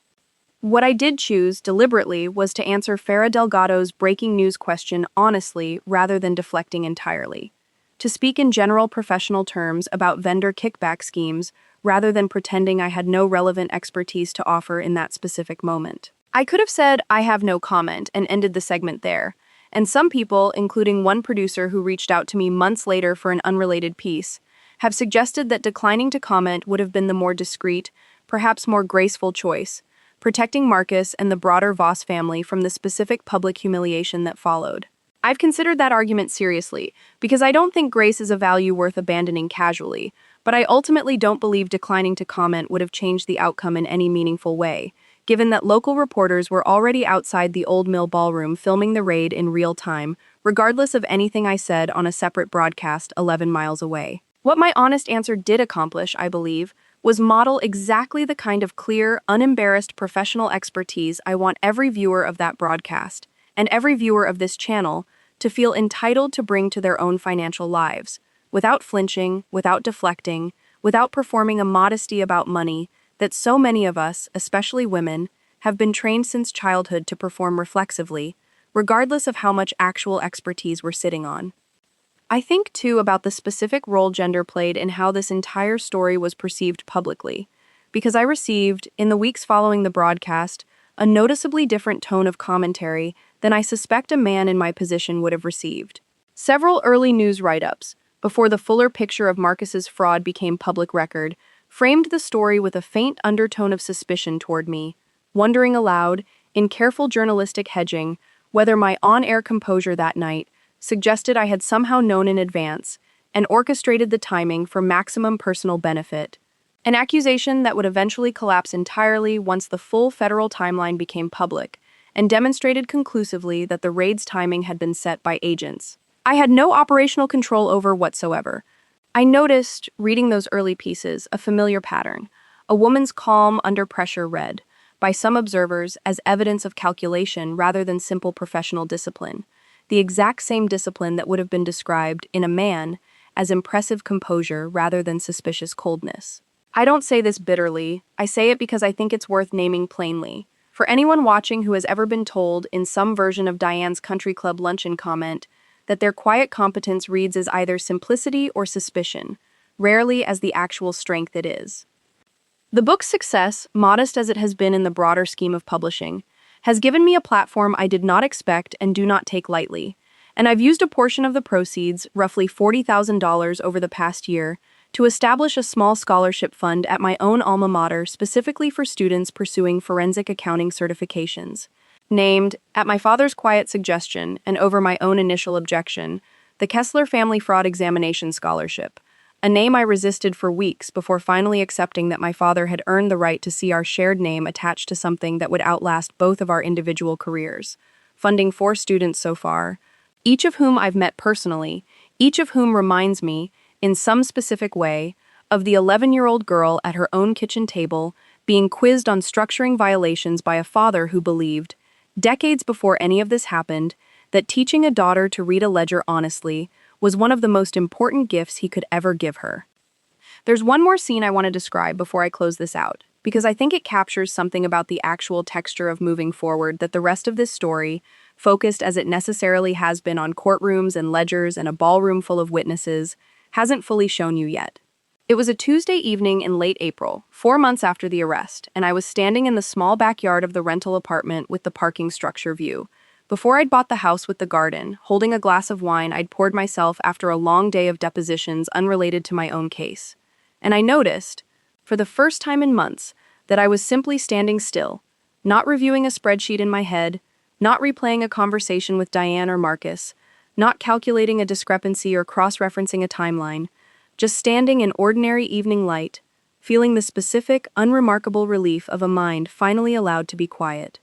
What I did choose, deliberately, was to answer Farah Delgado's breaking news question honestly rather than deflecting entirely. To speak in general professional terms about vendor kickback schemes rather than pretending I had no relevant expertise to offer in that specific moment. I could have said, "I have no comment," and ended the segment there. And some people, including one producer who reached out to me months later for an unrelated piece, have suggested that declining to comment would have been the more discreet, perhaps more graceful choice, protecting Marcus and the broader Voss family from the specific public humiliation that followed. I've considered that argument seriously, because I don't think grace is a value worth abandoning casually, but I ultimately don't believe declining to comment would have changed the outcome in any meaningful way, given that local reporters were already outside the Old Mill Ballroom filming the raid in real time, regardless of anything I said on a separate broadcast 11 miles away. What my honest answer did accomplish, I believe, was model exactly the kind of clear, unembarrassed professional expertise I want every viewer of that broadcast, and every viewer of this channel, to feel entitled to bring to their own financial lives, without flinching, without deflecting, without performing a modesty about money that so many of us, especially women, have been trained since childhood to perform reflexively, regardless of how much actual expertise we're sitting on. I think, too, about the specific role gender played in how this entire story was perceived publicly, because I received, in the weeks following the broadcast, a noticeably different tone of commentary than I suspect a man in my position would have received. Several early news write-ups, before the fuller picture of Marcus's fraud became public record, framed the story with a faint undertone of suspicion toward me, wondering aloud, in careful journalistic hedging, whether my on-air composure that night suggested I had somehow known in advance and orchestrated the timing for maximum personal benefit, an accusation that would eventually collapse entirely once the full federal timeline became public and demonstrated conclusively that the raid's timing had been set by agents I had no operational control over whatsoever. I noticed, reading those early pieces, a familiar pattern. A woman's calm under pressure read, by some observers, as evidence of calculation rather than simple professional discipline. The exact same discipline that would have been described, in a man, as impressive composure rather than suspicious coldness. I don't say this bitterly, I say it because I think it's worth naming plainly. For anyone watching who has ever been told, in some version of Diane's Country Club luncheon comment, that their quiet competence reads as either simplicity or suspicion, rarely as the actual strength it is. The book's success, modest as it has been in the broader scheme of publishing, has given me a platform I did not expect and do not take lightly, and I've used a portion of the proceeds, roughly $40,000 over the past year, to establish a small scholarship fund at my own alma mater specifically for students pursuing forensic accounting certifications. Named, at my father's quiet suggestion and over my own initial objection, the Kessler Family Fraud Examination Scholarship, a name I resisted for weeks before finally accepting that my father had earned the right to see our shared name attached to something that would outlast both of our individual careers, funding 4 students so far, each of whom I've met personally, each of whom reminds me, in some specific way, of the 11-year-old girl at her own kitchen table being quizzed on structuring violations by a father who believed, decades before any of this happened, that teaching a daughter to read a ledger honestly was one of the most important gifts he could ever give her. There's one more scene I want to describe before I close this out, because I think it captures something about the actual texture of moving forward that the rest of this story, focused as it necessarily has been on courtrooms and ledgers and a ballroom full of witnesses, hasn't fully shown you yet. It was a Tuesday evening in late April, 4 months after the arrest, and I was standing in the small backyard of the rental apartment with the parking structure view. Before I'd bought the house with the garden, holding a glass of wine I'd poured myself after a long day of depositions unrelated to my own case. And I noticed, for the first time in months, that I was simply standing still, not reviewing a spreadsheet in my head, not replaying a conversation with Diane or Marcus, not calculating a discrepancy or cross-referencing a timeline, just standing in ordinary evening light, feeling the specific, unremarkable relief of a mind finally allowed to be quiet.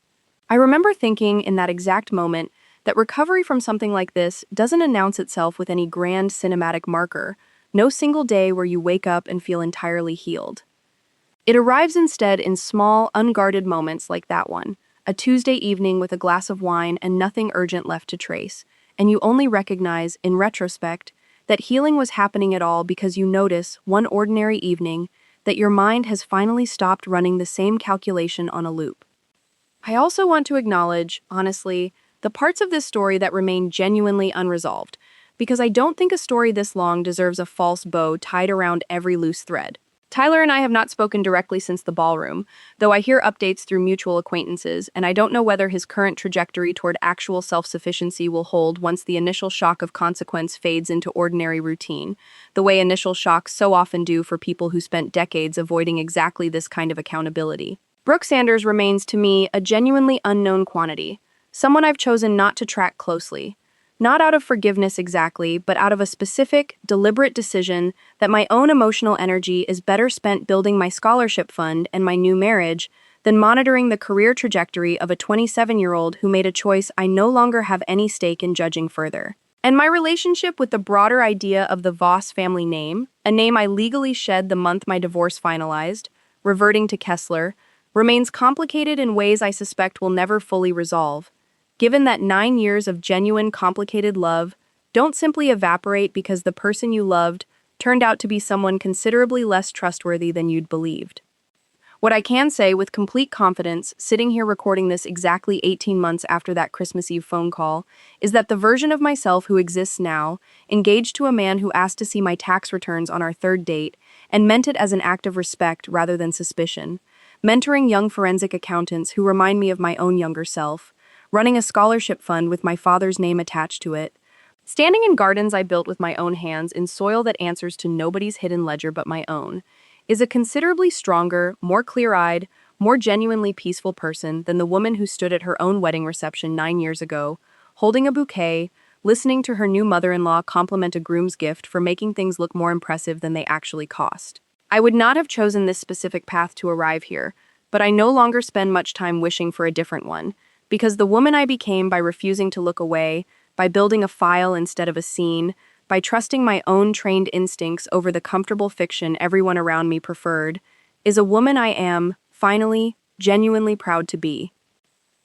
I remember thinking in that exact moment that recovery from something like this doesn't announce itself with any grand cinematic marker, no single day where you wake up and feel entirely healed. It arrives instead in small, unguarded moments like that one, a Tuesday evening with a glass of wine and nothing urgent left to trace, and you only recognize, in retrospect, that healing was happening at all because you notice, one ordinary evening, that your mind has finally stopped running the same calculation on a loop. I also want to acknowledge, honestly, the parts of this story that remain genuinely unresolved, because I don't think a story this long deserves a false bow tied around every loose thread. Tyler and I have not spoken directly since the ballroom, though I hear updates through mutual acquaintances, and I don't know whether his current trajectory toward actual self-sufficiency will hold once the initial shock of consequence fades into ordinary routine, the way initial shocks so often do for people who spent decades avoiding exactly this kind of accountability. Brooke Sanders remains to me a genuinely unknown quantity, someone I've chosen not to track closely. Not out of forgiveness exactly, but out of a specific, deliberate decision that my own emotional energy is better spent building my scholarship fund and my new marriage than monitoring the career trajectory of a 27-year-old who made a choice I no longer have any stake in judging further. And my relationship with the broader idea of the Voss family name, a name I legally shed the month my divorce finalized, reverting to Kessler, remains complicated in ways I suspect will never fully resolve. Given that 9 years of genuine, complicated love don't simply evaporate because the person you loved turned out to be someone considerably less trustworthy than you'd believed. What I can say with complete confidence, sitting here recording this exactly 18 months after that Christmas Eve phone call, is that the version of myself who exists now, engaged to a man who asked to see my tax returns on our third date, and meant it as an act of respect rather than suspicion, mentoring young forensic accountants who remind me of my own younger self, running a scholarship fund with my father's name attached to it, standing in gardens I built with my own hands in soil that answers to nobody's hidden ledger but my own, is a considerably stronger, more clear-eyed, more genuinely peaceful person than the woman who stood at her own wedding reception 9 years ago, holding a bouquet, listening to her new mother-in-law compliment a groom's gift for making things look more impressive than they actually cost. I would not have chosen this specific path to arrive here, but I no longer spend much time wishing for a different one, because the woman I became by refusing to look away, by building a file instead of a scene, by trusting my own trained instincts over the comfortable fiction everyone around me preferred, is a woman I am, finally, genuinely proud to be.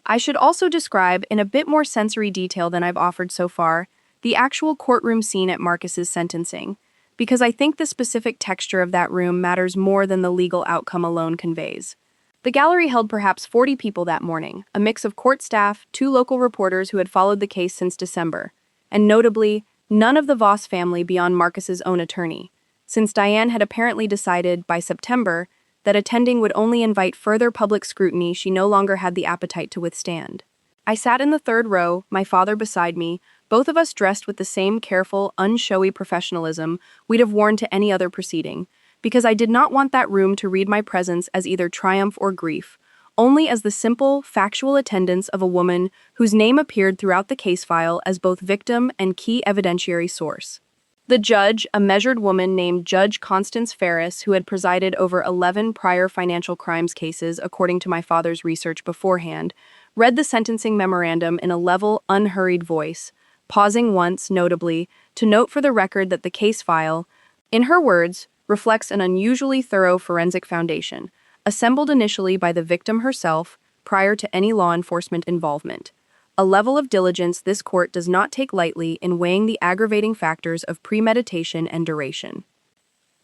I should also describe, in a bit more sensory detail than I've offered so far, the actual courtroom scene at Marcus's sentencing, because I think the specific texture of that room matters more than the legal outcome alone conveys. The gallery held perhaps 40 people that morning, a mix of court staff, 2 local reporters who had followed the case since December, and notably, none of the Voss family beyond Marcus's own attorney, since Diane had apparently decided, by September, that attending would only invite further public scrutiny she no longer had the appetite to withstand. I sat in the third row, my father beside me, both of us dressed with the same careful, unshowy professionalism we'd have worn to any other proceeding, because I did not want that room to read my presence as either triumph or grief, only as the simple, factual attendance of a woman whose name appeared throughout the case file as both victim and key evidentiary source. The judge, a measured woman named Judge Constance Ferris, who had presided over 11 prior financial crimes cases according to my father's research beforehand, read the sentencing memorandum in a level, unhurried voice, pausing once, notably, to note for the record that the case file, in her words, reflects an unusually thorough forensic foundation, assembled initially by the victim herself prior to any law enforcement involvement. A level of diligence this court does not take lightly in weighing the aggravating factors of premeditation and duration.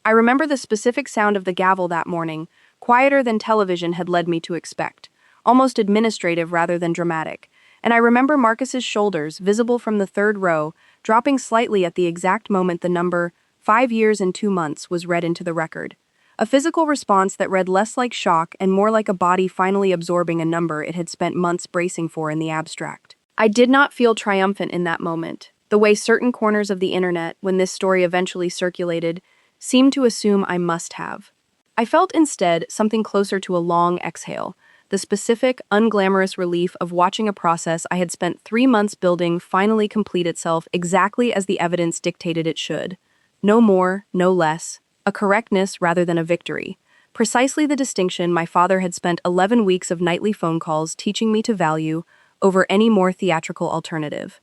I remember the specific sound of the gavel that morning, quieter than television had led me to expect, almost administrative rather than dramatic, and I remember Marcus's shoulders, visible from the third row, dropping slightly at the exact moment the number 5 years and 2 months was read into the record. A physical response that read less like shock and more like a body finally absorbing a number it had spent months bracing for in the abstract. I did not feel triumphant in that moment, the way certain corners of the internet, when this story eventually circulated, seemed to assume I must have. I felt instead something closer to a long exhale, the specific, unglamorous relief of watching a process I had spent 3 months building finally complete itself exactly as the evidence dictated it should. No more, no less, a correctness rather than a victory. Precisely the distinction my father had spent 11 weeks of nightly phone calls teaching me to value over any more theatrical alternative.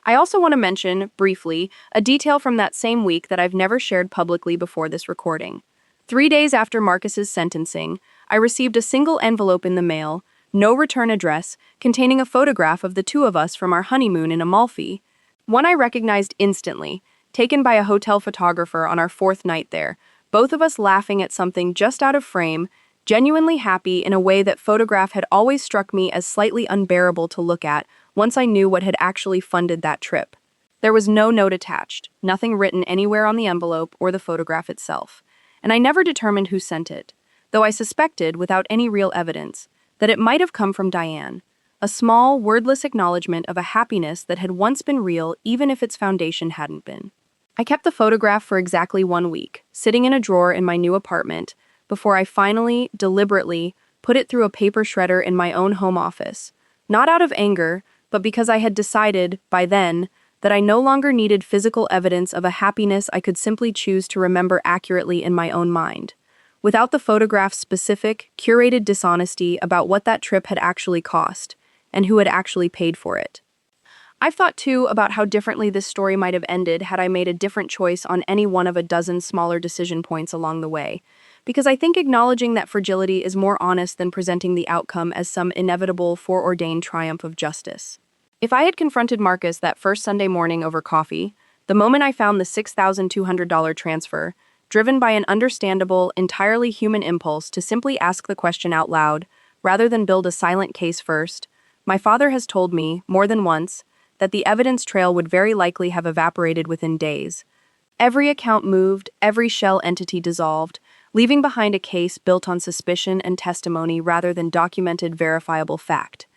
I also want to mention, briefly, a detail from that same week that I've never shared publicly before this recording. 3 days after Marcus's sentencing, I received a single envelope in the mail, no return address, containing a photograph of the two of us from our honeymoon in Amalfi. One I recognized instantly, taken by a hotel photographer on our fourth night there, both of us laughing at something just out of frame, genuinely happy in a way that photograph had always struck me as slightly unbearable to look at once I knew what had actually funded that trip. There was no note attached, nothing written anywhere on the envelope or the photograph itself, and I never determined who sent it, though I suspected, without any real evidence, that it might have come from Diane, a small, wordless acknowledgement of a happiness that had once been real even if its foundation hadn't been. I kept the photograph for exactly 1 week, sitting in a drawer in my new apartment, before I finally, deliberately, put it through a paper shredder in my own home office, not out of anger, but because I had decided, by then, that I no longer needed physical evidence of a happiness I could simply choose to remember accurately in my own mind, without the photograph's specific, curated dishonesty about what that trip had actually cost, and who had actually paid for it. I've thought, too, about how differently this story might have ended had I made a different choice on any one of a dozen smaller decision points along the way, because I think acknowledging that fragility is more honest than presenting the outcome as some inevitable, foreordained triumph of justice. If I had confronted Marcus that first Sunday morning over coffee, the moment I found the $6,200 transfer, driven by an understandable, entirely human impulse to simply ask the question out loud, rather than build a silent case first, my father has told me, more than once, that the evidence trail would very likely have evaporated within days. Every account moved, every shell entity dissolved, leaving behind a case built on suspicion and testimony rather than documented, verifiable fact.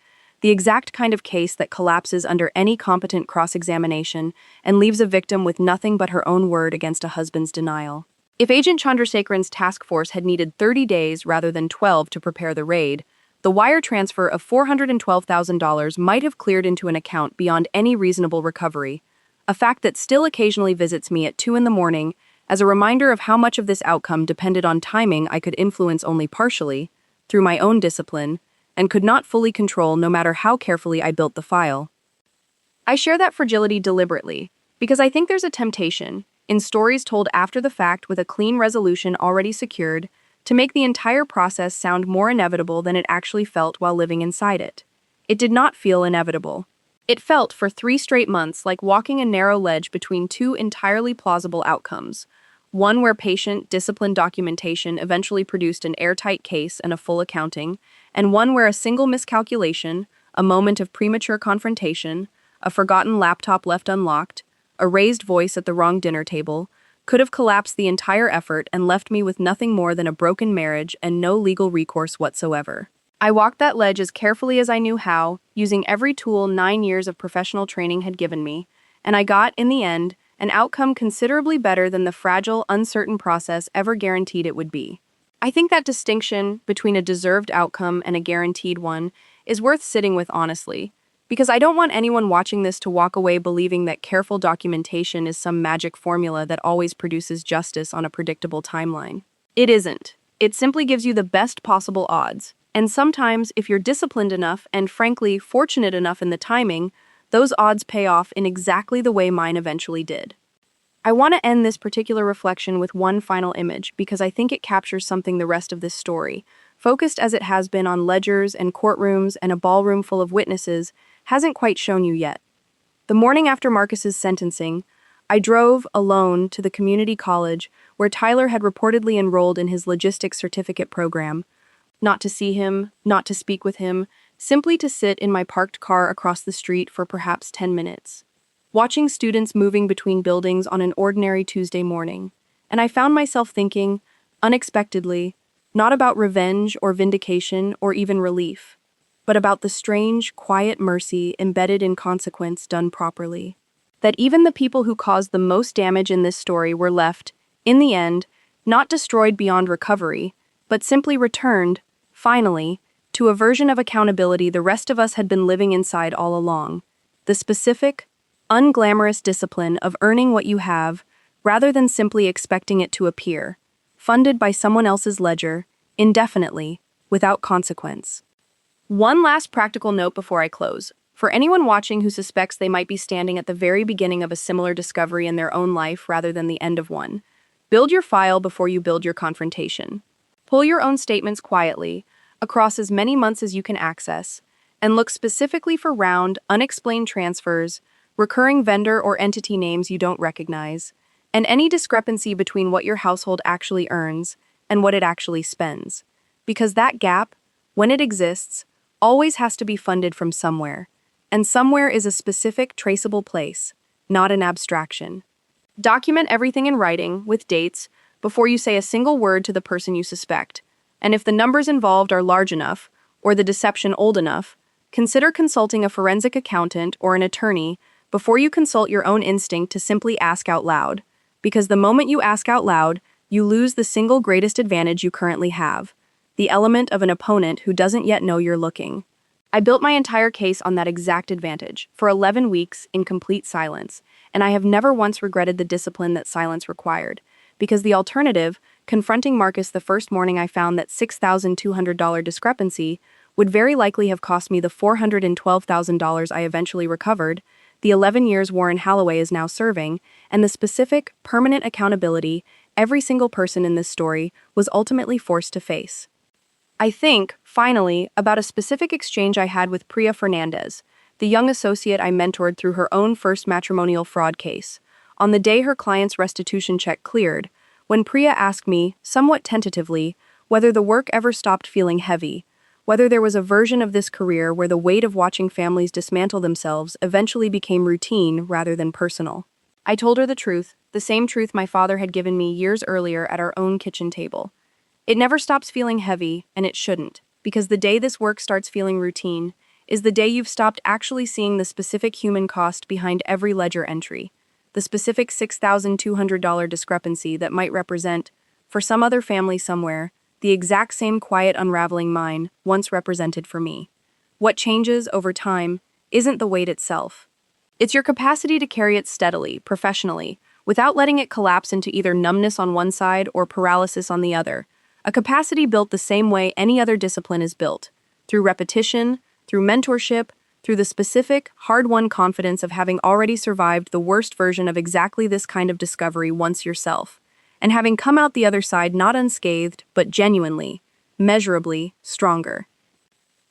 The exact kind of case that collapses under any competent cross-examination and leaves a victim with nothing but her own word against a husband's denial. If Agent Chandrasekharan's task force had needed 30 days rather than 12 to prepare the raid, the wire transfer of $412,000 might have cleared into an account beyond any reasonable recovery, a fact that still occasionally visits me at 2 in the morning as a reminder of how much of this outcome depended on timing I could influence only partially, through my own discipline, and could not fully control no matter how carefully I built the file. I share that fragility deliberately, because I think there's a temptation, in stories told after the fact with a clean resolution already secured, to make the entire process sound more inevitable than it actually felt while living inside it. It did not feel inevitable. It felt for 3 straight months like walking a narrow ledge between two entirely plausible outcomes, one where patient, disciplined documentation eventually produced an airtight case and a full accounting, and one where a single miscalculation, a moment of premature confrontation, a forgotten laptop left unlocked, a raised voice at the wrong dinner table, could have collapsed the entire effort and left me with nothing more than a broken marriage and no legal recourse whatsoever. I walked that ledge as carefully as I knew how, using every tool 9 years of professional training had given me, and I got, in the end, an outcome considerably better than the fragile, uncertain process ever guaranteed it would be. I think that distinction between a deserved outcome and a guaranteed one is worth sitting with honestly, because I don't want anyone watching this to walk away believing that careful documentation is some magic formula that always produces justice on a predictable timeline. It isn't. It simply gives you the best possible odds, and sometimes, if you're disciplined enough and, frankly, fortunate enough in the timing, those odds pay off in exactly the way mine eventually did. I want to end this particular reflection with one final image because I think it captures something the rest of this story, focused as it has been on ledgers and courtrooms and a ballroom full of witnesses, hasn't quite shown you yet. The morning after Marcus's sentencing, I drove alone to the community college where Tyler had reportedly enrolled in his logistics certificate program, not to see him, not to speak with him, simply to sit in my parked car across the street for perhaps 10 minutes, watching students moving between buildings on an ordinary Tuesday morning, and I found myself thinking, unexpectedly, not about revenge or vindication or even relief, but about the strange, quiet mercy embedded in consequence done properly. That even the people who caused the most damage in this story were left, in the end, not destroyed beyond recovery, but simply returned, finally, to a version of accountability the rest of us had been living inside all along. The specific, unglamorous discipline of earning what you have, rather than simply expecting it to appear, funded by someone else's ledger, indefinitely, without consequence. One last practical note before I close. For anyone watching who suspects they might be standing at the very beginning of a similar discovery in their own life rather than the end of one, Build your file before you build your confrontation. Pull your own statements quietly, across as many months as you can access, and look specifically for round, unexplained transfers, recurring vendor or entity names you don't recognize, and any discrepancy between what your household actually earns and what it actually spends. Because that gap, when it exists, always has to be funded from somewhere. And somewhere is a specific, traceable place, not an abstraction. Document everything in writing, with dates, before you say a single word to the person you suspect. And if the numbers involved are large enough, or the deception old enough, consider consulting a forensic accountant or an attorney before you consult your own instinct to simply ask out loud. Because the moment you ask out loud, you lose the single greatest advantage you currently have, the element of an opponent who doesn't yet know you're looking. I built my entire case on that exact advantage, for 11 weeks in complete silence, and I have never once regretted the discipline that silence required, because the alternative, confronting Marcus the first morning I found that $6,200 discrepancy, would very likely have cost me the $412,000 I eventually recovered, the 11 years Warren Holloway is now serving, and the specific, permanent accountability every single person in this story was ultimately forced to face. I think, finally, about a specific exchange I had with Priya Fernandez, the young associate I mentored through her own first matrimonial fraud case, on the day her client's restitution check cleared, when Priya asked me, somewhat tentatively, whether the work ever stopped feeling heavy, whether there was a version of this career where the weight of watching families dismantle themselves eventually became routine rather than personal. I told her the same truth my father had given me years earlier at our own kitchen table. It never stops feeling heavy, and it shouldn't, because the day this work starts feeling routine is the day you've stopped actually seeing the specific human cost behind every ledger entry, the specific $6,200 discrepancy that might represent, for some other family somewhere, the exact same quiet unraveling mine once represented for me. What changes over time isn't the weight itself. It's your capacity to carry it steadily, professionally, without letting it collapse into either numbness on one side or paralysis on the other. A capacity built the same way any other discipline is built, through repetition, through mentorship, through the specific, hard-won confidence of having already survived the worst version of exactly this kind of discovery once yourself, and having come out the other side not unscathed, but genuinely, measurably stronger.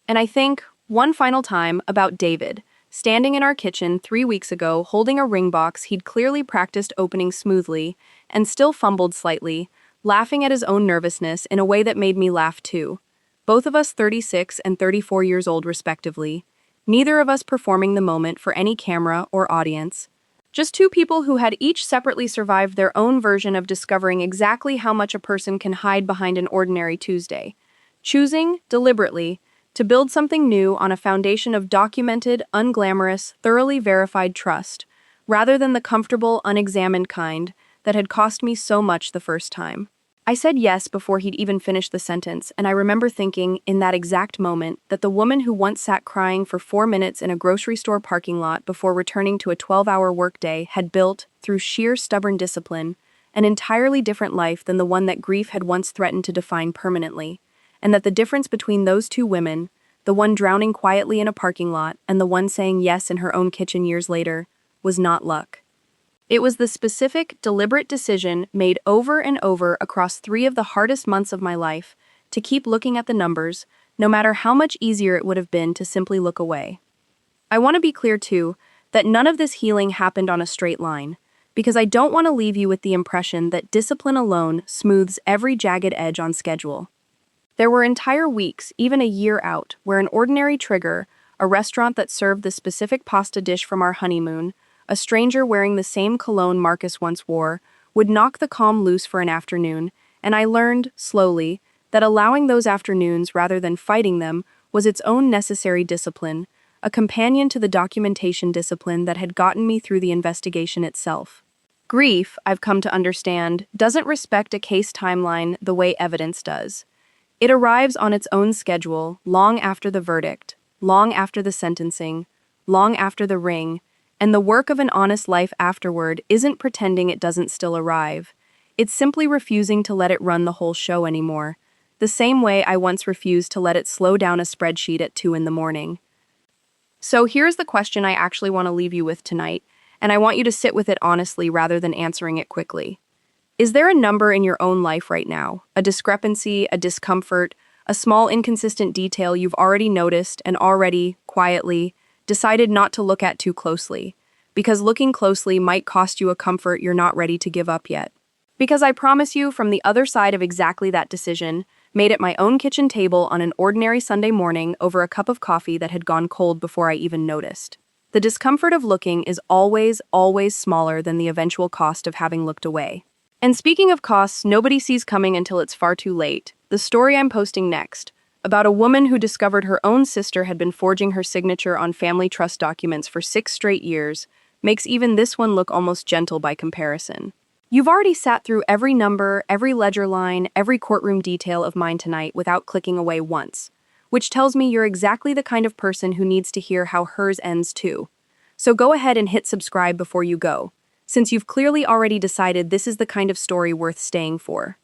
And I think, one final time, about David, standing in our kitchen 3 weeks ago holding a ring box he'd clearly practiced opening smoothly, and still fumbled slightly, laughing at his own nervousness in a way that made me laugh too. Both of us 36 and 34 years old respectively, neither of us performing the moment for any camera or audience. Just two people who had each separately survived their own version of discovering exactly how much a person can hide behind an ordinary Tuesday, choosing, deliberately, to build something new on a foundation of documented, unglamorous, thoroughly verified trust, rather than the comfortable, unexamined kind that had cost me so much the first time. I said yes before he'd even finished the sentence, and I remember thinking, in that exact moment, that the woman who once sat crying for 4 minutes in a grocery store parking lot before returning to a 12-hour workday had built, through sheer stubborn discipline, an entirely different life than the one that grief had once threatened to define permanently, and that the difference between those two women, the one drowning quietly in a parking lot and the one saying yes in her own kitchen years later, was not luck. It was the specific, deliberate decision made over and over across 3 of the hardest months of my life to keep looking at the numbers, no matter how much easier it would have been to simply look away. I want to be clear, too, that none of this healing happened on a straight line, because I don't want to leave you with the impression that discipline alone smooths every jagged edge on schedule. There were entire weeks, even a year out, where an ordinary trigger, a restaurant that served the specific pasta dish from our honeymoon, a stranger wearing the same cologne Marcus once wore, would knock the calm loose for an afternoon, and I learned, slowly, that allowing those afternoons rather than fighting them was its own necessary discipline, a companion to the documentation discipline that had gotten me through the investigation itself. Grief, I've come to understand, doesn't respect a case timeline the way evidence does. It arrives on its own schedule, long after the verdict, long after the sentencing, long after the ring, and the work of an honest life afterward isn't pretending it doesn't still arrive. It's simply refusing to let it run the whole show anymore, the same way I once refused to let it slow down a spreadsheet at 2 in the morning. So here's the question I actually want to leave you with tonight, and I want you to sit with it honestly rather than answering it quickly. Is there a number in your own life right now, a discrepancy, a discomfort, a small inconsistent detail you've already noticed and already, quietly, decided not to look at too closely? Because looking closely might cost you a comfort you're not ready to give up yet. Because I promise you, from the other side of exactly that decision, made at my own kitchen table on an ordinary Sunday morning over a cup of coffee that had gone cold before I even noticed. The discomfort of looking is always, always smaller than the eventual cost of having looked away. And speaking of costs, nobody sees coming until it's far too late. The story I'm posting next, about a woman who discovered her own sister had been forging her signature on family trust documents for 6 straight years, makes even this one look almost gentle by comparison. You've already sat through every number, every ledger line, every courtroom detail of mine tonight without clicking away once, which tells me you're exactly the kind of person who needs to hear how hers ends too. So go ahead and hit subscribe before you go, since you've clearly already decided this is the kind of story worth staying for.